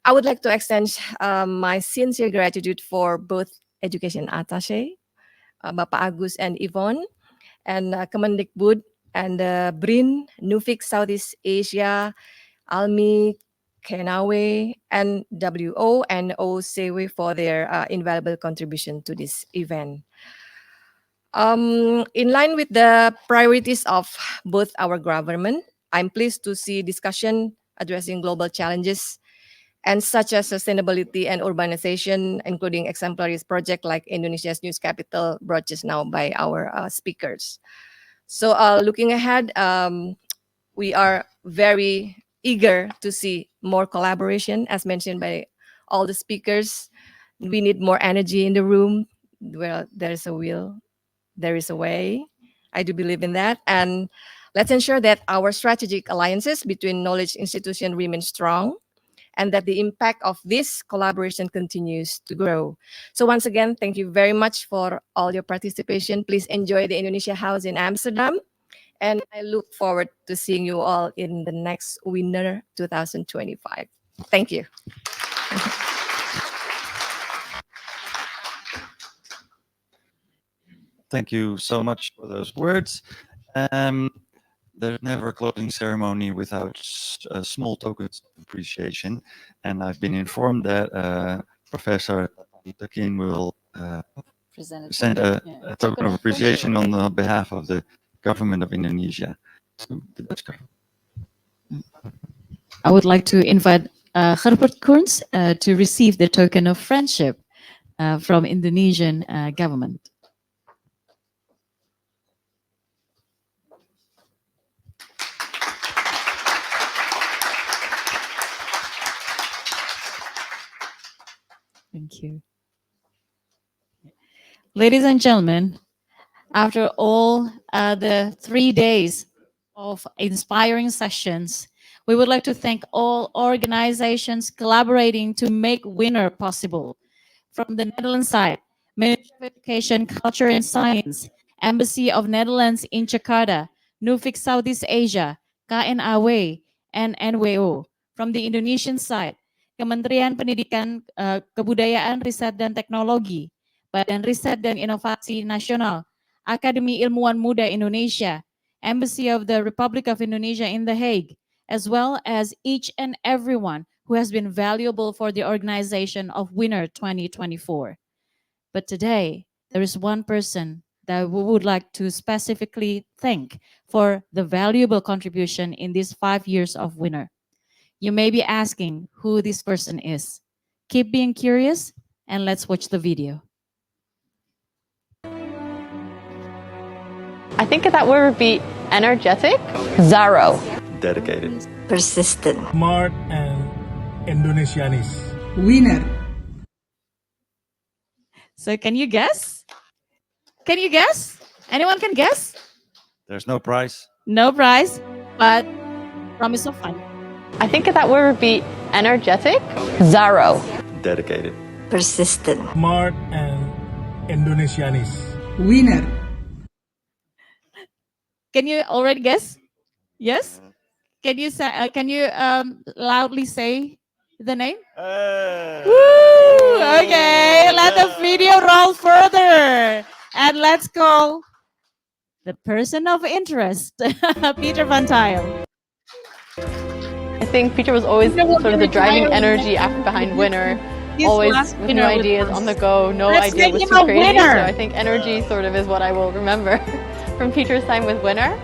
I would like to extend my sincere gratitude for both Education Attaché, Bapak Agus and Yvonne, and Kemendikbud and BRIN, NUFIC Southeast Asia, ALMI, Kenawe, and WO and OCW for their invaluable contribution to this event. In line with the priorities of both our government, I'm pleased to see discussion addressing global challenges and such as sustainability and urbanization, including exemplary projects like Indonesia's News Capital, brought just now by our speakers. So looking ahead, we are very eager to see more collaboration, as mentioned by all the speakers. We need more energy in the room. Where there is a will, there is a way. I do believe in that. And let's ensure that our strategic alliances between knowledge institutions remain strong, and that the impact of this collaboration continues to grow. So once again, thank you very much for all your participation. Please enjoy the Indonesia House in Amsterdam. And I look forward to seeing you all in the next Winner 2025. Thank you. Thank you so much for those words. There's never a closing ceremony without small tokens of appreciation, and I've been informed that Professor Takin will send a token of appreciation on behalf of the government of Indonesia to the Dutch government. I would like to invite Herbert Koens to receive the token of friendship from Indonesian government. Thank you. Ladies and gentlemen, after all the 3 days of inspiring sessions, we would like to thank all organizations collaborating to make Winner possible. From the Netherlands side, Ministry of Education, Culture and Science, Embassy of Netherlands in Jakarta, Nuffic Southeast Asia, KNAW, and NWO. From the Indonesian side, Kementerian Pendidikan, Kebudayaan, Riset dan Teknologi, Badan Riset dan Inovasi Nasional, Akademi Ilmuwan Muda Indonesia, Embassy of the Republic of Indonesia in The Hague, as well as each and everyone who has been valuable for the organization of Winner 2024. But today, there is one person that we would like to specifically thank for the valuable contribution in these 5 years of Winner. You may be asking who this person is. Keep being curious and let's watch the video. I think that word would be energetic. Zaro. Dedicated. Persistent. Smart and Indonesianis. Winner. So can you guess? Can you guess? Anyone can guess? There's no prize. No prize, but promise of fun. I think that word would be energetic. Zaro. Dedicated. Persistent. Smart and Indonesianis. Winner. Can you already guess? Yes? Can you say, loudly say the name? Woo! Okay, let the video roll further. And let's call the person of interest, Peter van Tijl. I think Peter was always sort of the driving energy behind Winner. Always with new ideas on the go. No idea was too crazy. So I think energy sort of is what I will remember from Peter's time with Winner.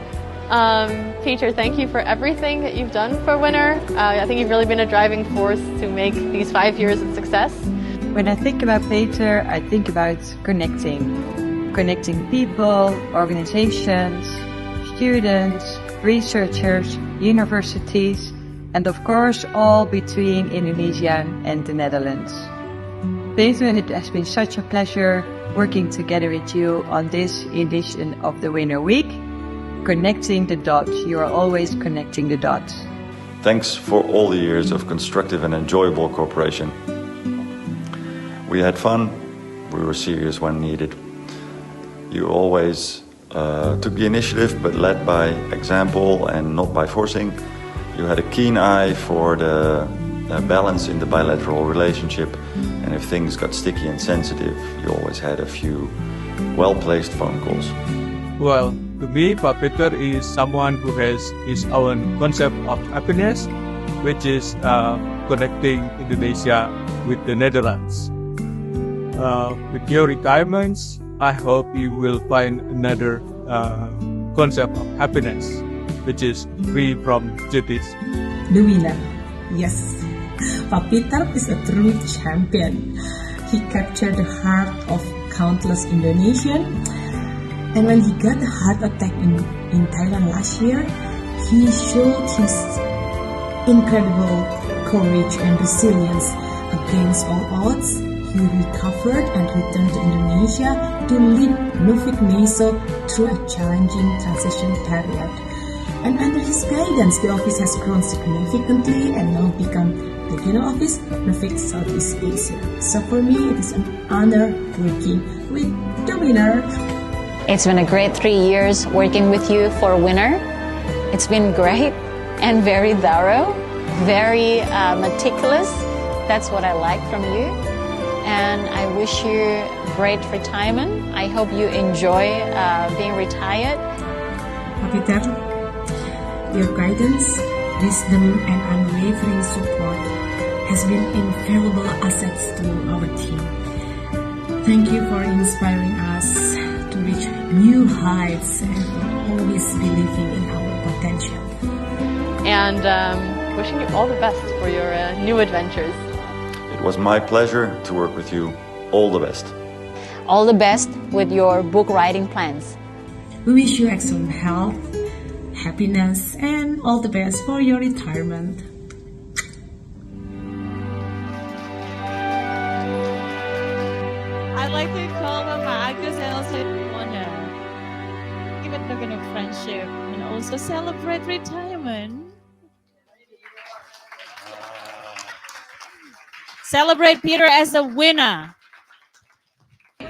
Peter, thank you for everything that you've done for Winner. I think you've really been a driving force to make these 5 years a success. When I think about Peter, I think about connecting people, organizations, students, researchers, universities, and of course all between Indonesia and the Netherlands. Peter, it has been such a pleasure working together with you on this edition of the Winner Week. Connecting the dots, you are always connecting the dots. Thanks for all the years of constructive and enjoyable cooperation. We had fun, we were serious when needed. You always took the initiative, but led by example and not by forcing. You had a keen eye for the balance in the bilateral relationship, and if things got sticky and sensitive, you always had a few well-placed phone calls. Well, to me, Pak Peter is someone who has his own concept of happiness, which is connecting Indonesia with the Netherlands. With your retirements, I hope you will find another concept of happiness, which is free from duties. The winner. Yes. Pak Peter is a true champion. He captured the heart of countless Indonesians. And when he got a heart attack in Thailand last year, he showed his incredible courage and resilience against all odds. He recovered and returned to Indonesia to lead Nuffic NASO through a challenging transition period. And under his guidance, the office has grown significantly and now become the General Office Nuffic Southeast Asia. So for me, it is an honor working with the winner. It's been a great 3 years working with you for Winner. It's been great and very thorough, very meticulous. That's what I like from you. and I wish you great retirement. I hope you enjoy being retired. Pak Peter, your guidance, wisdom, and unwavering support has been invaluable assets to our team. Thank you for inspiring us to reach new heights and for always believing in our potential. And wishing you all the best for your new adventures. It was my pleasure to work with you. All the best. All the best with your book writing plans. We wish you excellent health, happiness, and all the best for your retirement. I'd like to call them Agus and also honor. Give it token of friendship and also celebrate retirement. Celebrate Peter as a winner. You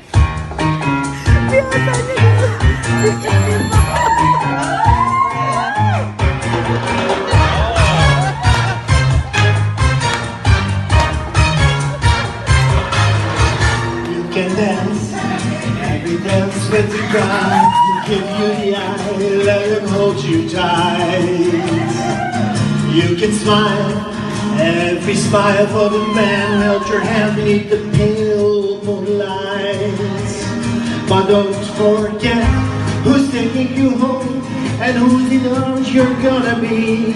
can dance, every dance with the crowd. Give you the eye, let him hold you tight. You can smile, every smile for the man. Held your hand beneath the pale moonlight. But don't forget who's taking you home and whose in arms you're gonna be.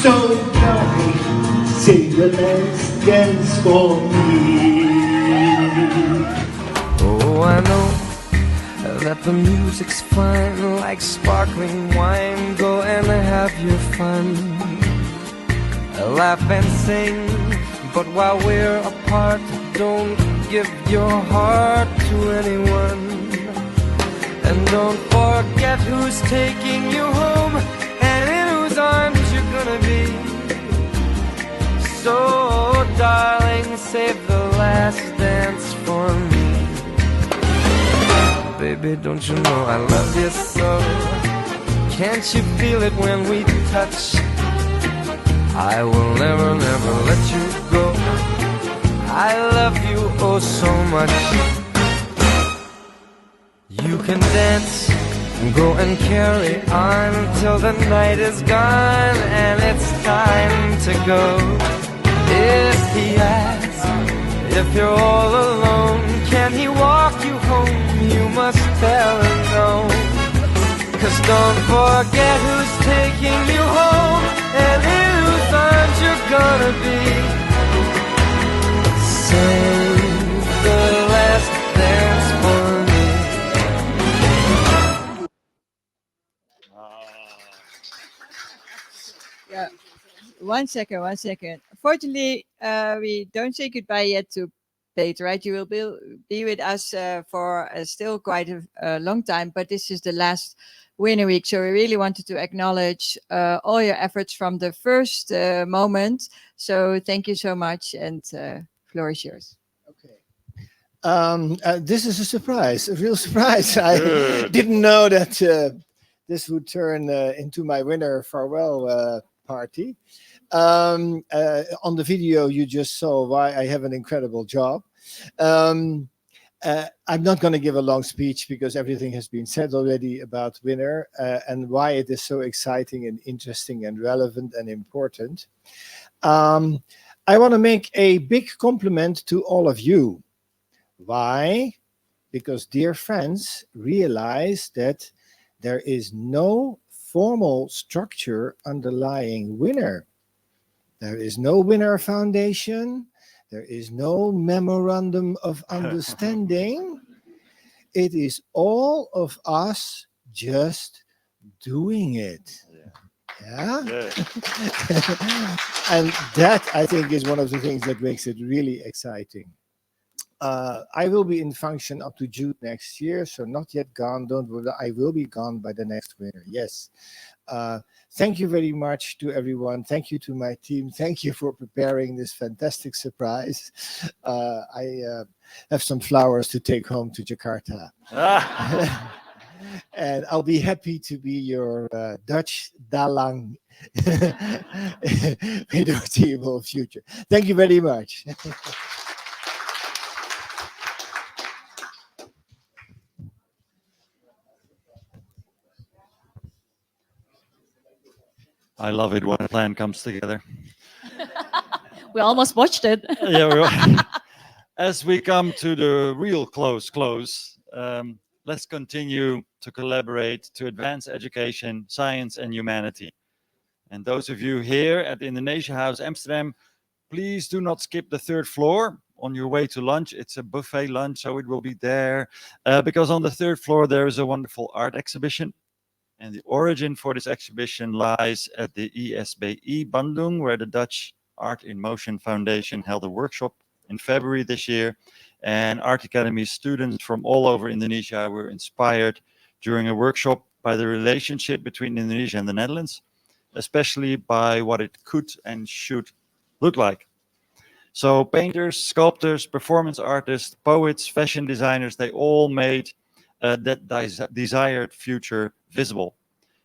So darling, sing the last dance for me. Oh, I know that the music's fine, like sparkling wine. Go and have your fun, laugh and sing. But while we're apart, don't give your heart to anyone. And don't forget who's taking you home and in whose arms you're gonna be. So darling, save the last dance for me. Baby, don't you know I love you so? Can't you feel it when we touch? I will never, never let you go. I love you oh so much. You can dance, go and carry on till the night is gone and it's time to go. If he asks if you're all alone, can he walk you home? You must tell him no. 'Cause don't forget who's taking you home and in whose arms you're gonna be. Save the last dance for me. Yeah. One second. Fortunately, we don't say goodbye yet to Peter, right? You will be with us for still quite a long time, but this is the last winner week. So we really wanted to acknowledge all your efforts from the first moment. So thank you so much, and floor is yours. This is a surprise, a real surprise. I didn't know that this would turn into my winner farewell party. On the video you just saw why I have an incredible job. I'm not going to give a long speech because everything has been said already about winner and why it is so exciting and interesting and relevant and important. I want to make a big compliment to all of you. Why? Because, dear friends, realize that there is no formal structure underlying winner. There is no winner foundation. There is no memorandum of understanding. It is all of us just doing it. Yeah. And that, I think, is one of the things that makes it really exciting. I will be in function up to June next year, so not yet gone. Don't worry, I will be gone by the next winter. Yes. Thank you very much to everyone. Thank you to my team. Thank you for preparing this fantastic surprise. I have some flowers to take home to Jakarta. And I'll be happy to be your Dutch dalang in the foreseeable future. Thank you very much. I love it when a plan comes together. We almost watched it. Yeah, as we come to the real close, let's continue to collaborate to advance education, science, and humanity. And those of you here at the Indonesia House Amsterdam, please do not skip the third floor on your way to lunch. It's a buffet lunch, so it will be there. Because on the third floor, there is a wonderful art exhibition. And the origin for this exhibition lies at the ESBI Bandung, where the Dutch Art in Motion Foundation held a workshop in February this year. And Art Academy students from all over Indonesia were inspired during a workshop by the relationship between Indonesia and the Netherlands, especially by what it could and should look like. So painters, sculptors, performance artists, poets, fashion designers, they all made that desired future visible.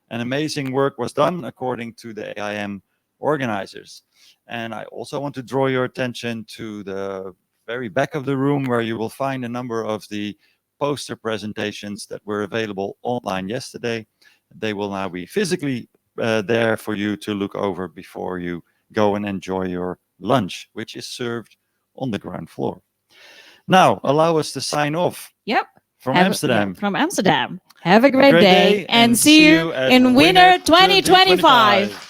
And amazing work was done according to the AIM organizers. And I also want to draw your attention to the very back of the room, where you will find a number of the poster presentations that were available online yesterday. They will now be physically there for you to look over before you go and enjoy your lunch, which is served on the ground floor. Now, allow us to sign off. Yep. From Amsterdam. From Amsterdam. Have a great day and see you in Winter 2025.